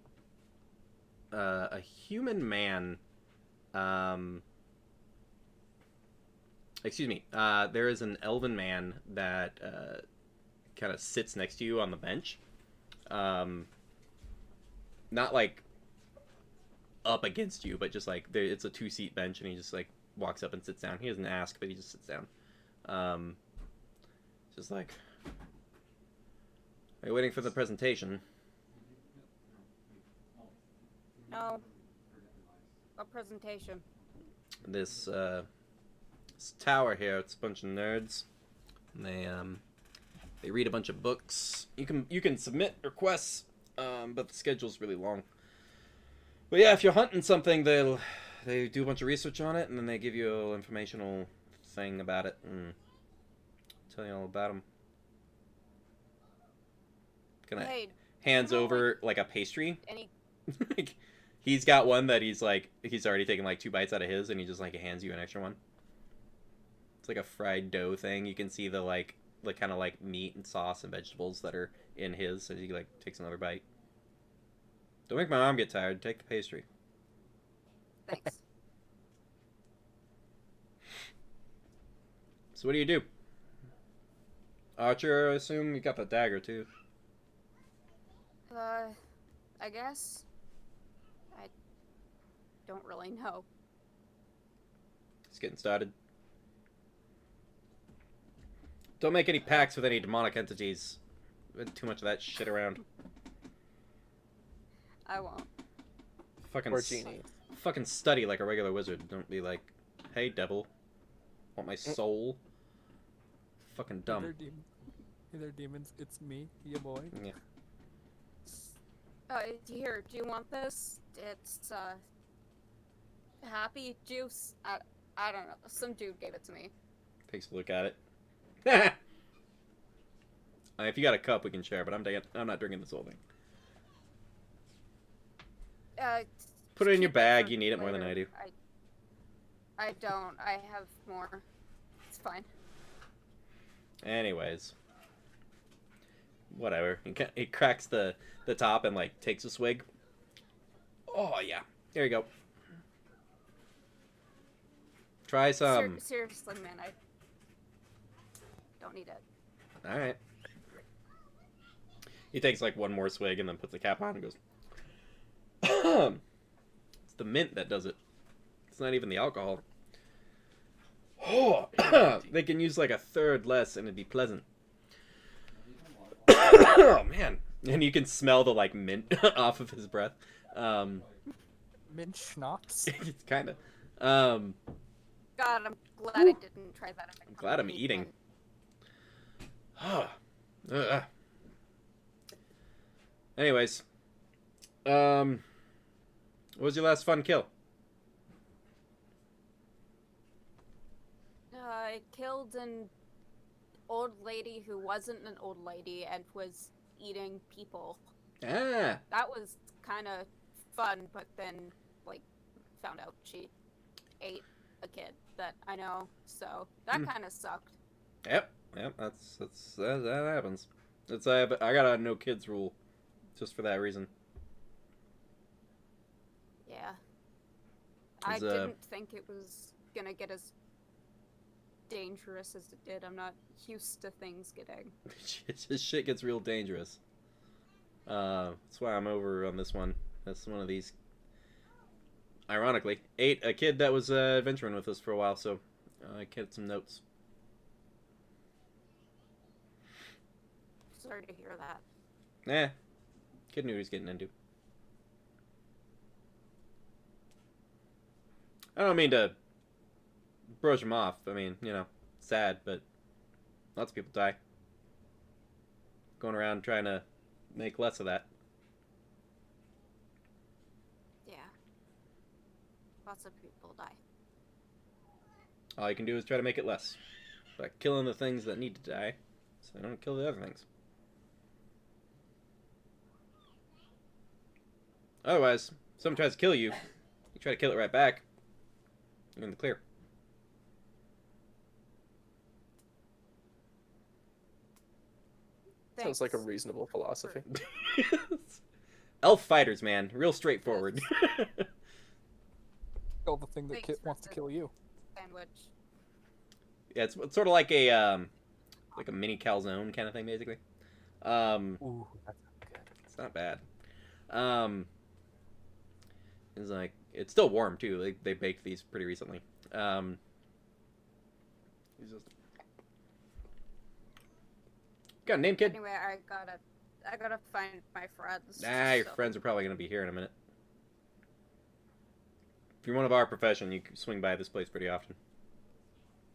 human man. Excuse me. There is an elven man that kind of sits next to you on the bench. Not like up against you, but just like it's a 2-seat bench, and he just like walks up and sits down. He doesn't ask, but he just sits down. Just like, are you waiting for the presentation?
No. A presentation.
This tower here, it's a bunch of nerds. And they read a bunch of books. You can submit requests, but the schedule's really long. But yeah, if you're hunting something, they do a bunch of research on it, and then they give you an informational thing about it, and tell you all about them.
Hey,
Hands
you know,
over like a pastry.
any
Like, he's got one that he's already taken like 2 bites out of his, and he just like hands you an extra one. It's like a fried dough thing. You can see the kind of like meat and sauce and vegetables that are in his, as he like takes another bite. Don't make my arm get tired. Take the pastry.
thanks.
So what do you do? Archer, I assume you got the dagger too.
I guess. I don't really know.
Just getting started. Don't make any pacts with any demonic entities. Too much of that shit around.
I won't.
Fucking,
Or genie.
fucking study like a regular wizard. Don't be like, hey, devil. Want my soul? Fucking dumb.
Hey there, demons. It's me, your boy.
Yeah.
Here, do you want this? It's, happy juice. I don't know. Some dude gave it to me.
Takes a look at it. If you got a cup, we can share, but I'm not drinking this whole thing. Put it in your
keep
bag.
for
You need it more than I
later.
do.
I don't. I have more. It's fine.
Anyways. Whatever. He cracks the top and, like, takes a swig. Oh, yeah. There you go. Try some.
Seriously, man, I don't need it.
Alright. He takes, like, one more swig and then puts the cap on and goes... It's the mint that does it. It's not even the alcohol. Oh, they can use, like, a third less and it'd be pleasant. Oh, man. And you can smell the, like, mint off of his breath.
Mint schnapps.
It's kind of.
God, I'm glad I didn't try that.
I'm glad I'm eating. Anyways. What was your last fun kill?
I killed an old lady who wasn't an old lady and was eating people.
Ah.
That was kind of fun, but then, like, found out she ate a kid that I know, so that kind of sucked.
Yep. That happens. I got a no kids rule, just for that reason.
Yeah. I didn't think it was gonna get as dangerous as it did. I'm not used to things getting.
This shit gets real dangerous. That's why I'm over on this one. That's one of these. Ironically, ate a kid that was adventuring with us for a while, so I kept some notes.
Sorry to hear that.
Kid knew what he was getting into. I don't mean to brush him off. I mean, you know, sad, but lots of people die. Going around trying to make less of that.
Yeah. Lots of people die.
All you can do is try to make it less. By killing the things that need to die, so they don't kill the other things. Otherwise, if someone tries to kill you, you try to kill it right back, you're in the clear.
Sounds like a
Thanks.
reasonable philosophy.
Elf fighters, man. Real straightforward.
Kill the thing that
Thanks for
wants to
the-
kill you.
Sandwich.
Yeah, it's sort of like a mini calzone kind of thing, basically.
Ooh, that's good.
It's not bad. It's like it's still warm too. They baked these pretty recently. He's just got a name, kid.
Anyway, I gotta find my friends.
Your
so-
friends are probably gonna be here in a minute. If you're one of our profession, you can swing by this place pretty often.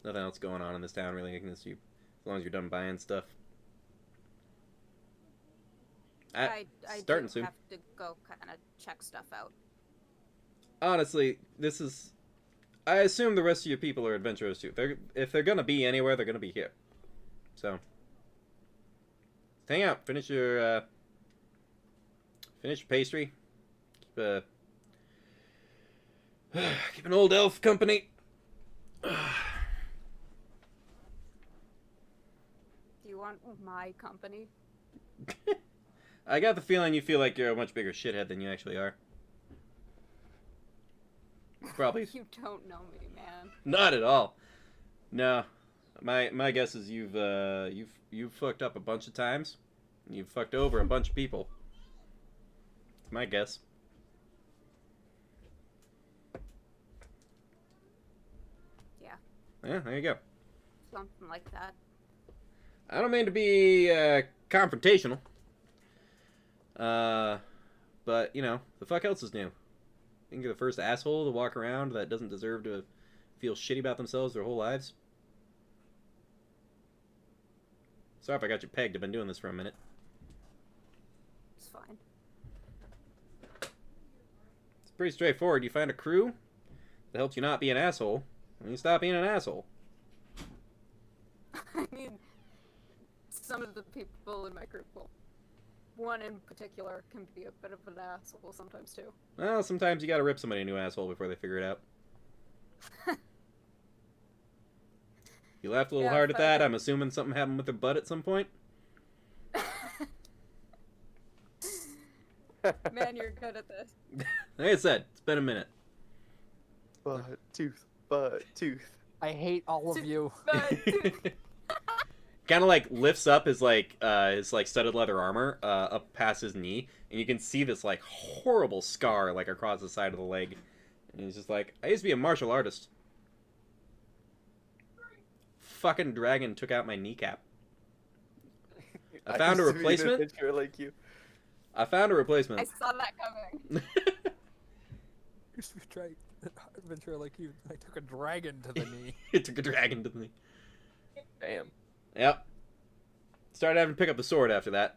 Nothing else going on in this town really against you, as long as you're done buying stuff.
I
Starting
do
soon.
have to go kind of check stuff out.
Honestly, this is. I assume the rest of your people are adventurers too. If they're gonna be anywhere, they're gonna be here. So, hang out. Finish your pastry. Keep an old elf company.
Do you want my company?
I got the feeling you feel like you're a much bigger shithead than you actually are. Probably
You don't know me, man.
not at all. No, my guess is you've fucked up a bunch of times. You've fucked over a bunch of people. It's my guess.
Yeah,
Yeah, there you go.
something like that.
I don't mean to be confrontational. But you know, the fuck else is new? Think you're the first asshole to walk around that doesn't deserve to feel shitty about themselves their whole lives? Sorry if I got you pegged. I've been doing this for a minute.
It's fine.
It's pretty straightforward. You find a crew that helps you not be an asshole, and you stop being an asshole.
I mean, some of the people in my group, well, one in particular can be a bit of an asshole sometimes too.
Well, sometimes you gotta rip somebody a new asshole before they figure it out. You laughed a little hard at that. I'm assuming something happened with her butt at some point.
Man, you're good at this.
Like I said, it's been a minute.
Butt tooth.
I hate all of you.
Kind of like lifts up his studded leather armor up past his knee, and you can see this like horrible scar like across the side of the leg. And he's just like, I used to be a martial artist. Fucking dragon took out my kneecap. I found a replacement.
Like you.
I found a replacement.
I saw that coming.
Used to try adventure like you. I took a dragon to the knee.
It took a dragon to the knee.
Damn.
Yep. Started having to pick up the sword after that.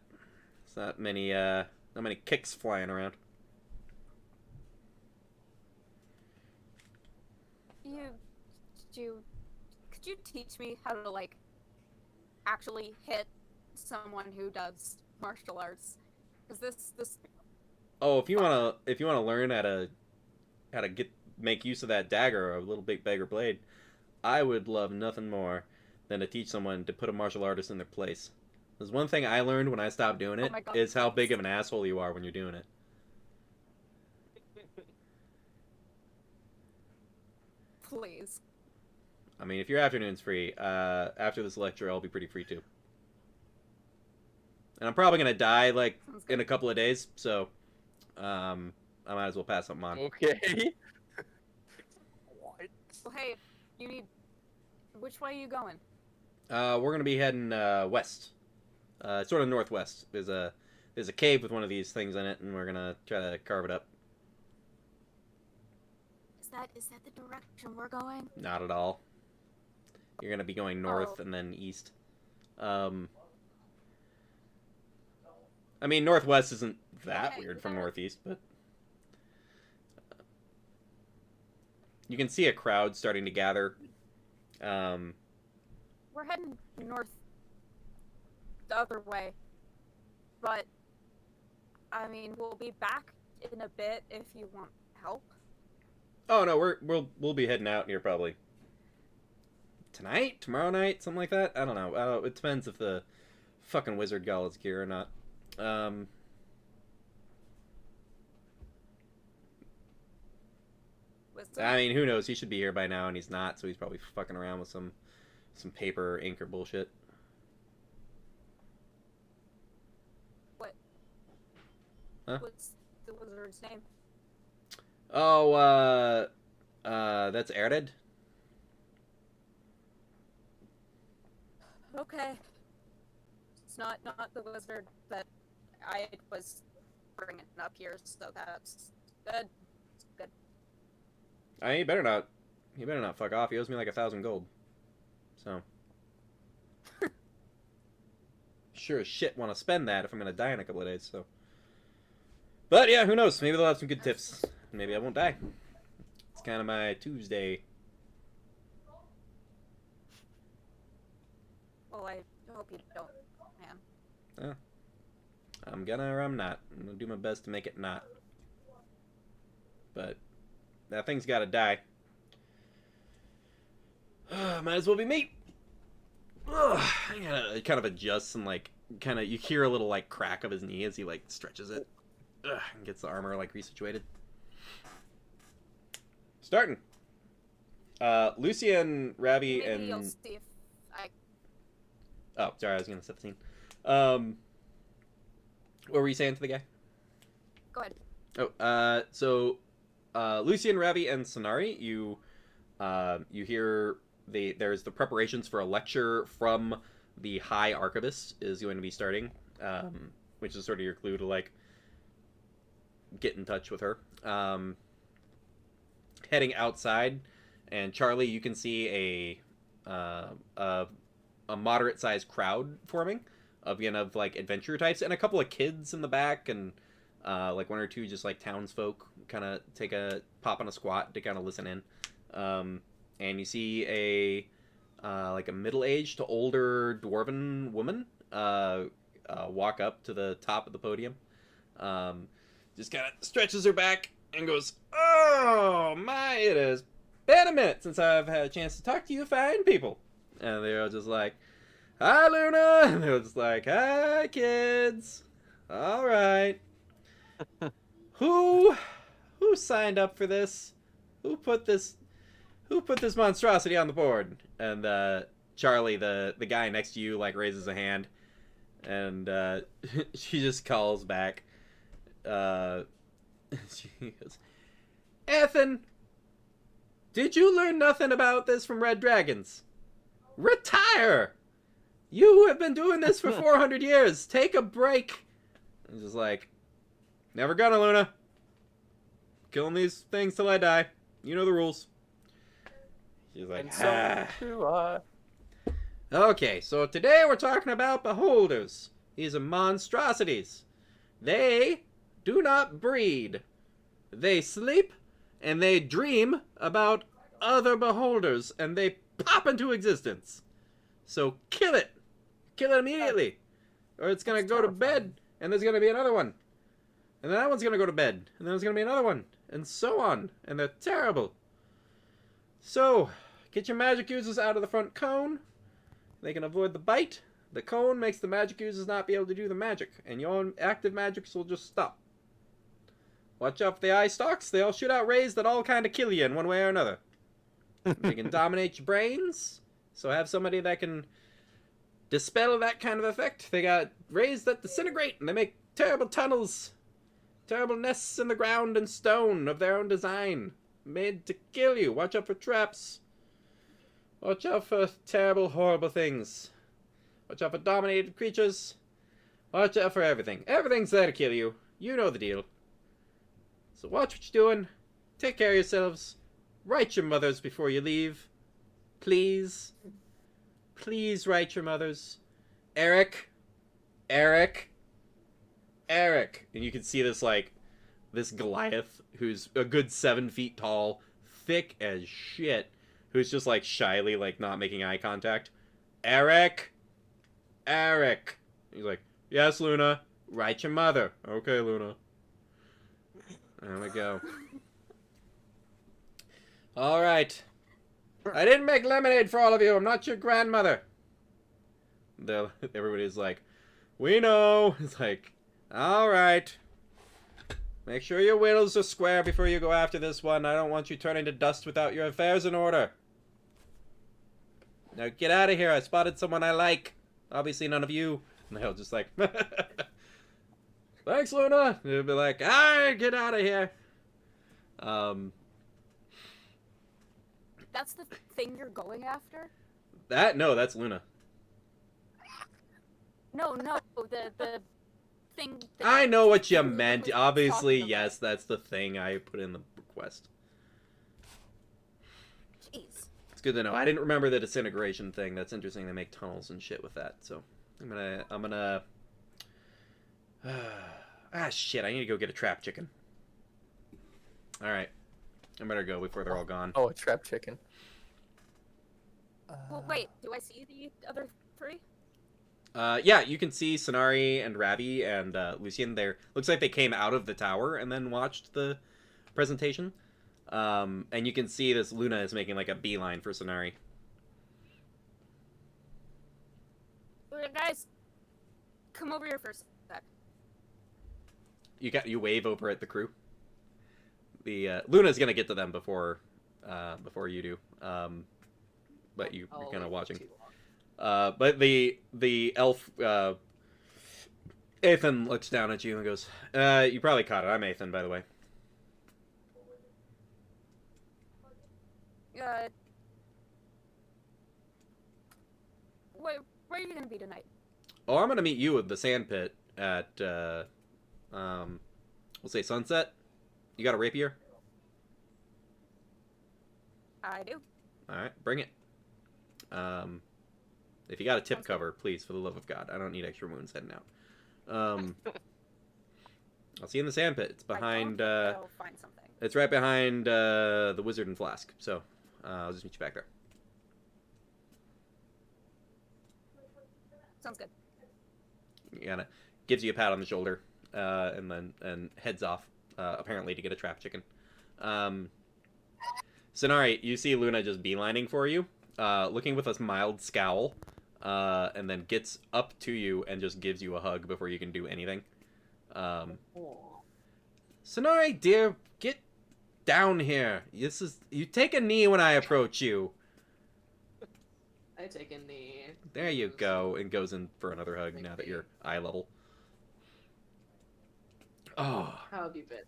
It's not many kicks flying around.
Could you teach me how to like actually hit someone who does martial arts? Because this.
Oh, if you wanna learn how to make use of that dagger or a little big beggar blade, I would love nothing more than to teach someone to put a martial artist in their place. There's one thing I learned when I stopped doing it is how big of an asshole you are when you're doing it.
Please.
I mean, if your afternoon's free, after this lecture, I'll be pretty free too. And I'm probably gonna die like in a couple of days, so I might as well pass something on.
Okay.
What?
Well, hey, you need. Which way are you going?
We're gonna be heading west, sort of northwest. There's a cave with one of these things in it, and we're gonna try to carve it up.
Is that the direction we're going?
Not at all. You're gonna be going north and then east. I mean, northwest isn't that weird from northeast, but you can see a crowd starting to gather.
We're heading north the other way, but I mean, we'll be back in a bit if you want help.
Oh no, we'll be heading out here probably tonight, tomorrow night, something like that. I don't know. It depends if the fucking wizard gal is here or not. I mean, who knows? He should be here by now, and he's not, so he's probably fucking around with some paper or ink or bullshit.
What?
Huh?
What's the wizard's name?
Oh, that's Erded.
Okay. It's not the wizard that I was bringing up here, so that's good. It's good.
I mean, he better not fuck off. He owes me like 1,000 gold. So. Sure as shit want to spend that if I'm gonna die in a couple of days, so. But yeah, who knows? Maybe they'll have some good tips. Maybe I won't die. It's kind of my Tuesday.
Well, I hope you don't, man.
Yeah. I'm gonna or I'm not. I'm gonna do my best to make it not. But that thing's gotta die. Might as well be me. I gotta kind of adjust and like you hear a little like crack of his knee as he like stretches it and gets the armor like resituated. Starting. Lucian, Ravi,
Maybe you'll
and
see if I.
oh, sorry, I was gonna set the scene. What were you saying to the guy?
Go ahead.
Oh, so Lucian, Ravi, and Sonari, you hear there's the preparations for a lecture from the High Archivist is going to be starting, which is sort of your clue to like get in touch with her. heading outside, and Charlie, you can see a moderate sized crowd forming of like adventure types, and a couple of kids in the back, and like one or two just like townsfolk kind of take a pop on a squat to kind of listen in. And you see a like a middle-aged to older dwarven woman walk up to the top of the podium, just kind of stretches her back and goes, "Oh my, it has been a minute since I've had a chance to talk to you fine people." And they're all just like, "Hi, Luna!" And they're just like, "Hi, kids. All right. Who signed up for this? Who put this monstrosity on the board?" And Charlie, the guy next to you, like raises a hand, and she just calls back. She goes, "Ethan, did you learn nothing about this from Red Dragons? Retire! You have been doing this for 400 years. Take a break." He's just like, "Never gonna, Luna. Killing these things till I die. You know the rules." She's like,
And so do I.
"Okay, so today we're talking about beholders. These are monstrosities. They do not breed. They sleep and they dream about other beholders, and they pop into existence. So kill it. Kill it immediately. Or it's going to go to bed, and there's going to be another one. And then that one's going to go to bed, and then there's going to be another one, and so on. And they're terrible. So, get your magic users out of the front cone. They can avoid the bite. The cone makes the magic users not be able to do the magic, and your active magics will just stop. Watch out for the eye stalks. They all shoot out rays that all kind of kill you in one way or another. They can dominate your brains, so have somebody that can dispel that kind of effect. They got rays that disintegrate, and they make terrible tunnels, terrible nests in the ground and stone of their own design, made to kill you. Watch out for traps. Watch out for terrible, horrible things. Watch out for dominated creatures. Watch out for everything. Everything's there to kill you. You know the deal. So watch what you're doing. Take care of yourselves. Write your mothers before you leave. Please. Please write your mothers. Eric. Eric. Eric. And you can see this, like, this Goliath who's a good 7 feet tall, thick as shit, who's just, like, shyly, like, not making eye contact. Eric. Eric. He's like, "Yes, Luna. Write your mother." "Okay, Luna." There we go. All right. "I didn't make lemonade for all of you. I'm not your grandmother." Everybody's like, "We know." It's like, "All right. Make sure your wheels are square before you go after this one. I don't want you turning to dust without your affairs in order. Now get out of here. I spotted someone I like. Obviously none of you." And they'll just like, "Thanks, Luna." They'll be like, "All right, get out of here."
That's the thing you're going after?
No, that's Luna.
No, the thing.
I know what you meant.
was
Obviously,
talking about.
yes, that's the thing I put in the request.
Jeez.
It's good to know. I didn't remember the disintegration thing. That's interesting. They make tunnels and shit with that. So I'm gonna. Shit! I need to go get a trap chicken. All right, I better go before they're all gone.
Oh, a trap chicken.
Well, wait. Do I see the other three?
Yeah, you can see Sonari and Ravi and Lucian there. Looks like they came out of the tower and then watched the presentation. And you can see this Luna is making like a beeline for Sonari.
Guys, come over here for a sec.
You wave over at the crew. The Luna's gonna get to them before you do. But you're kind of watching. But the elf, Ethan looks down at you and goes, "You probably caught it. I'm Ethan, by the way."
Where are you gonna be tonight?
Oh, I'm gonna meet you at the sand pit at, we'll say sunset. You got a rapier?
I do.
All right, bring it. If you got a tip
Sounds good.
cover, please, for the love of God, I don't need extra wounds heading out. I'll see you in the sandpit. It's behind.
I'll find something.
It's right behind the wizard and flask. So I'll just meet you back there.
Sounds good.
He kind of gives you a pat on the shoulder, and heads off, apparently to get a trap chicken. Sonari, you see Luna just beelining for you, looking with a mild scowl, and then gets up to you and just gives you a hug before you can do anything.
Aw.
Sonari, dear, get down here. You take a knee when I approach you.
I take a knee.
There you go, and goes in for another hug now that you're eye level. Oh,
How have you been?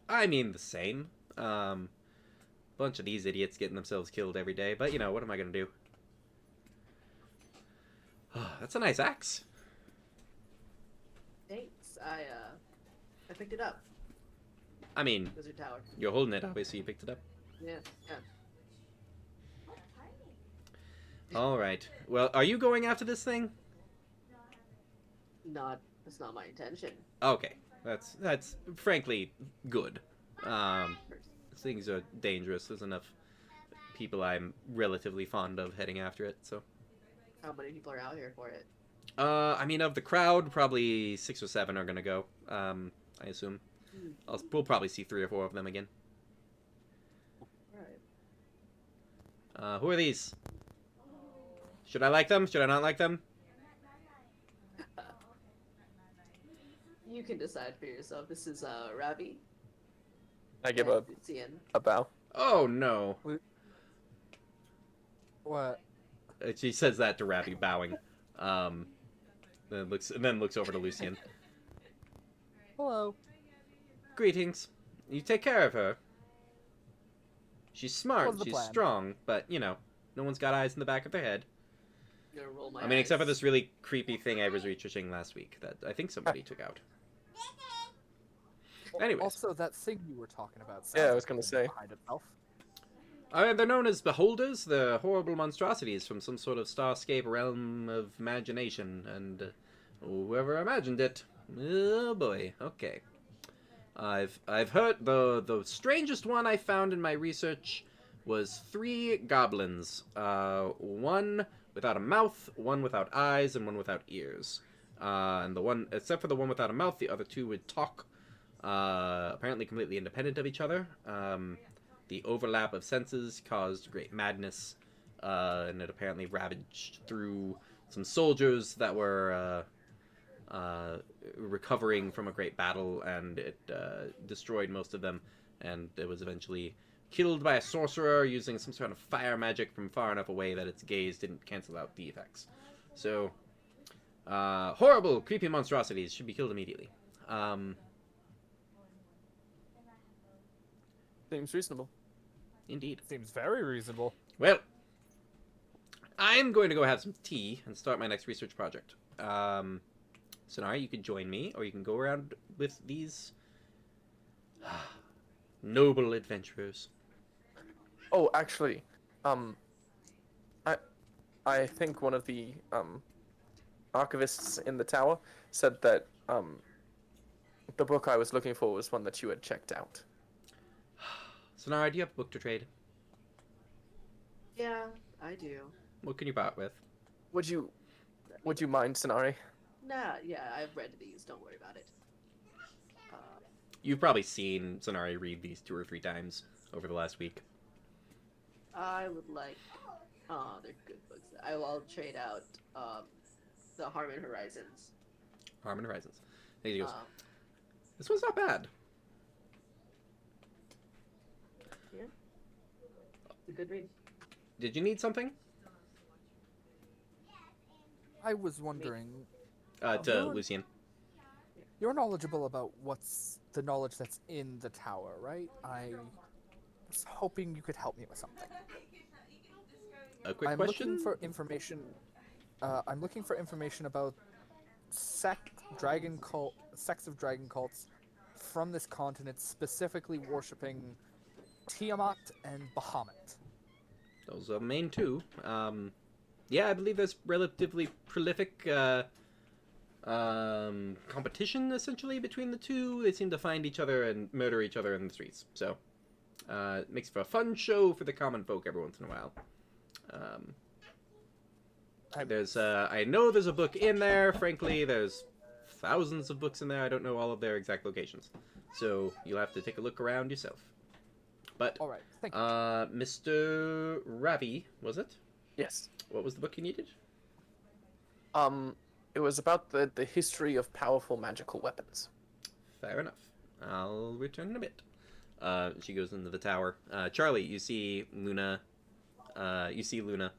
I mean the same. Bunch of these idiots getting themselves killed every day, but you know, what am I gonna do? Oh, that's a nice axe.
Thanks. I picked it up.
I mean,
Wizard Tower.
you're holding it, obviously you picked it up.
Yeah.
Alright. Well, are you going after this thing?
That's not my intention.
Okay. That's frankly good. Things are dangerous. There's enough people I'm relatively fond of heading after it, so.
How many people are out here for it?
I mean, of the crowd, probably 6 or 7 are gonna go. I assume. We'll probably see 3 or 4 of them again.
Alright.
Who are these? Should I like them? Should I not like them?
You can decide for yourself. This is Ravi.
I give
and Lucian.
a bow.
Oh no.
What?
She says that to Ravi, bowing. Then looks over to Lucian.
Hello.
Greetings. You take care of her. She's smart,
What's the
she's
plan?
strong, but you know, no one's got eyes in the back of their head.
I'm gonna roll my
I mean, except for
eyes.
this really creepy thing I was researching last week that I think somebody took out. Anyways.
Also, that thing you were talking about.
Yeah, I
sounds
was gonna
like
say.
behind itself.
They're known as beholders. They're horrible monstrosities from some sort of starscape realm of imagination, and whoever imagined it, oh boy. Okay, I've heard the strangest one I found in my research was 3 goblins, one without a mouth, one without eyes, and one without ears. And the one, except for the one without a mouth, the other 2 would talk. Apparently completely independent of each other. The overlap of senses caused great madness, and it apparently ravaged through some soldiers that were recovering from a great battle, and it destroyed most of them, and it was eventually killed by a sorcerer using some sort of fire magic from far enough away that its gaze didn't cancel out the effects. So, horrible, creepy monstrosities should be killed immediately.
Seems reasonable.
Indeed.
Seems very reasonable.
Well, I'm going to go have some tea and start my next research project. Sonari, you can join me, or you can go around with these noble adventurers.
Oh, actually, I think one of the archivists in the tower said that the book I was looking for was one that you had checked out.
Sonari, do you have a book to trade?
Yeah, I do.
What can you buy it with?
Would you mind, Sonari?
Nah, yeah, I've read these. Don't worry about it.
You've probably seen Sonari read these 2 or 3 times over the last week.
I would like. Oh, they're good books. I'll trade out the Harmon Horizons.
Harmon Horizons. There he goes.
Um,
This one's not bad.
yeah, it's a good read.
Did you need something?
I was wondering,
To
You're-
Lucian.
you're knowledgeable about what's the knowledge that's in the tower, right? I was hoping you could help me with something.
A quick
I'm
question?
looking for information. I'm looking for information about sects of dragon cults from this continent, specifically worshipping Tiamat and Bahamut.
those are the main two. Yeah, I believe there's relatively prolific competition essentially between the two. They seem to find each other and murder each other in the streets. So it makes for a fun show for the common folk every once in a while. I know there's a book in there. Frankly, there's thousands of books in there. I don't know all of their exact locations, so you'll have to take a look around yourself. But
All right. Thank you.
Mr. Ravi, was it?
Yes.
What was the book you needed?
It was about the history of powerful magical weapons.
Fair enough. I'll return in a bit. She goes into the tower. Charlie, you see Luna. You see Luna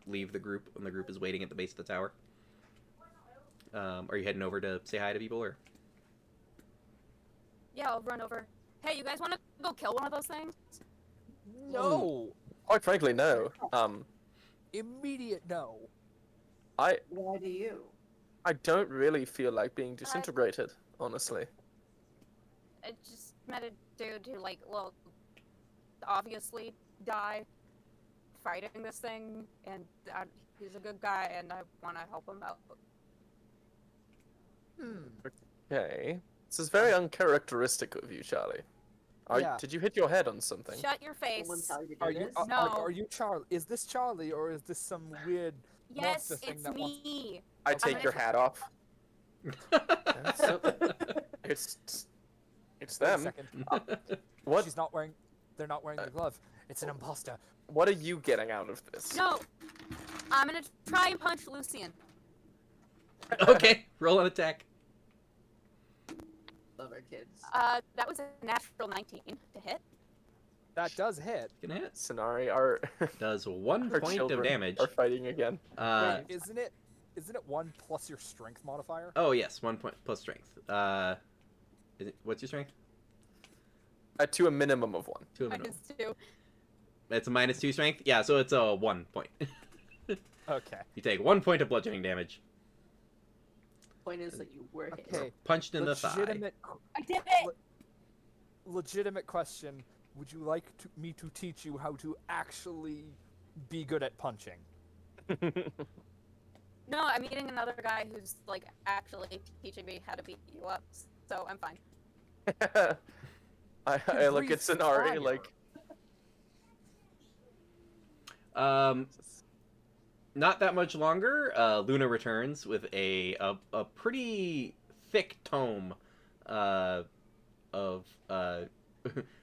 leave the group when the group is waiting at the base of the tower. Are you heading over to say hi to people, or?
Yeah, I'll run over. Hey, you guys want to go kill one of those things?
No.
Quite frankly, no.
Immediate no.
I
Why do you?
don't really feel like being disintegrated, honestly.
I just met a dude who, like, well, obviously died fighting this thing, and he's a good guy, and I want to help him out.
Okay. This is very uncharacteristic of you, Charlie.
Yeah.
Did you hit your head on something?
Shut your face.
Someone tell you to do
Are you
this?
No.
are you Charlie? Is this Charlie or is this some weird
Yes,
monster thing
it's
that wants?
me.
I take
gonna-
your hat off. It's
Wait a
them.
second.
What
She's not wearing. They're not wearing the glove. It's an imposter.
What are you getting out of this?
No, I'm gonna try and punch Lucian.
Okay, roll an attack.
Love our kids.
That was a natural 19 to hit.
That does hit.
Gonna hit.
Sonari, our
Does 1
our
point
children
of damage.
are fighting again.
Wait, isn't it 1 plus your strength modifier?
Oh yes, 1 point plus strength. What's your strength?
To a minimum of 1.
To a minimum.
-2.
It's a -2 strength. Yeah, so it's a 1 point.
Okay.
You take 1 point of bludgeoning damage.
Point is that you were hit.
Okay.
Punched in the thigh.
Legitimate.
I did it.
Legitimate question. Would you like me to teach you how to actually be good at punching?
No, I'm meeting another guy who's like actually teaching me how to beat you up, so I'm fine.
I look at
breathe
Sonari
fire.
like.
Not that much longer. Luna returns with a pretty thick tome of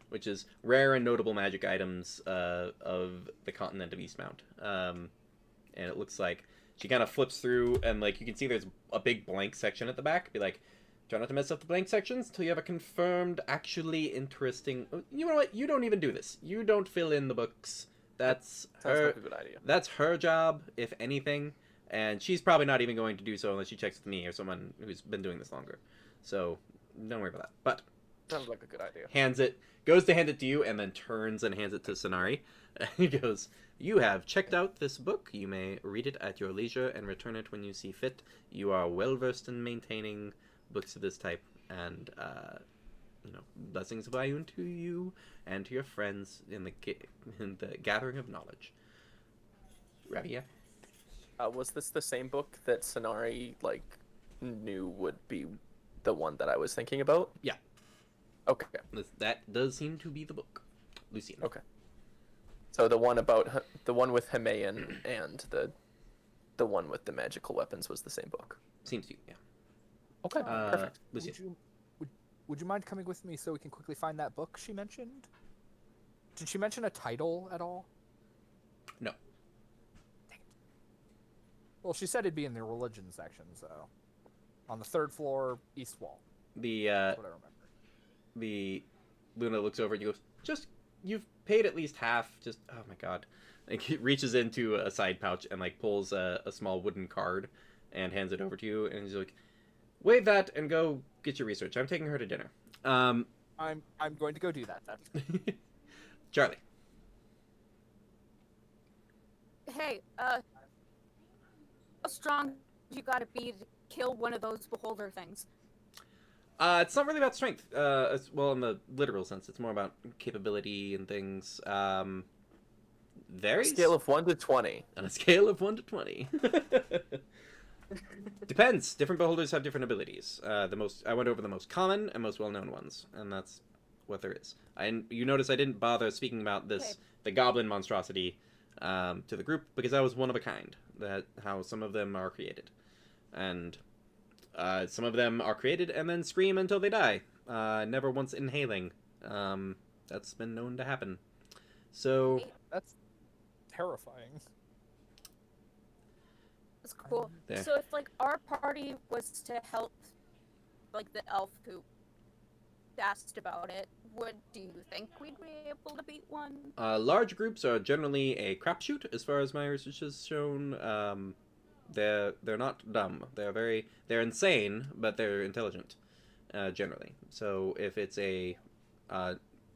which is rare and notable magic items of the continent of Eastmount. And it looks like she kind of flips through, and like you can see there's a big blank section at the back. Be like, try not to mess up the blank sections till you have a confirmed, actually interesting. You know what? You don't even do this. You don't fill in the books. That's
Sounds
her.
like a good idea.
That's her job, if anything, and she's probably not even going to do so unless she checks with me or someone who's been doing this longer. So don't worry about that. But
Sounds like a good idea.
goes to hand it to you, and then turns and hands it to Sonari. He goes, "You have checked out this book. You may read it at your leisure and return it when you see fit. You are well versed in maintaining books of this type, and blessings of Ayun to you and to your friends in the gathering of knowledge." Ravia?
Was this the same book that Sonari knew would be the one that I was thinking about?
Yeah.
Okay.
That does seem to be the book. Lucina.
Okay. So the one with Himayan and the one with the magical weapons was the same book.
Seems to, yeah.
Okay. Perfect.
Lucina.
Would you mind coming with me so we can quickly find that book she mentioned? Did she mention a title at all?
No.
Well, she said it'd be in the religion section, so on the 3rd floor, east wall. That's what I remember.
The Luna looks over and goes, you've paid at least half. Just, oh my god. Like, he reaches into a side pouch and pulls a small wooden card and hands it over to you, and he's like, wave that and go get your research. I'm taking her to dinner.
I'm going to go do that then.
Charlie.
Hey, how strong you gotta be to kill one of those beholder things?
It's not really about strength. Well, in the literal sense, it's more about capability and things. varies.
Scale of 1 to 20.
On a scale of 1 to 20. Depends. Different beholders have different abilities. I went over the most common and most well-known ones, and that's what there is. You notice I didn't bother speaking about this, the goblin monstrosity, to the group, because that was one of a kind. How some of them are created. And some of them are created and then scream until they die, never once inhaling. That's been known to happen. So
That's terrifying.
That's cool.
There.
So if like our party was to help, like the elf who asked about it, do you think we'd be able to beat one?
Large groups are generally a crapshoot, as far as my research has shown. They're not dumb. They're insane, but they're intelligent, generally. So if it's a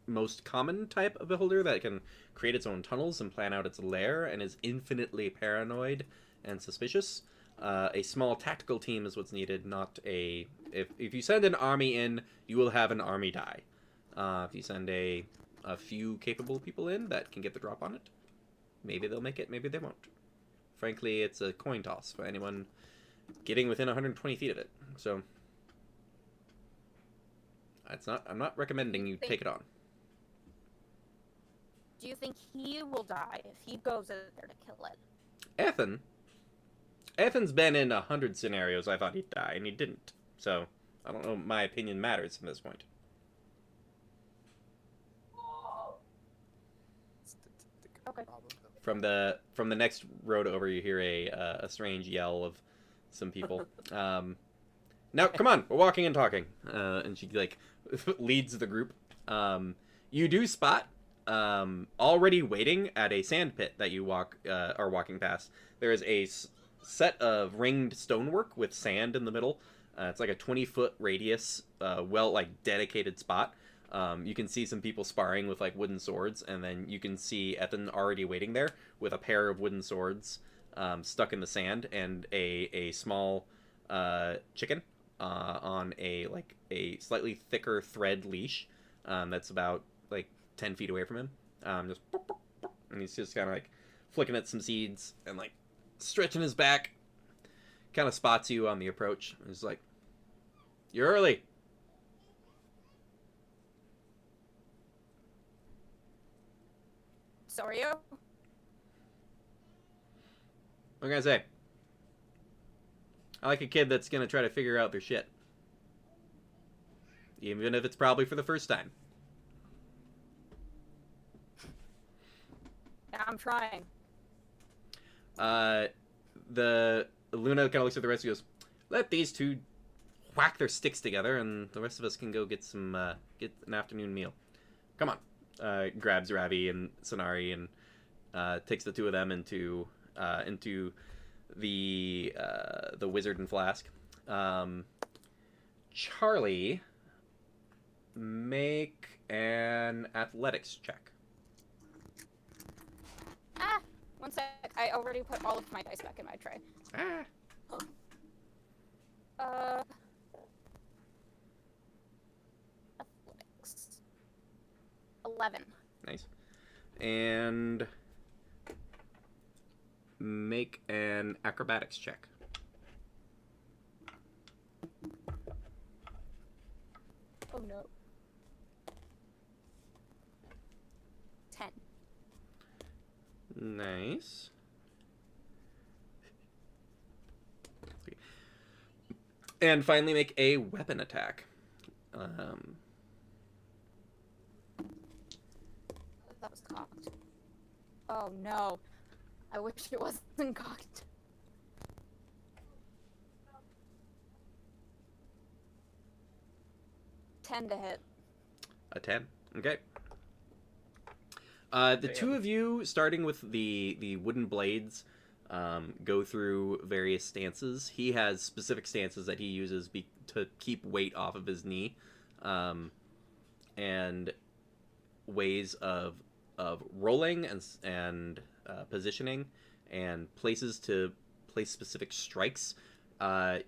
most common type of beholder that can create its own tunnels and plan out its lair and is infinitely paranoid and suspicious, a small tactical team is what's needed, not a... If you send an army in, you will have an army die. If you send a few capable people in that can get the drop on it, maybe they'll make it, maybe they won't. Frankly, it's a coin toss for anyone getting within 120 feet of it. So, I'm not recommending you take it on.
Do you think he will die if he goes in there to kill it?
Ethan's been in 100 scenarios I thought he'd die, and he didn't. So, I don't know if my opinion matters from this point.
Okay.
From the next road over, you hear a strange yell of some people. Now, come on, we're walking and talking. And she, like, leads the group. You do spot, already waiting at a sand pit that you are walking past. There is a set of ringed stonework with sand in the middle. It's like a 20-foot radius, dedicated spot. You can see some people sparring with, like, wooden swords, and then you can see Ethan already waiting there with a pair of wooden swords stuck in the sand, and a small chicken on a slightly thicker thread leash that's about, like, 10 feet away from him. And he's just kind of, like, flicking at some seeds and, like, stretching his back. Kind of spots you on the approach. He's like, "You're early."
So are you?
What can I say? I like a kid that's gonna try to figure out their shit. Even if it's probably for the first time.
Yeah, I'm trying.
The Luna kind of looks at the rest and goes, "Let these two whack their sticks together, and the rest of us can go get get an afternoon meal. Come on." Grabs Ravi and Sonari and takes the two of them into the wizard and flask. Charlie, make an athletics check.
One sec. I already put all of my dice back in my tray. Athletics. 11.
Nice. And make an acrobatics check.
Oh no. 10.
Nice. And finally make a weapon attack.
That was cocked. Oh no. I wish it wasn't cocked. $10 to hit.
A 10. Okay. The two of you, starting with the wooden blades, go through various stances. He has specific stances that he uses to keep weight off of his knee, and ways of rolling and positioning, and places to place specific strikes.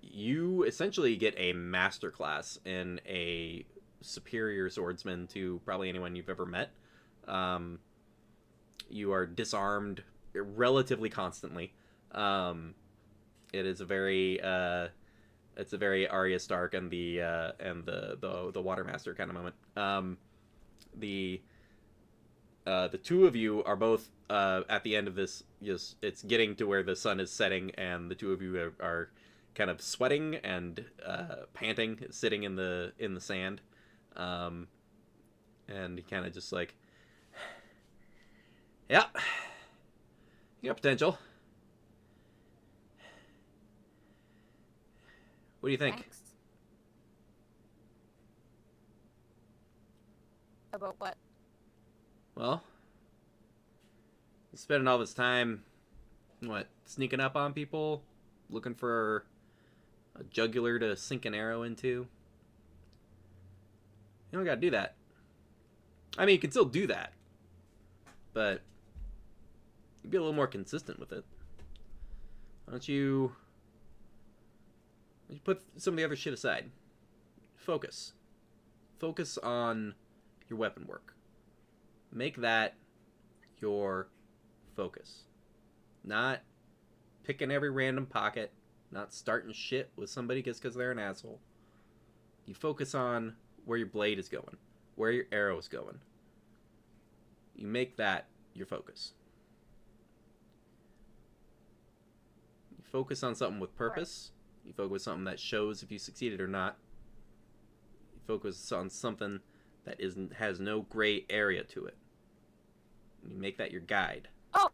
You essentially get a masterclass in a superior swordsman to probably anyone you've ever met. You are disarmed relatively constantly. It is a very it's a very Arya Stark and the Watermaster kind of moment. The two of you are both at the end of this. Just it's getting to where the sun is setting, and the two of you are kind of sweating and panting, sitting in the sand, and kind of just like, yeah, you got potential. What do you think?
Thanks. About what?
Well, he's spending all this time, sneaking up on people, looking for a jugular to sink an arrow into. You don't gotta do that. I mean, you can still do that, but you'd be a little more consistent with it. Why don't you put some of the other shit aside? Focus. Focus on your weapon work. Make that your focus. Not picking every random pocket, not starting shit with somebody just because they're an asshole. You focus on where your blade is going, where your arrow is going. You make that your focus. You focus on something with purpose. You focus on something that shows if you succeeded or not. You focus on something that has no gray area to it. You make that your guide.
Oh,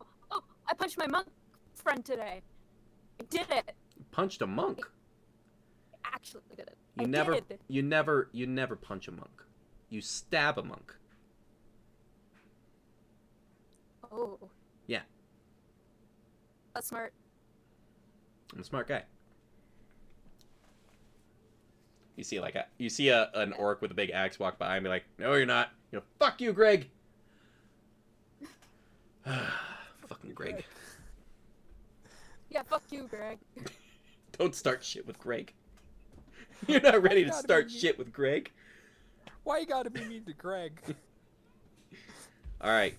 I punched my monk friend today. I did it.
You punched a monk.
I actually did it.
You never punch a monk. You stab a monk.
Oh.
Yeah.
That's smart.
I'm a smart guy. You see an orc with a big axe walk by and be like, "No, you're not. You know, fuck you, Greg." Fucking Greg.
Yeah, fuck you, Greg.
Don't start shit with Greg. You're not ready to
Gotta
start
be-
shit with Greg.
Why you gotta be mean to Greg?
All right.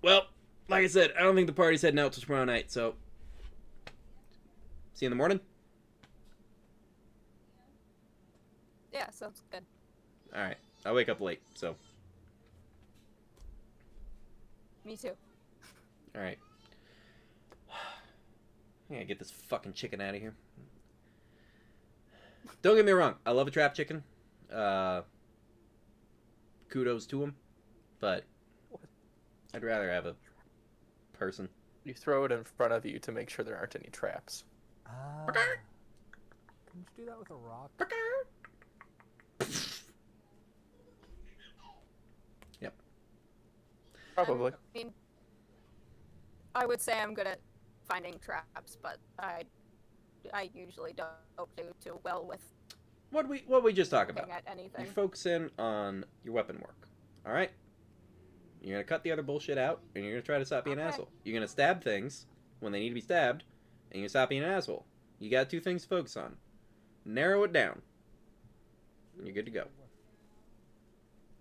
Well, like I said, I don't think the party's heading out till tomorrow night, so see you in the morning.
Yeah, sounds good.
All right. I wake up late, so
Me too.
all right. I gotta get this fucking chicken out of here. Don't get me wrong. I love a trap chicken. Kudos to him. But I'd rather have a person.
You throw it in front of you to make sure there aren't any traps.
Couldn't you do that with a rock?
Yep.
Probably.
I mean, I would say I'm good at finding traps, but I usually don't do too well with
What we just talked about.
looking at anything.
You focus in on your weapon work. All right? You're going to cut the other bullshit out, and you're going to try to stop being an
Okay.
asshole. You're going to stab things when they need to be stabbed, and you're going to stop being an asshole. You got two things to focus on. Narrow it down, and you're good to go. All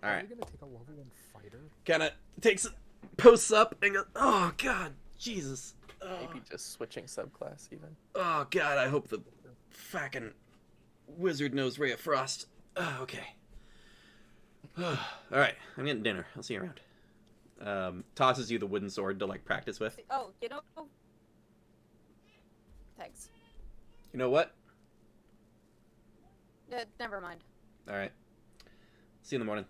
Are
right.
you gonna take a level 1 fighter?
Kind of takes, posts up, and goes, oh, God, Jesus. Oh,
Maybe just switching subclass even.
oh, God, I hope the fucking wizard knows Ray of Frost. Oh, okay. All right, I'm getting dinner. I'll see you around. Tosses you the wooden sword to like practice with.
Oh, you know. Thanks.
You know what?
Never mind.
All right. See you in the morning.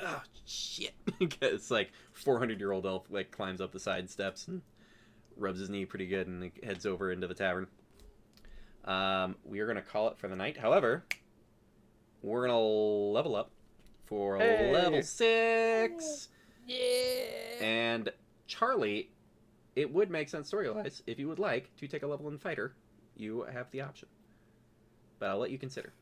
Oh shit! It's like 400-year-old elf like climbs up the side steps and rubs his knee pretty good and heads over into the tavern. We are gonna call it for the night. However, we're gonna level up for
Hey.
level 6.
Yeah.
And Charlie, it would make sense story-wise if you would like to take a level in fighter. You have the option, but I'll let you consider.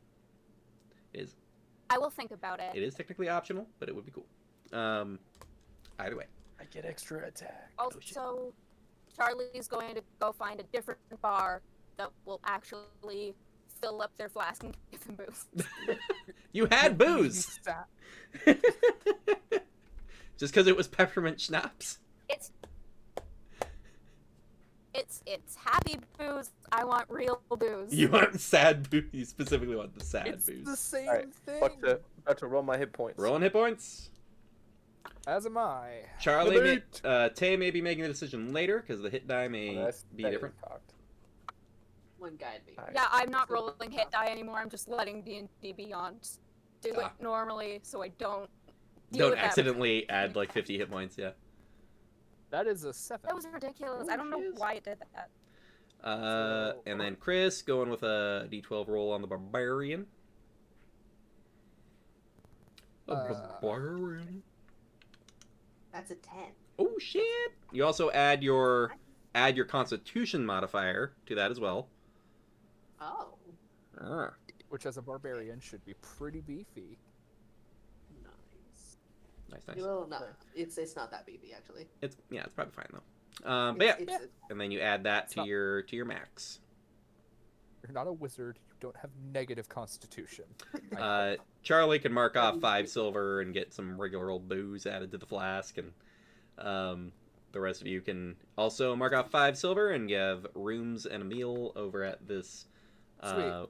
I will think about it.
It is technically optional, but it would be cool. Either way.
I get extra attack.
Also, Charlie's going to go find a different bar that will actually fill up their flask and give them booze.
You had booze! Just because it was peppermint schnapps?
It's happy booze. I want real booze.
You want sad booze. You specifically want the sad
It's
booze.
the same
Alright,
thing.
about to roll my hit points.
Rolling hit points.
As am I.
Charlie, Tay may be making the decision later because the hit die may be
That is
different.
cocked.
One guide me.
Alright.
Yeah, I'm not rolling hit die anymore. I'm just letting D&D Beyond do it normally, so I don't deal
Don't
with that.
accidentally add like 50 hit points, yeah.
That is a 7.
That was ridiculous.
Oh,
I don't know
jeez.
why it did that.
And then Chris going with a d12 roll on the barbarian. Barbarian.
That's a 10.
Oh shit! You also add your Constitution modifier to that as well.
Oh,
Ah.
Which, as a barbarian, should be pretty beefy.
nice.
Nice.
Well, no, it's not that baby actually.
It's probably fine though. But yeah,
It's-
and then you add that
It's
to
not-
your max.
You're not a wizard. You don't have negative constitution.
Charlie can mark off 5 silver and get some regular old booze added to the flask, and the rest of you can also mark off 5 silver and give rooms and a meal over at this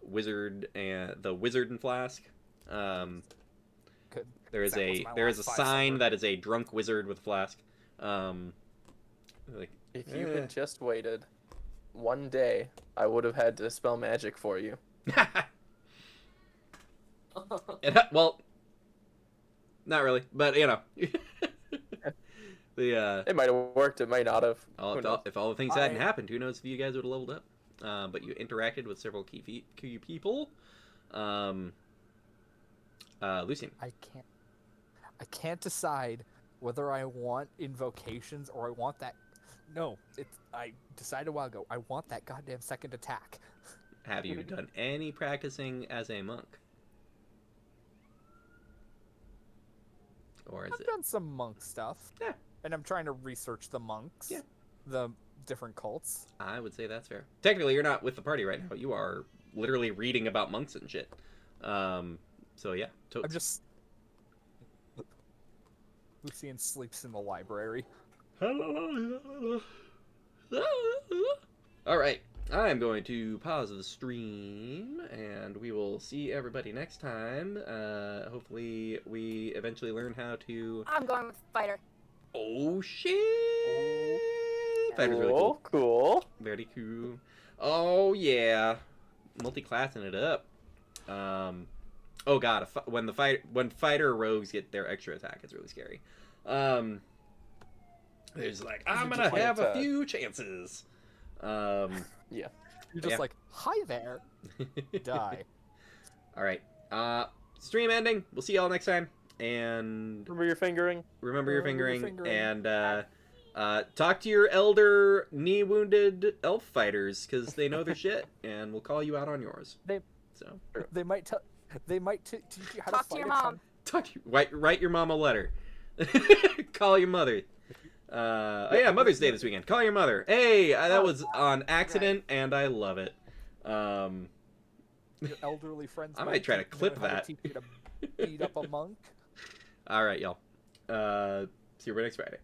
wizard and the wizard and flask.
Good.
There is
That was
a
my
there is a
last 5
sign
silver.
that is a drunk wizard with a flask. Like
If you
Eh.
had just waited one day, I would have had to dispel magic for you.
well, not really, but you know, the
It might have worked, it might not have. Who knows?
if all the things hadn't happened, who knows if you guys would have leveled up? But you interacted with several key people. Lucian.
I can't decide whether I want invocations or I want that. No, I decided a while ago. I want that goddamn second attack.
Have you done any practicing as a monk? Or is
I've
it?
done some monk stuff.
Yeah.
And I'm trying to research the monks.
Yeah.
The different cults.
I would say that's fair. Technically, you're not with the party right now. You are literally reading about monks and shit. So yeah.
I'm just. Lucian sleeps in the library.
All right. I'm going to pause the stream, and we will see everybody next time. Hopefully, we eventually learn how to.
I'm going with fighter.
Oh shit! Fighter's really cool.
Cool.
Very cool. Oh yeah, multi-classing it up. Oh god, when fighter rogues get their extra attack, it's really scary. There's like I'm gonna have a few chances.
Yeah.
You're just
Yeah.
like, hi there. Die.
All right. Stream ending. We'll see y'all next time. And
Remember your fingering?
remember your
Remember your
fingering.
fingering.
And talk to your elder knee-wounded elf fighters because they know their shit, and we'll call you out on yours.
They-
So
They might tell. They might teach you how
Talk
to
to
fight
your
a
mom.
write your mom a letter. Call your mother. Oh yeah, Mother's Day this weekend. Call your mother. Hey, that was on accident, and I love it.
Your elderly friends.
I might try to
teach you
clip
how to
that.
teach you to beat up a monk.
All right, y'all. See you next Friday.